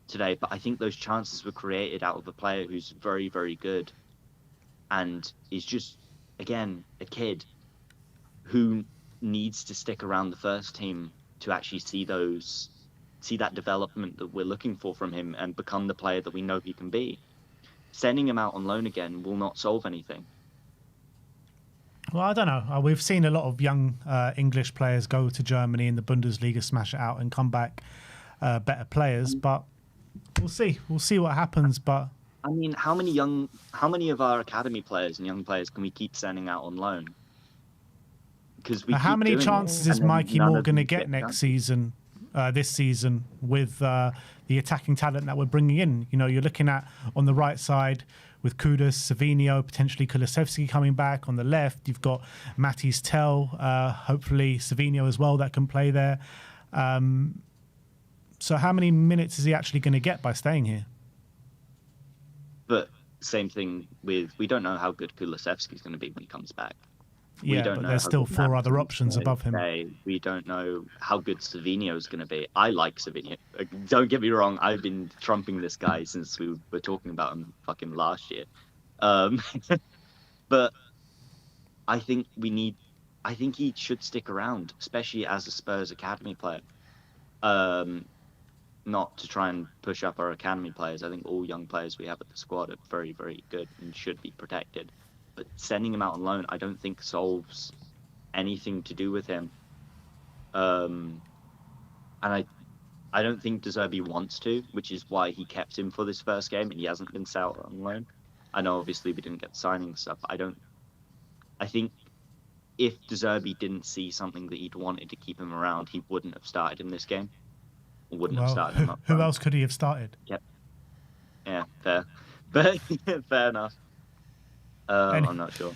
today, but I think those chances were created out of a player who's very, very good and is just, again, a kid who needs to stick around the first team to actually see that development that we're looking for from him and become the player that we know he can be. Sending him out on loan again will not solve anything. Well, I don't know. We've seen a lot of young English players go to Germany in the Bundesliga, smash it out, and come back better players. But we'll see. We'll see what happens. But I mean, how many of our academy players and young players can we keep sending out on loan? Because how many chances is Mikey Moore going to get next season? This season with the attacking talent that we're bringing in. You know, you're looking at on the right side with Kudus, Savinho, potentially Kulusevski coming back. On the left, you've got Matisse Tell, hopefully Savinho as well that can play there. So how many minutes is he actually going to get by staying here? But same thing with, we don't know how good Kulusevski is going to be when he comes back. Yeah, but there's still 4 other options above him. We don't know how good Savinho is going to be. I like Savinho. Don't get me wrong. I've been trumping this guy since we were talking about him fucking last year. But I think he should stick around, especially as a Spurs academy player. Not to try and push up our academy players. I think all young players we have at the squad are very, very good and should be protected. But sending him out on loan, I don't think solves anything to do with him. And I don't think De Zerbi wants to, which is why he kept him for this first game and he hasn't been sent out on loan. I know obviously we didn't get signing stuff. I don't I think if De Zerbi didn't see something that he'd wanted to keep him around, he wouldn't have started him this game. Wouldn't have Well, started him up who front. else could he have started? Yep. Yeah, fair. But fair enough. I'm not sure.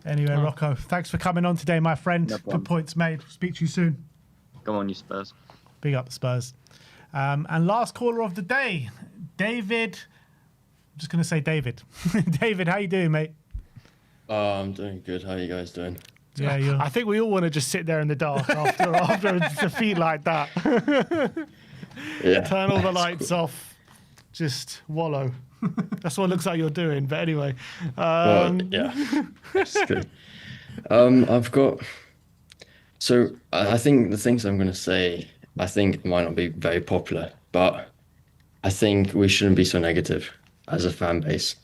Anyway, Rocco, thanks for coming on today, my friend. No problem. Good points made. Speak to you soon. Come on, you Spurs. Big up the Spurs. And last caller of the day, David. I'm just going to say David. David, how you doing, mate? I'm doing good. How are you guys doing? Yeah, you. I think we all want to just sit there in the dark after a defeat like that. Yeah. Turn all the that's lights cool. off. Just wallow. That's what it looks like you're doing. But anyway. Well, yeah. That's good. I've got. So I think the things I'm going to say, I think might not be very popular, but I think we shouldn't be so negative as a fan base.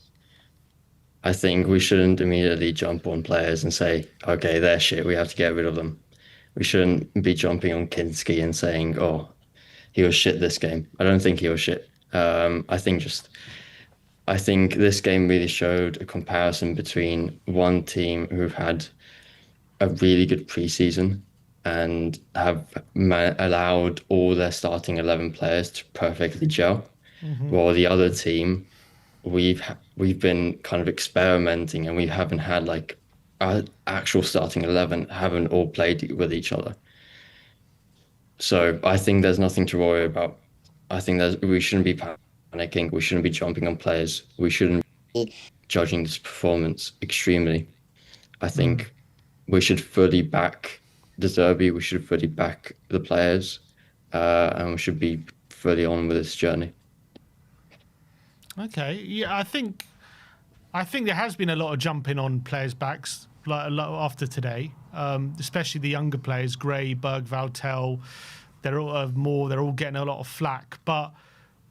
I think we shouldn't immediately jump on players and say, okay, they're shit, we have to get rid of them. We shouldn't be jumping on Kinski and saying, oh, he was shit this game. I don't think he was shit. I think this game really showed a comparison between one team who've had a really good preseason and have allowed all their starting 11 players to perfectly gel, while the other team, we've been kind of experimenting and we haven't had like our actual starting 11 haven't all played with each other. So I think there's nothing to worry about. I think we shouldn't be panicking. We shouldn't be jumping on players. We shouldn't be judging this performance extremely. I think we should fully back De Zerbi. We should fully back the players, and we should be fully on with this journey. Okay. Yeah, I think there has been a lot of jumping on players' backs like a lot after today, especially the younger players, Gray, Berg, Valtel. They're all getting a lot of flack. But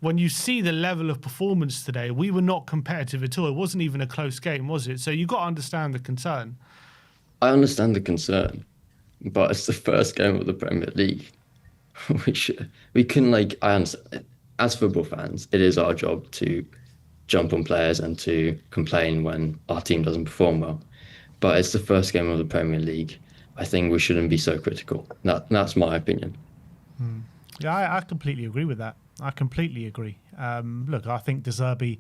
when you see the level of performance today, we were not competitive at all. It wasn't even a close game, was it? So you got to understand the concern. I understand the concern, but it's the first game of the Premier League. We can like, I understand. As football fans, it is our job to jump on players and to complain when our team doesn't perform well. But it's the first game of the Premier League. I think we shouldn't be so critical. That's my opinion. Yeah, I completely agree with that. I completely agree. Look, I think De Zerbi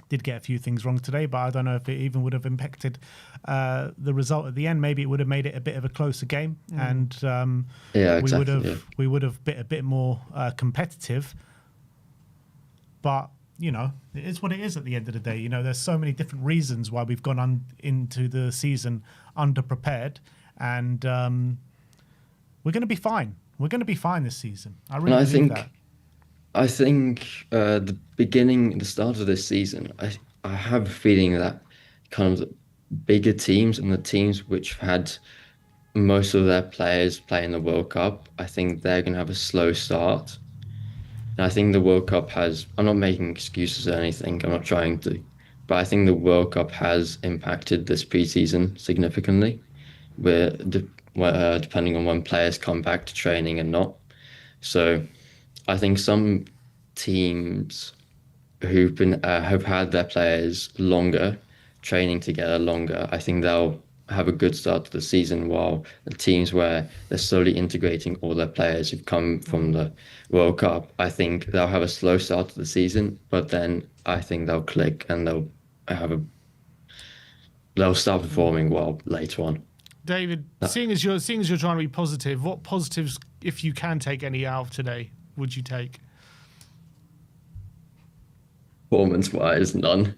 did get a few things wrong today, but I don't know if it even would have impacted the result at the end. Maybe it would have made it a bit of a closer game, and Yeah, exactly. we would have been a bit more competitive. But you know, it is what it is at the end of the day. You know, there's so many different reasons why we've gone into the season underprepared, and we're going to be fine. We're going to be fine this season. I really believe that. I think the start of this season, I have a feeling that kind of the bigger teams and the teams which had most of their players play in the World Cup, I think they're going to have a slow start. And I think the World Cup I'm not making excuses or anything, I'm not trying to, but I think the World Cup has impacted this preseason significantly, depending on when players come back to training and not. So I think some teams who've have had their players longer, training together longer, I think they'll have a good start to the season, while the teams where they're slowly integrating all their players who've come from the World Cup, I think they'll have a slow start to the season, but then I think they'll click and they'll start performing well later on. David, seeing as you're trying to be positive, what positives, if you can take any out of today, would you take? Performance-wise, none.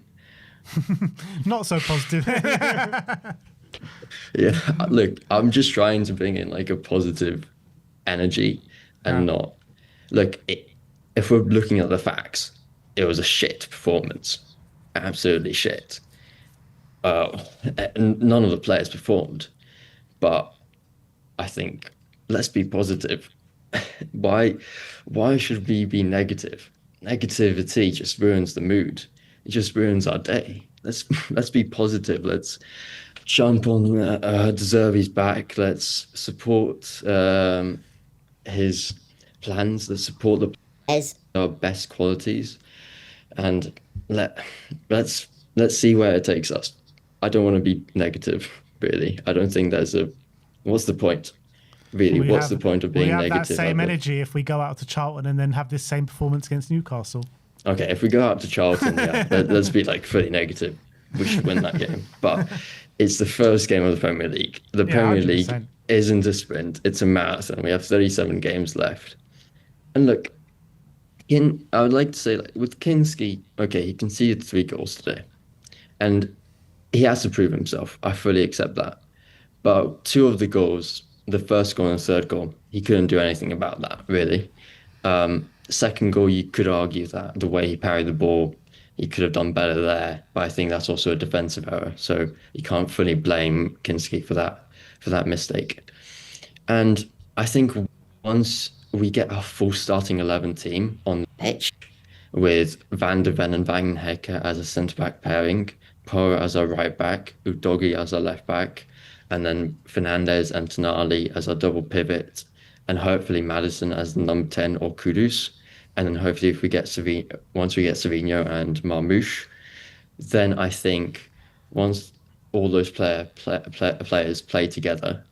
Not so positive. Yeah, look, I'm just trying to bring in like a positive energy and not look. If we're looking at the facts, it was a shit performance, absolutely shit. None of the players performed, but I think let's be positive. Why should we be negative? Negativity just ruins the mood. It just ruins our day. Let's be positive. Let's jump on De Zerbi's back. Let's support his plans. Let's support our best qualities, and let's see where it takes us. I don't want to be negative. really. I don't think there's a. What's the point? Really, what's the point of being negative? We have that same energy if we go out to Charlton and then have this same performance against Newcastle. Okay, if we go out to Charlton, yeah, let's be like fully negative. We should win that game. But it's the first game of the Premier League. The Premier 100%. League isn't a sprint, it's a marathon. We have 37 games left. And look, I would like to say, like, with Kinski, okay, he conceded 3 goals today. And he has to prove himself. I fully accept that. But 2 of the goals, the first goal and the third goal, he couldn't do anything about that, really. Second goal, you could argue that the way he parried the ball, he could have done better there. But I think that's also a defensive error. So you can't fully blame Kinski for that mistake. And I think once we get our full starting 11 team on the pitch, with Van der Ven and Van Hecker as a centre-back pairing, Pora as our right-back, Udogi as our left-back, and then Fernandez and Tonali as our double pivot, and hopefully Maddison as the number 10 or Kudus. And then hopefully if we get once we get Savinho and Marmoush, then I think once all those players play together,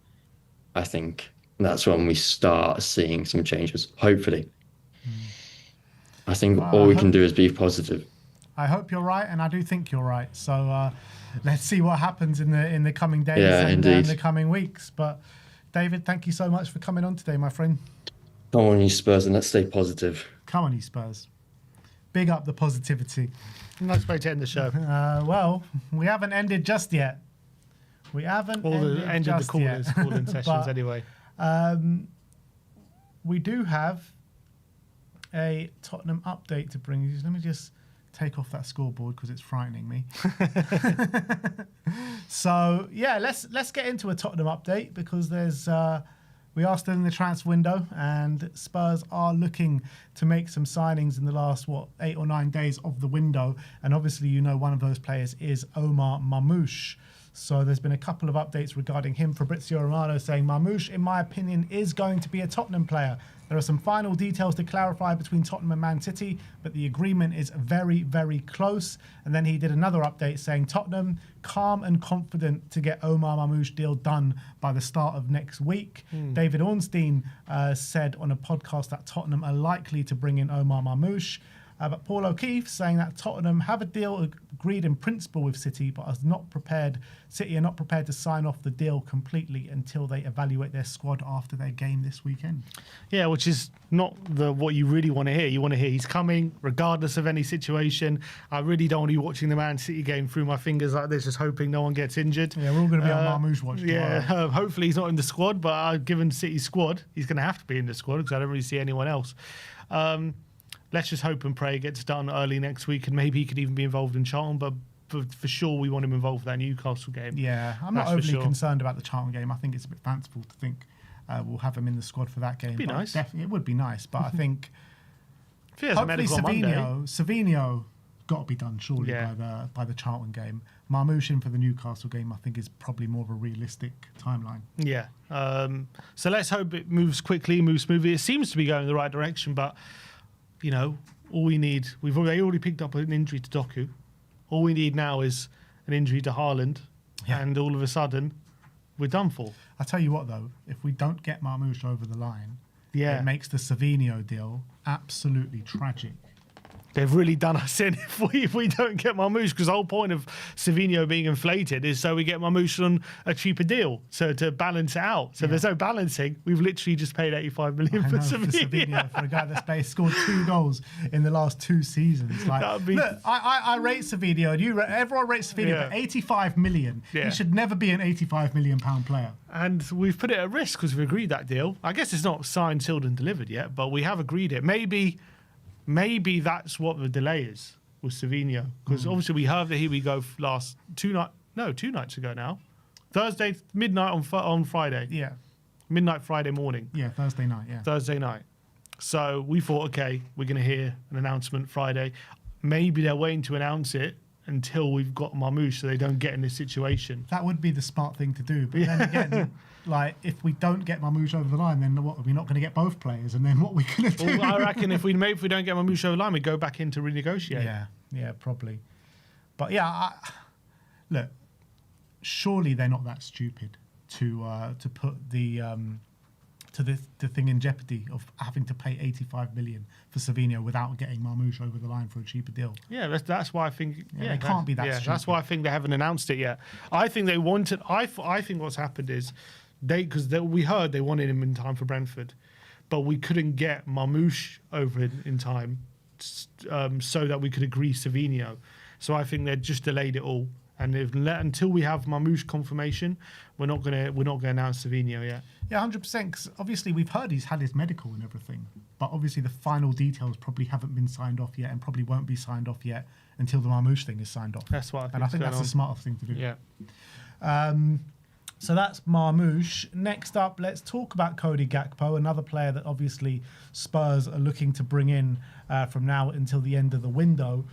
I think that's when we start seeing some changes, hopefully. I think all we can do is be positive. I hope you're right, and I do think you're right. So let's see what happens in the coming days and the coming weeks. But David, thank you so much for coming on today, my friend. Come on, you Spurs, and let's stay positive. Come on, you Spurs. Big up the positivity. Nice way to end the show. Well, we haven't ended just yet. We haven't ended the call-in sessions anyway. We do have a Tottenham update to bring you. Let me just take off that scoreboard because it's frightening me. So yeah, let's get into a Tottenham update because we are still in the transfer window and Spurs are looking to make some signings in the last 8 or 9 days of the window, and obviously one of those players is Omar Marmoush. So there's been a couple of updates regarding him. Fabrizio Romano saying Marmoush, in my opinion, is going to be a Tottenham player. There are some final details to clarify between Tottenham and Man City, but the agreement is very, very close. And then he did another update saying Tottenham calm and confident to get Omar Marmoush deal done by the start of next week. David Ornstein said on a podcast that Tottenham are likely to bring in Omar Marmoush. But Paul O'Keefe saying that Tottenham have a deal agreed in principle with City, but City are not prepared to sign off the deal completely until they evaluate their squad after their game this weekend. Yeah, which is not what you really want to hear. You want to hear he's coming regardless of any situation. I really don't want to be watching the Man City game through my fingers like this, just hoping no one gets injured. Yeah, we're all going to be on Marmoush watch. Yeah, hopefully he's not in the squad, but given City's squad, he's going to have to be in the squad because I don't really see anyone else. Let's just hope and pray it gets done early next week, and maybe he could even be involved in Charlton, but for sure we want him involved with that Newcastle game. Yeah, I'm not overly concerned about the Charlton game. I think it's a bit fanciful to think we'll have him in the squad for that game. It'd be nice. Definitely, it would be nice, but I think hopefully Savinho got to be done surely by the Charlton game. Marmoush in for the Newcastle game, I think, is probably more of a realistic timeline. Yeah. So let's hope it moves quickly, moves smoothly. It seems to be going in the right direction, but all we need, we've already picked up an injury to Doku. All we need now is an injury to Haaland, and all of a sudden, we're done for. I'll tell you what, though, if we don't get Marmoush over the line, it makes the Savinho deal absolutely tragic. They've really done us in if we don't get Marmoush, because the whole point of Savinho being inflated is so we get Marmoush on a cheaper deal, so to balance it out. So there's no balancing. We've literally just paid 85 million for Savinho. For a guy that's scored 2 goals in the last 2 seasons. Look, I rate Savinho, and everyone rates Savinho for 85 million. Yeah. He should never be an 85 million pound player. And we've put it at risk because we've agreed that deal. I guess it's not signed, sealed, and delivered yet, but we have agreed it. Maybe that's what the delay is with Savinho, because obviously we heard that here we go last 2 nights ago now, Thursday midnight on Friday. Yeah, midnight Friday morning. Yeah, Thursday night. Yeah, Thursday night. So we thought, okay, we're going to hear an announcement Friday. Maybe they're waiting to announce it until we've got Marmoush, so they don't get in this situation. That would be the smart thing to do. But then again, if we don't get Marmoush over the line, then what? Are we not going to get both players? And then what are we going to do? Well, I reckon if we don't get Marmoush over the line, we go back in to renegotiate. Yeah, probably. But yeah, look, surely they're not that stupid to put the thing in jeopardy of having to pay 85 million for Savinho without getting Marmoush over the line for a cheaper deal. Yeah, that's why I think. They can't be that. Yeah, stupid. that's why I think they haven't announced it yet. I think they wanted. I think what's happened is we heard they wanted him in time for Brentford, but we couldn't get Marmoush over in time, so that we could agree Savinho. So I think they just delayed it all, and until we have Marmoush confirmation, we're not gonna announce Savinho yet. Yeah, 100%. Because obviously we've heard he's had his medical and everything, but obviously the final details probably haven't been signed off yet, and probably won't be signed off yet until the Marmoush thing is signed off. That's what I think. And I think that's the smartest thing to do. Yeah. So that's Marmoush. Next up, let's talk about Cody Gakpo, another player that obviously Spurs are looking to bring in from now until the end of the window.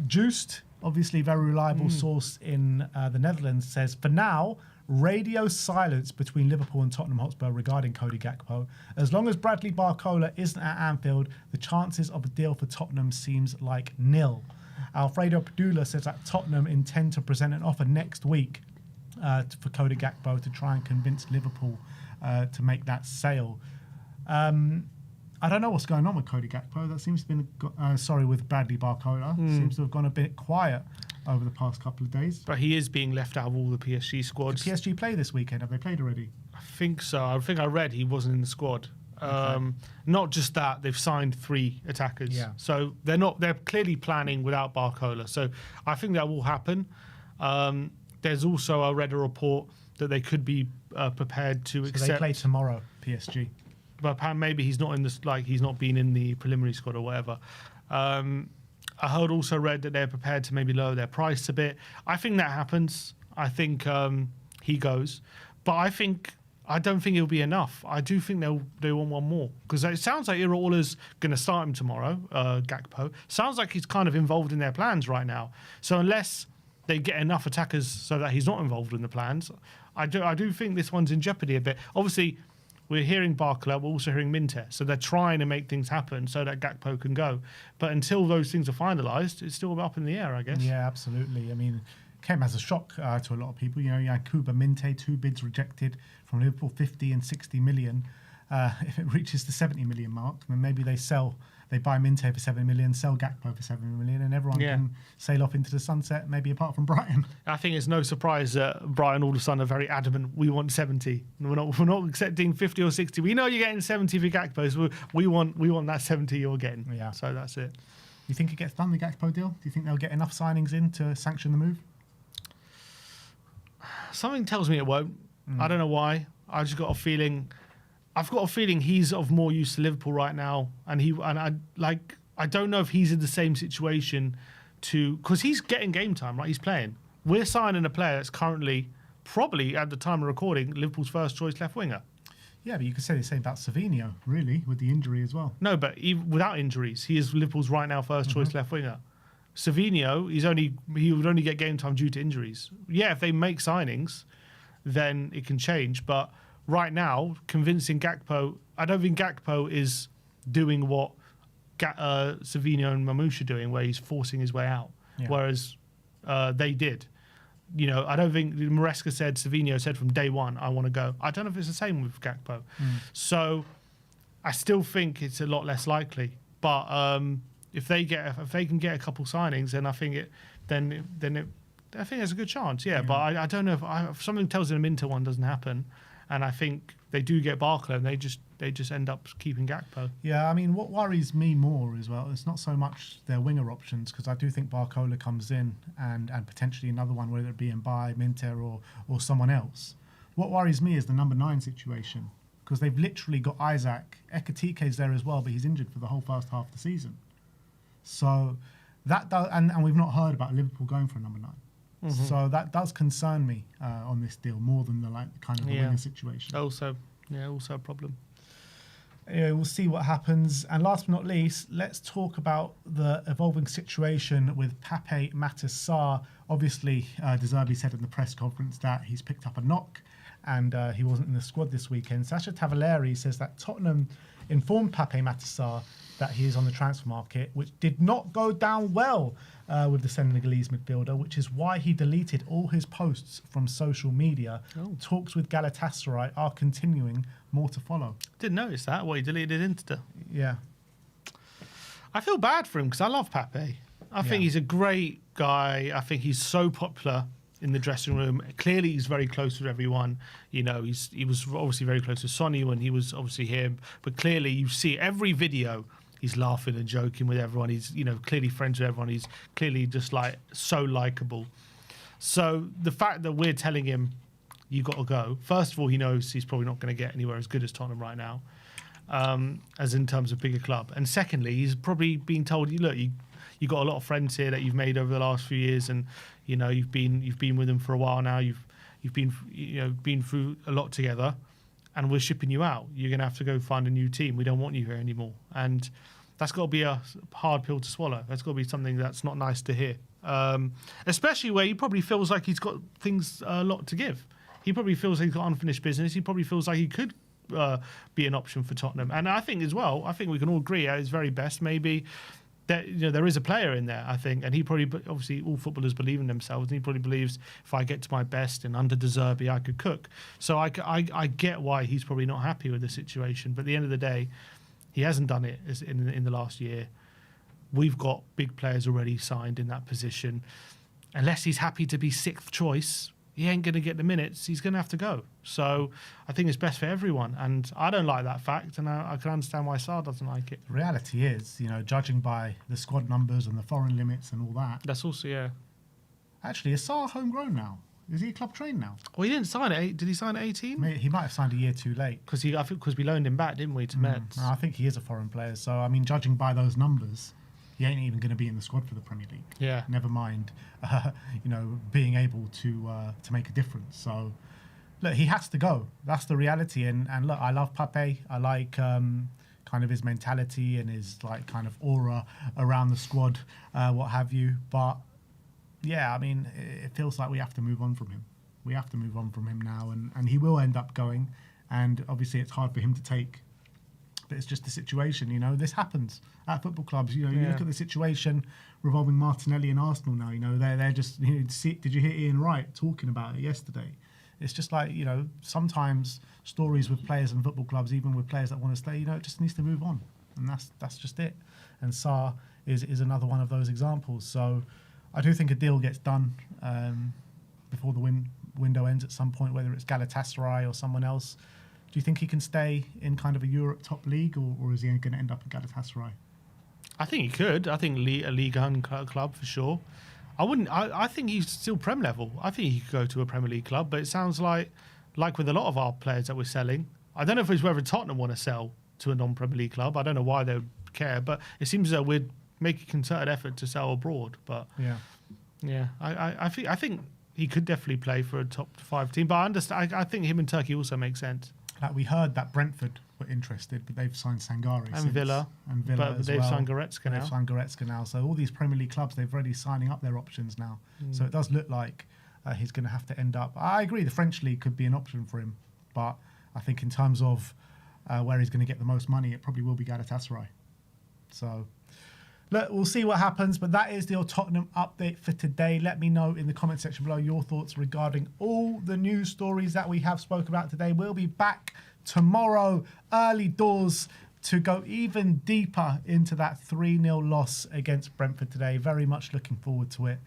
Juiced, obviously very reliable source in the Netherlands, says, for now, radio silence between Liverpool and Tottenham Hotspur regarding Cody Gakpo. As long as Bradley Barcola isn't at Anfield, the chances of a deal for Tottenham seems like nil. Alfredo Padula says that Tottenham intend to present an offer next week for Cody Gakpo to try and convince Liverpool to make that sale. I don't know what's going on with Cody Gakpo. That seems to have been, with Bradley Barcola. Seems to have gone a bit quiet over the past couple of days. But he is being left out of all the PSG squads. Did PSG play this weekend? Have they played already? I think so. I think I read he wasn't in the squad. Not just that, they've signed 3 attackers. Yeah. So they're clearly planning without Barcola. So I think that will happen. There's also, I read a report that they could be prepared to accept. They play tomorrow, PSG. But maybe he's not in this, he's not been in the preliminary squad or whatever. I heard also read that they're prepared to maybe lower their price a bit. I think that happens. I think he goes, but I don't think it'll be enough. I do think they want one more, because it sounds like Iraola's going to start him tomorrow. Gakpo sounds like he's kind of involved in their plans right now. So unless they get enough attackers so that he's not involved in the plans, I do think this one's in jeopardy a bit. Obviously, we're hearing Barcola, we're also hearing Minter, so they're trying to make things happen so that Gakpo can go. But until those things are finalised, it's still up in the air, I guess. Yeah, absolutely. I mean, came as a shock to a lot of people. You know, Kuba Minte, 2 bids rejected from Liverpool, 50 and 60 million. If it reaches the 70 million mark, then maybe they buy Minte for 7 million, sell Gakpo for 7 million, and everyone can sail off into the sunset, maybe apart from Brighton. I think it's no surprise that Brighton all of a sudden are very adamant, we want 70. We're not accepting 50 or 60. We know you're getting 70 for Gakpo, so we want that 70 you're getting. Yeah. So that's it. You think it gets done, the Gakpo deal? Do you think they'll get enough signings in to sanction the move? Something tells me it won't. I don't know why. I've got a feeling he's of more use to Liverpool right now, and I don't know if he's in the same situation because he's getting game time, right? He's playing. We're signing a player that's currently, probably at the time of recording, Liverpool's first choice left winger. Yeah, but you could say the same about Savinho, really, with the injury as well. No, but even without injuries, he is Liverpool's right now first choice left winger. Savinho, he would only get game time due to injuries. Yeah, if they make signings, then it can change. But right now, convincing Gakpo, I don't think Gakpo is doing what Savinho and Marmoush are doing, where he's forcing his way out. Yeah. Whereas they did. You know, I don't think Savinho said from day one, I want to go. I don't know if it's the same with Gakpo. So I still think it's a lot less likely. But if they can get a couple signings, then I think I think there's a good chance. Yeah. But I don't know if something tells them Minter one doesn't happen, and I think they do get Barcola, and they just end up keeping Gakpo. Yeah, I mean, what worries me more as well, it's not so much their winger options, because I do think Barcola comes in and potentially another one, whether it be Mbaye, Minter or someone else. What worries me is the number 9 situation, because they've literally got Isaac. Ekatike's there as well, but he's injured for the whole first half of the season. So that does, and we've not heard about Liverpool going for a number 9. So that does concern me on this deal more than the winger situation. Also a problem. Anyway, we'll see what happens. And last but not least, let's talk about the evolving situation with Pape Matar Sarr. Obviously, De Zerbi said in the press conference that he's picked up a knock and he wasn't in the squad this weekend. Sacha Tavaleri says that Tottenham informed Pape Matar Sarr that he is on the transfer market, which did not go down well with the Senegalese midfielder, which is why he deleted all his posts from social media. Talks with Galatasaray are continuing, more to follow. Didn't notice that. What, he deleted Insta? Yeah. I feel bad for him because I love Pape. I think he's a great guy. I think he's so popular in the dressing room. Clearly, he's very close with everyone. You know, he was obviously very close to Sonny when he was obviously here. But clearly, you see every video, he's laughing and joking with everyone. He's, you know, clearly friends with everyone. He's clearly just like so likable. So the fact that we're telling him, you got to go. First of all, he knows he's probably not going to get anywhere as good as Tottenham right now, as in terms of bigger club. And secondly, he's probably being told, look, you got a lot of friends here that you've made over the last few years, and you know you've been with them for a while now. You've been through a lot together, and we're shipping you out. You're gonna have to go find a new team. We don't want you here anymore, and that's got to be a hard pill to swallow. That's got to be something that's not nice to hear, especially where he probably feels like he's got things a lot to give. He probably feels like he's got unfinished business. He probably feels like he could be an option for Tottenham, and I think as well. I think we can all agree at his very best, maybe. That, you know, there is a player in there, I think, and he probably, obviously, all footballers believe in themselves, and he probably believes if I get to my best and under De Zerbi, I could cook. So I get why he's probably not happy with the situation, but at the end of the day, he hasn't done it in the last year. We've got big players already signed in that position. Unless he's happy to be sixth choice, he ain't going to get the minutes. He's going to have to go. So I think it's best for everyone. And I don't like that fact, and I can understand why Sarr doesn't like it. The reality is, you know, judging by the squad numbers and the foreign limits and all that. That's also, yeah. Actually, is Sarr homegrown now? Is he club trained now? Well, he didn't sign it. Did he sign at 18? He might have signed a year too late. I think because we loaned him back, didn't we, to Mets? No, I think he is a foreign player. So, I mean, judging by those numbers, he ain't even going to be in the squad for the Premier League. Yeah. Never mind, you know, being able to make a difference. So, look, he has to go. That's the reality. And look, I love Pape. I like kind of his mentality and his like kind of aura around the squad, what have you. But yeah, I mean, it feels like we have to move on from him. We have to move on from him now, and he will end up going. And obviously, it's hard for him to take. But it's just the situation, you know. This happens at football clubs. You know, you look at the situation revolving Martinelli and Arsenal now. You know, they're just. You know, did you hear Ian Wright talking about it yesterday? It's just like, you know, sometimes stories with players and football clubs, even with players that want to stay, you know, it just needs to move on, and that's just it. And Sarr is another one of those examples. So I do think a deal gets done before the window ends at some point, whether it's Galatasaray or someone else. Do you think he can stay in kind of a Europe top league, or is he going to end up at Galatasaray? I think he could. I think a Ligue 1 club for sure. I think he's still Prem level. I think he could go to a Premier League club, but it sounds like with a lot of our players that we're selling, I don't know if it's whether Tottenham want to sell to a non-Premier League club. I don't know why they would care, but it seems as though we'd make a concerted effort to sell abroad. But yeah, I think he could definitely play for a top 5 team. But I understand. I think him and Turkey also make sense. Like we heard that Brentford were interested, but they've signed Sangare and Villa, but they've signed Goretzka now. They've signed Goretzka now. So all these Premier League clubs, they've already signing up their options now. So it does look like he's going to have to end up. I agree, the French league could be an option for him, but I think in terms of where he's going to get the most money, it probably will be Galatasaray. So look, we'll see what happens, but that is the Tottenham update for today. Let me know in the comment section below your thoughts regarding all the news stories that we have spoken about today. We'll be back tomorrow, early doors, to go even deeper into that 3-0 loss against Brentford today. Very much looking forward to it.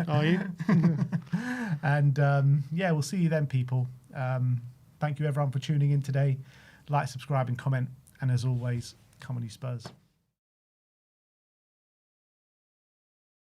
Are you? And yeah, we'll see you then, people. Thank you everyone for tuning in today. Like, subscribe and comment. And as always, come on you Spurs.